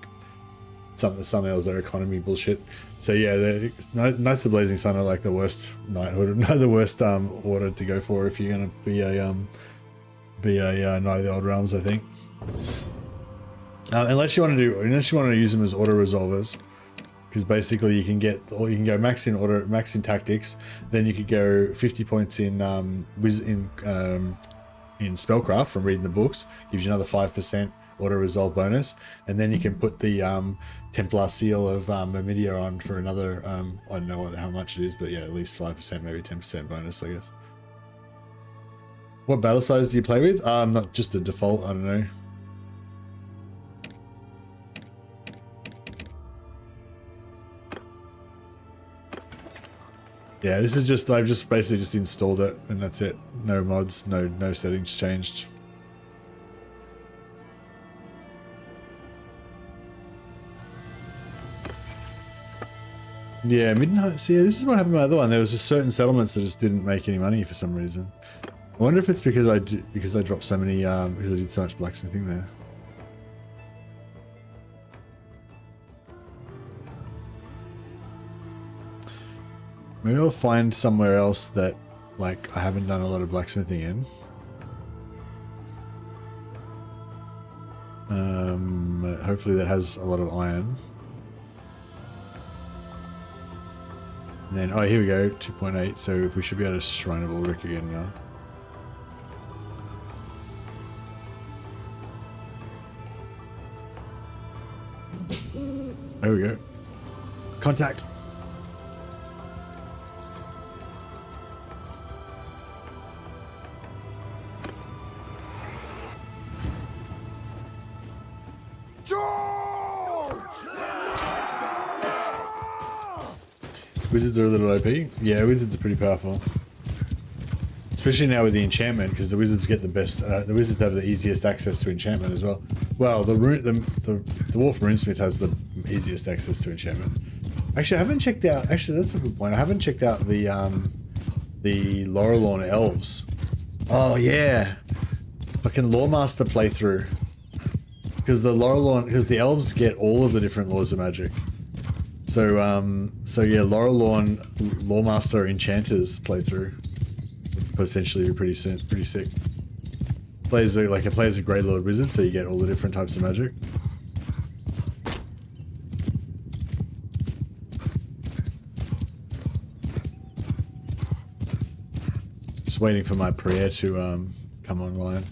some else, their economy bullshit. So yeah, the Knights of Blazing Sun are like the worst knighthood, the worst order to go for if you're gonna be a Knight of the Old Realms, I think. Unless you want to use them as auto resolvers. Because basically you can go max in tactics, then you could go 50 points in spellcraft from reading the books, gives you another 5% auto resolve bonus, and then you can put the Templar seal of Myrmidia on for another I don't know how much it is, but yeah, at least 5%, maybe 10% bonus, I guess. What battle size do you play with? Not just a default, I don't know. Yeah, this is just, I've just basically just installed it and that's it. No mods, no settings changed. Yeah, Midnight. See, this is what happened with my other one. There was just certain settlements that just didn't make any money for some reason. I wonder if it's because I dropped so many because I did so much blacksmithing there. Maybe I'll find somewhere else that, like, I haven't done a lot of blacksmithing in. Hopefully that has a lot of iron. And then, oh, here we go, 2.8. So if we should be able to Shrine of Ulrich again now. There we go. Contact. Wizards are a little OP. Yeah, wizards are pretty powerful. Especially now with the enchantment, because the wizards get the best, the wizards have the easiest access to enchantment as well. Well, the Dwarf Runesmith has the easiest access to enchantment. Actually, I haven't checked out, actually that's a good point, I haven't checked out the Laurelorn Elves. Oh yeah. Fucking Lawmaster playthrough. Because the elves get all of the different laws of magic. So yeah, Laurelorn Lawmaster Enchanters playthrough potentially be pretty sick. Plays a Grey Lord Wizard, so you get all the different types of magic. Just waiting for my prayer to come online.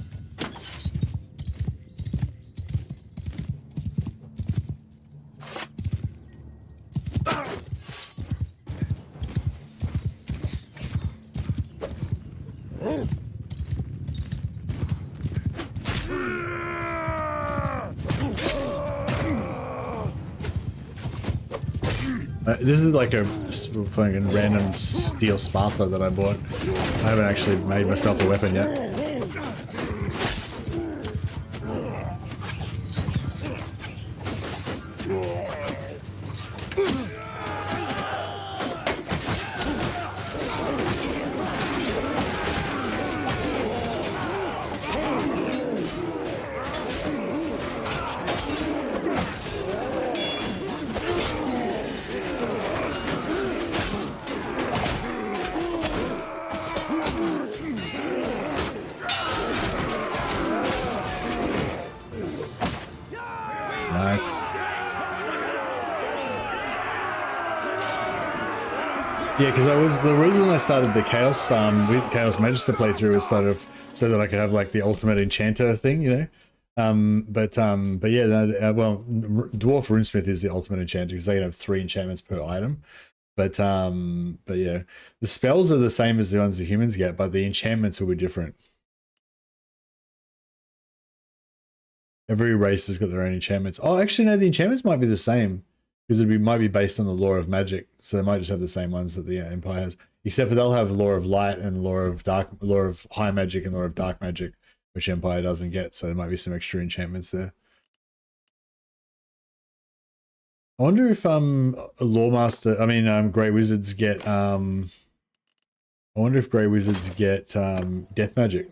This is like a fucking random steel sparkler that I bought. I haven't actually made myself a weapon yet. Nice. Yeah, because the reason I started the Chaos Chaos Magister playthrough was sort of so that I could have like the ultimate enchanter thing, you know. But yeah, well, Dwarf Runesmith is the ultimate enchanter because they can have 3 enchantments per item. But yeah, the spells are the same as the ones the humans get, but the enchantments will be different. Every race has got their own enchantments. Oh, actually, no, the enchantments might be the same because might be based on the lore of magic. So they might just have the same ones that the Empire has, except for they'll have lore of light and lore of high magic and lore of dark magic, which Empire doesn't get. So there might be some extra enchantments there. I wonder if Grey Wizards get I wonder if Grey Wizards get death magic.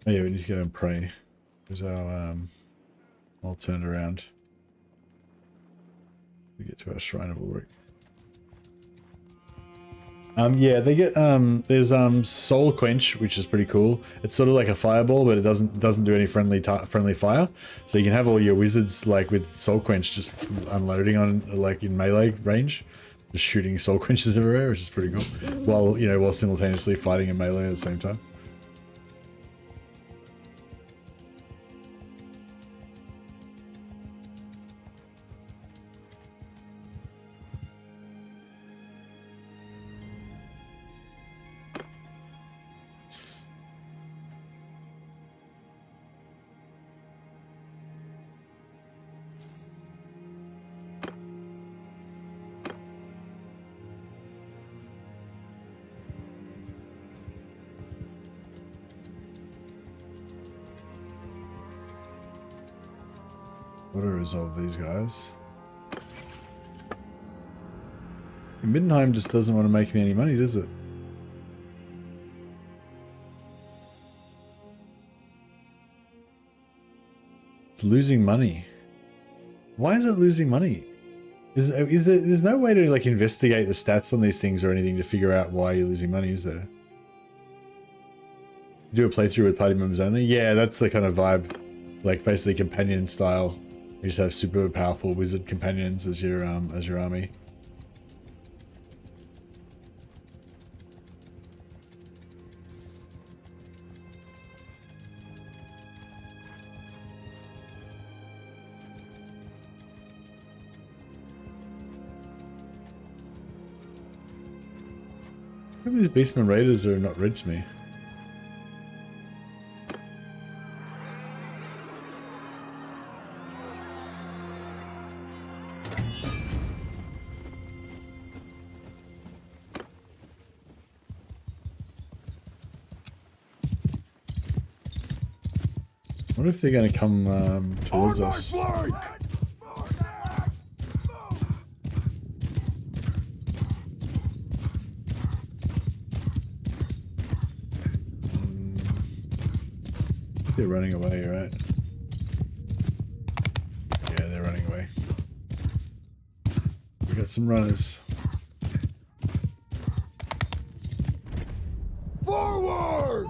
Oh yeah, we need to go and pray. There's our all turned around. We get to our Shrine of Ulrich. Yeah, they get there's Soul Quench, which is pretty cool. It's sort of like a fireball, but it doesn't do any friendly fire. So you can have all your wizards like with Soul Quench just unloading on like in melee range, just shooting Soul Quenches everywhere, which is pretty cool. While simultaneously fighting in melee at the same time. What to resolve these guys? Middenheim just doesn't want to make me any money, does it? It's losing money. Why is it losing money? There's no way to like investigate the stats on these things or anything to figure out why you're losing money, is there? Do a playthrough with party members only? Yeah, that's the kind of vibe. Like basically companion style. You just have super powerful wizard companions as your army. Maybe these Beastmen Raiders are not red to me. I wonder if they're going to come towards us. I think they're running away, right? Yeah, they're running away. We got some runners. Forward!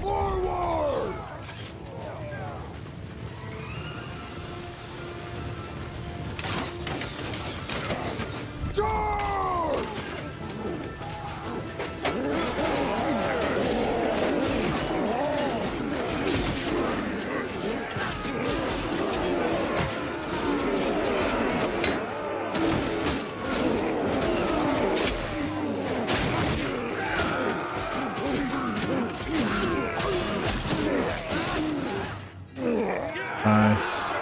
Forward! Charge! Nice.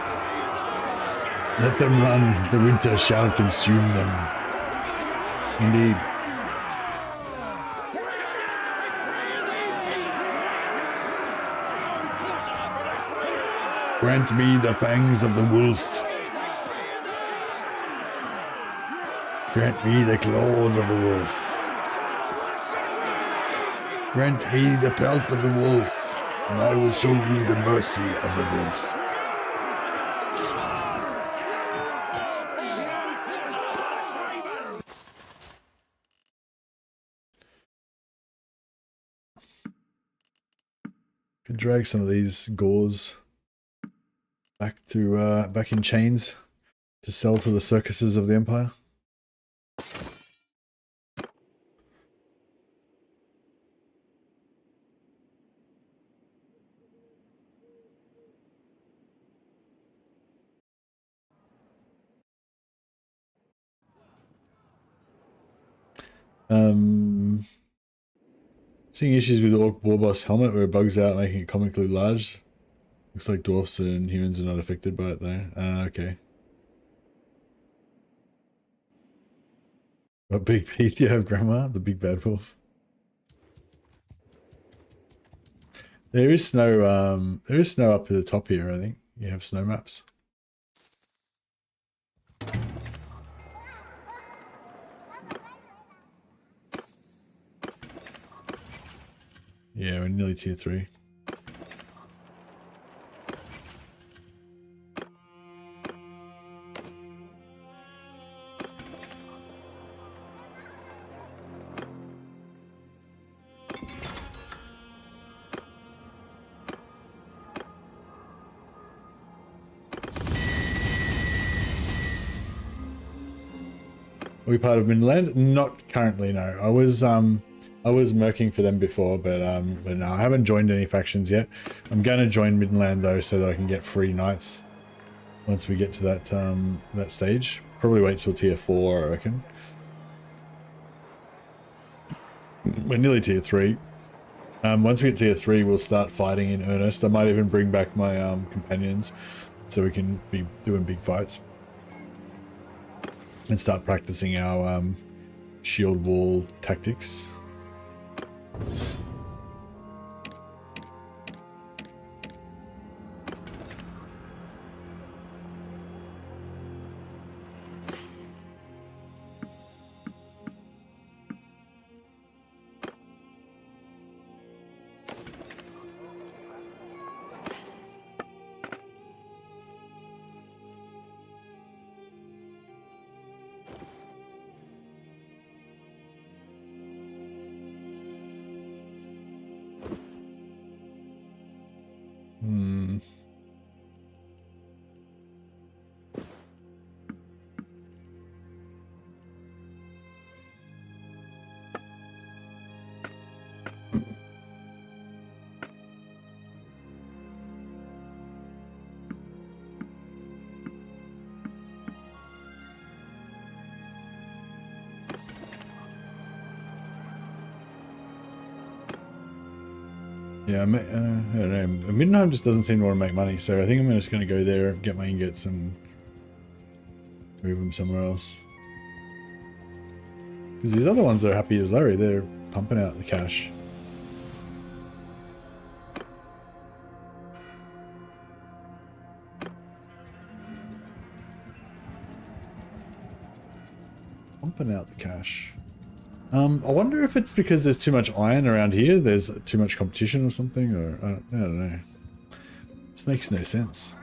Let them run. The winter shall consume them. Indeed. Grant me the fangs of the wolf. Grant me the claws of the wolf. Grant me the pelt of the wolf, and I will show you the mercy of the wolf. Can drag some of these gauze back to back in chains to sell to the circuses of the Empire. Seeing issues with the Orc Warboss helmet where it bugs out, making it comically large. Looks like dwarfs and humans are not affected by it though. Okay. What big Pete do you have, Grandma? The big bad wolf. There is snow up at the top here, I think. You have snow maps. Yeah, we're nearly tier 3. Are we part of Midland? Not currently, no. I was merking for them before, but no, I haven't joined any factions yet. I'm going to join Midland though, so that I can get free knights once we get to that that stage. Probably wait till tier 4, I reckon. We're nearly tier 3. Once we get tier 3, we'll start fighting in earnest. I might even bring back my companions, so we can be doing big fights and start practicing our shield wall tactics. Yeah, I don't know. Middenheim just doesn't seem to want to make money, so I think I'm just going to go there, get my ingots, and move them somewhere else. Because these other ones are happy as Larry, they're pumping out the cash. Pumping out the cash. I wonder if it's because there's too much iron around here, there's too much competition or something, or I don't know. This makes no sense.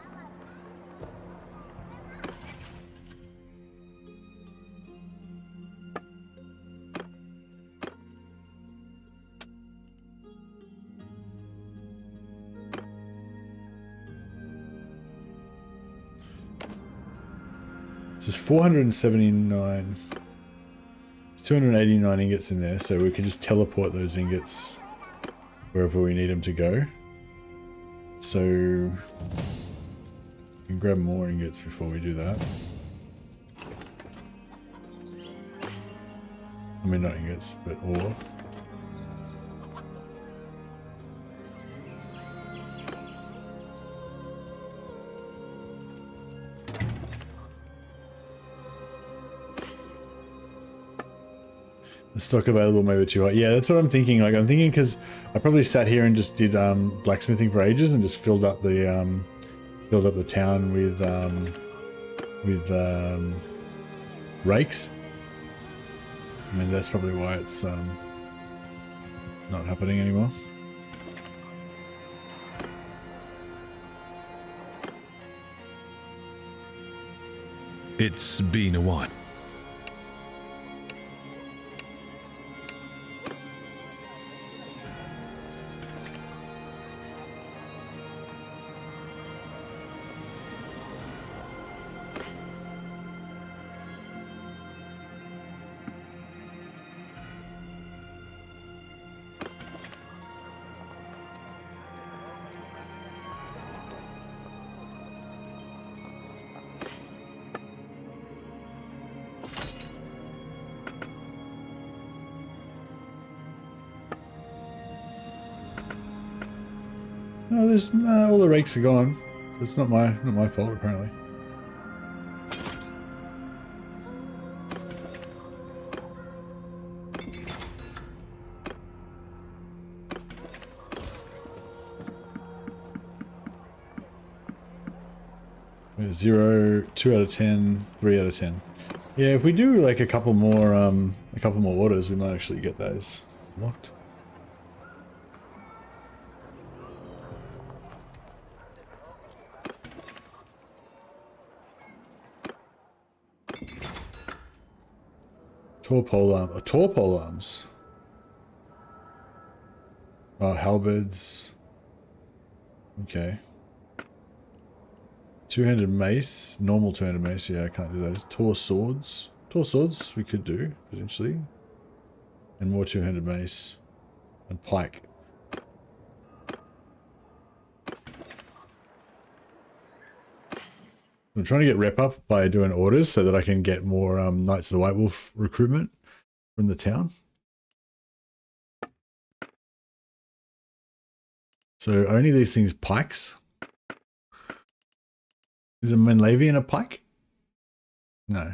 This is 479. There's 289 ingots in there, so we can just teleport those ingots wherever we need them to go. So we can grab more ingots before we do that. I mean, not ingots, but ore. The stock available maybe too high. Yeah, that's what I'm thinking. Like, I'm thinking because I probably sat here and just did blacksmithing for ages and just filled up the town with rakes. I mean, that's probably why it's not happening anymore. It's been a while. No, there's all the rakes are gone. So it's not my fault apparently. Zero, 2 out of 10, 3 out of 10. Yeah, if we do like a couple more orders, we might actually get those locked. Tor pole arms. Oh, halberds. Okay. Two-handed mace, normal two-handed mace. Yeah, I can't do those. Tor swords we could do potentially, and more two-handed mace and pike. I'm trying to get rep up by doing orders so that I can get more Knights of the White Wolf recruitment from the town. So are any of these things pikes? Is a Menlavian a pike? No.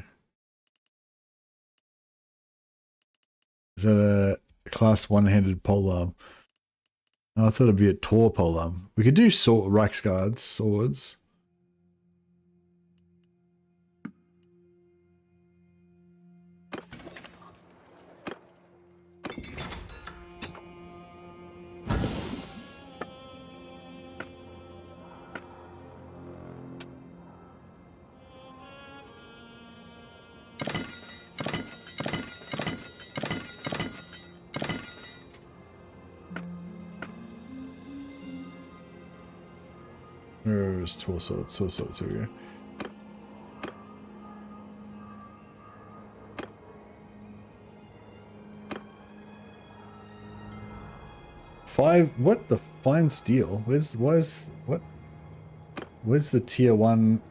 Is that a class one-handed polearm? Oh, I thought it'd be a Tor polearm. We could do Reichsguard swords. Where's Tor swords? Tor swords, here we go. What the fine steel? Where's the tier 1?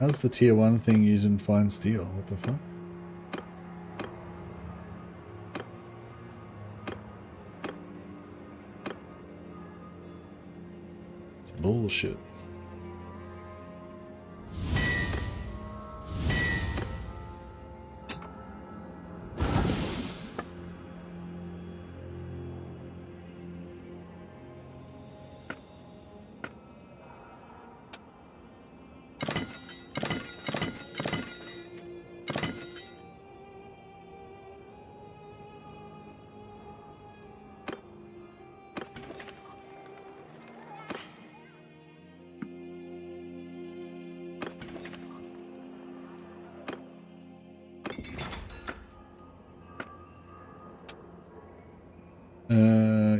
How's the tier 1 thing using fine steel? What the fuck? It's bullshit.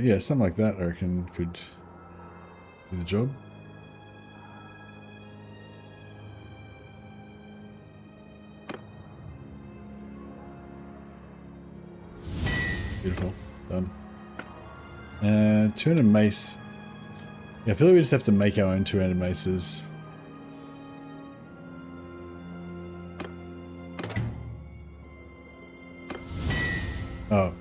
Yeah, something like that I reckon could do the job. Beautiful. Done. 200 mace. Yeah, I feel like we just have to make our own 200 maces. Oh.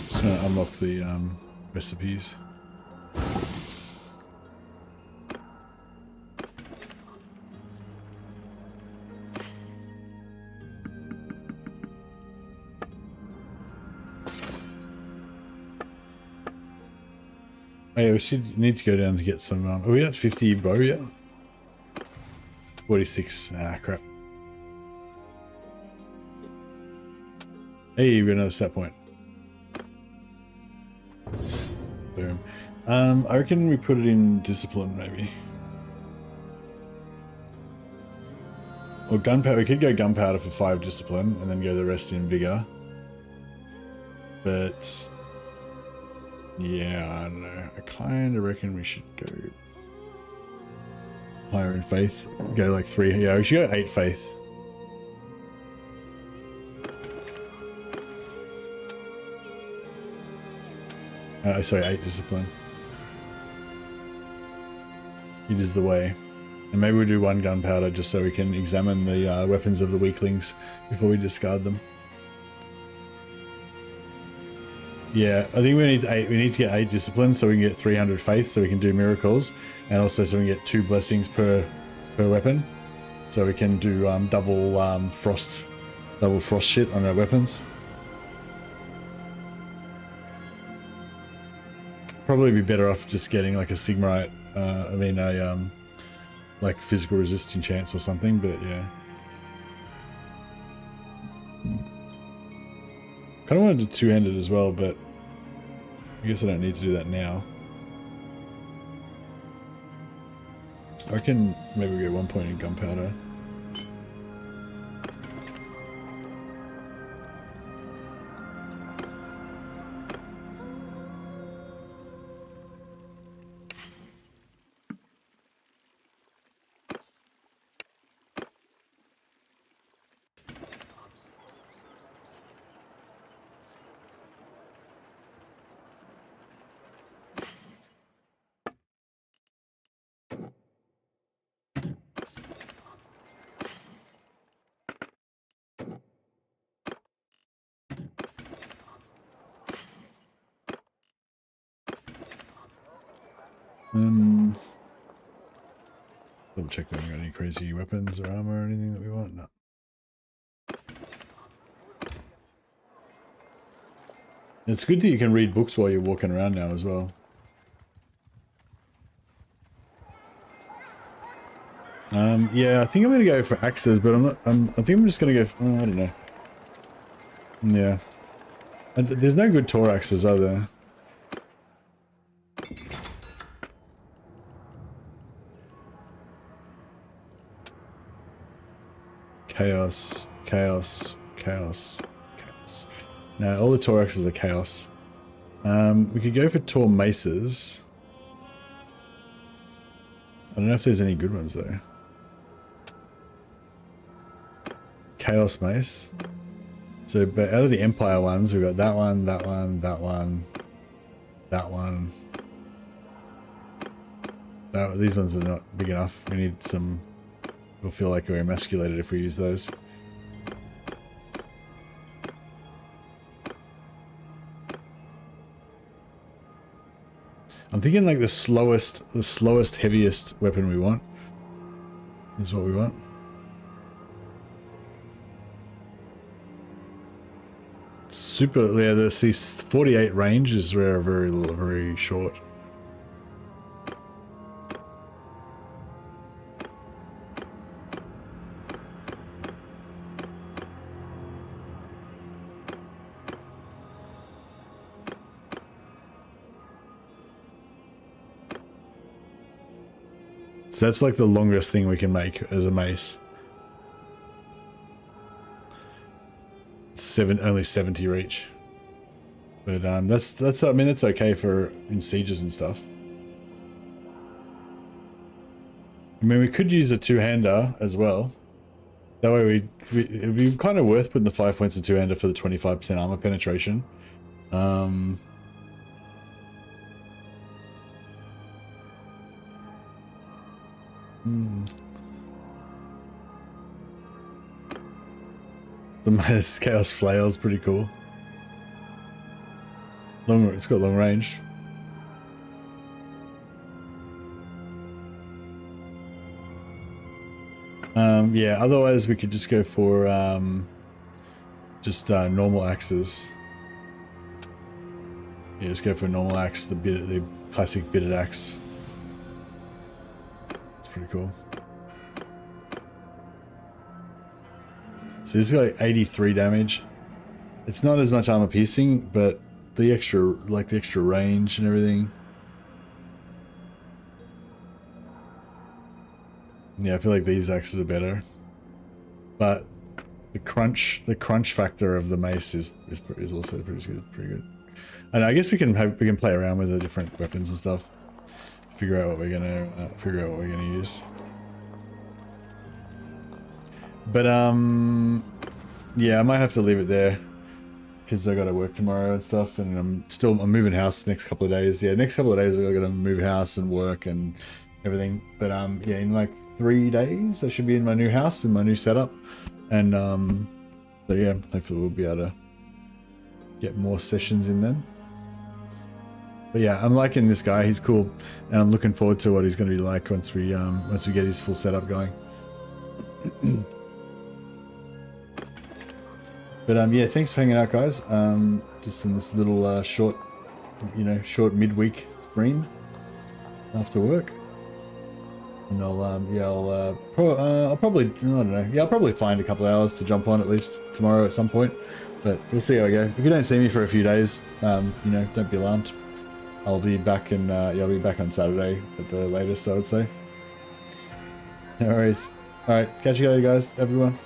Just trying to unlock the recipes. Oh yeah, we should need to go down to get some. Are we at 50 bow yet? 46. Ah, crap. Hey, we got another stat point. Boom. I reckon we put it in discipline, maybe. Or gunpowder. We could go gunpowder for 5 discipline and then go the rest in vigor. But yeah, I don't know. I kind of reckon we should go higher in faith. Go like 3. Yeah, we should go 8 faith. Sorry, 8 discipline. It is the way. And maybe we'll do 1 gunpowder just so we can examine the weapons of the weaklings before we discard them. Yeah, I think we need 8. We need to get 8 discipline so we can get 300 faith so we can do miracles, and also so we can get 2 blessings per weapon, so we can do double frost shit on our weapons. Probably be better off just getting like a Sigmarite, like physical resisting chance or something, but yeah. Kind of want to do 2-handed as well, but I guess I don't need to do that now. I reckon maybe we get 1 point in gunpowder. Double check that we got any crazy weapons or armor or anything that we want. No. It's good that you can read books while you're walking around now as well. Yeah, I think I'm gonna go for axes, but I think I'm just gonna go for, I don't know. Yeah. And there's no good Tor axes, are there? Chaos, chaos, chaos, chaos. No, all the Tor axes are chaos. We could go for Tor maces. I don't know if there's any good ones though. Chaos mace. So, but out of the Empire ones, we've got that one, that one, that one, that one. These ones are not big enough. We need some. We'll feel like we're emasculated if we use those. I'm thinking like the slowest, heaviest weapon we want is what we want. Super, yeah, this 48 range is very short. So that's like the longest thing we can make as a mace. Only 70 reach. But that's I mean that's okay for in sieges and stuff. I mean we could use a two-hander as well. That way it'd be kind of worth putting the 5 points in two-hander for the 25% armor penetration. The Midas Chaos Flail is pretty cool. It's got long range. Yeah, otherwise we could just go for normal axes. Yeah, just go for a normal axe, the classic bitted axe. It's pretty cool. So this is like 83 damage. It's not as much armor piercing, but the extra range and everything. Yeah, I feel like these axes are better. But the crunch factor of the mace is also pretty good. And I guess we can play around with the different weapons and stuff. Figure out what we're gonna use. But yeah, I might have to leave it there because I got to work tomorrow and stuff, and I'm moving house the next couple of days. Yeah, next couple of days I got to move house and work and everything. But yeah, in like 3 days I should be in my new house in my new setup, and so yeah, hopefully we'll be able to get more sessions in then. But yeah, I'm liking this guy. He's cool, and I'm looking forward to what he's going to be like once we get his full setup going. But yeah, thanks for hanging out, guys. Just in this little short midweek stream after work, and I'll probably I don't know. Yeah, I'll probably find a couple of hours to jump on at least tomorrow at some point. But we'll see how I go. If you don't see me for a few days, don't be alarmed. I'll be back in. I'll be back on Saturday at the latest, I would say. No worries. All right, catch you later, guys. Everyone.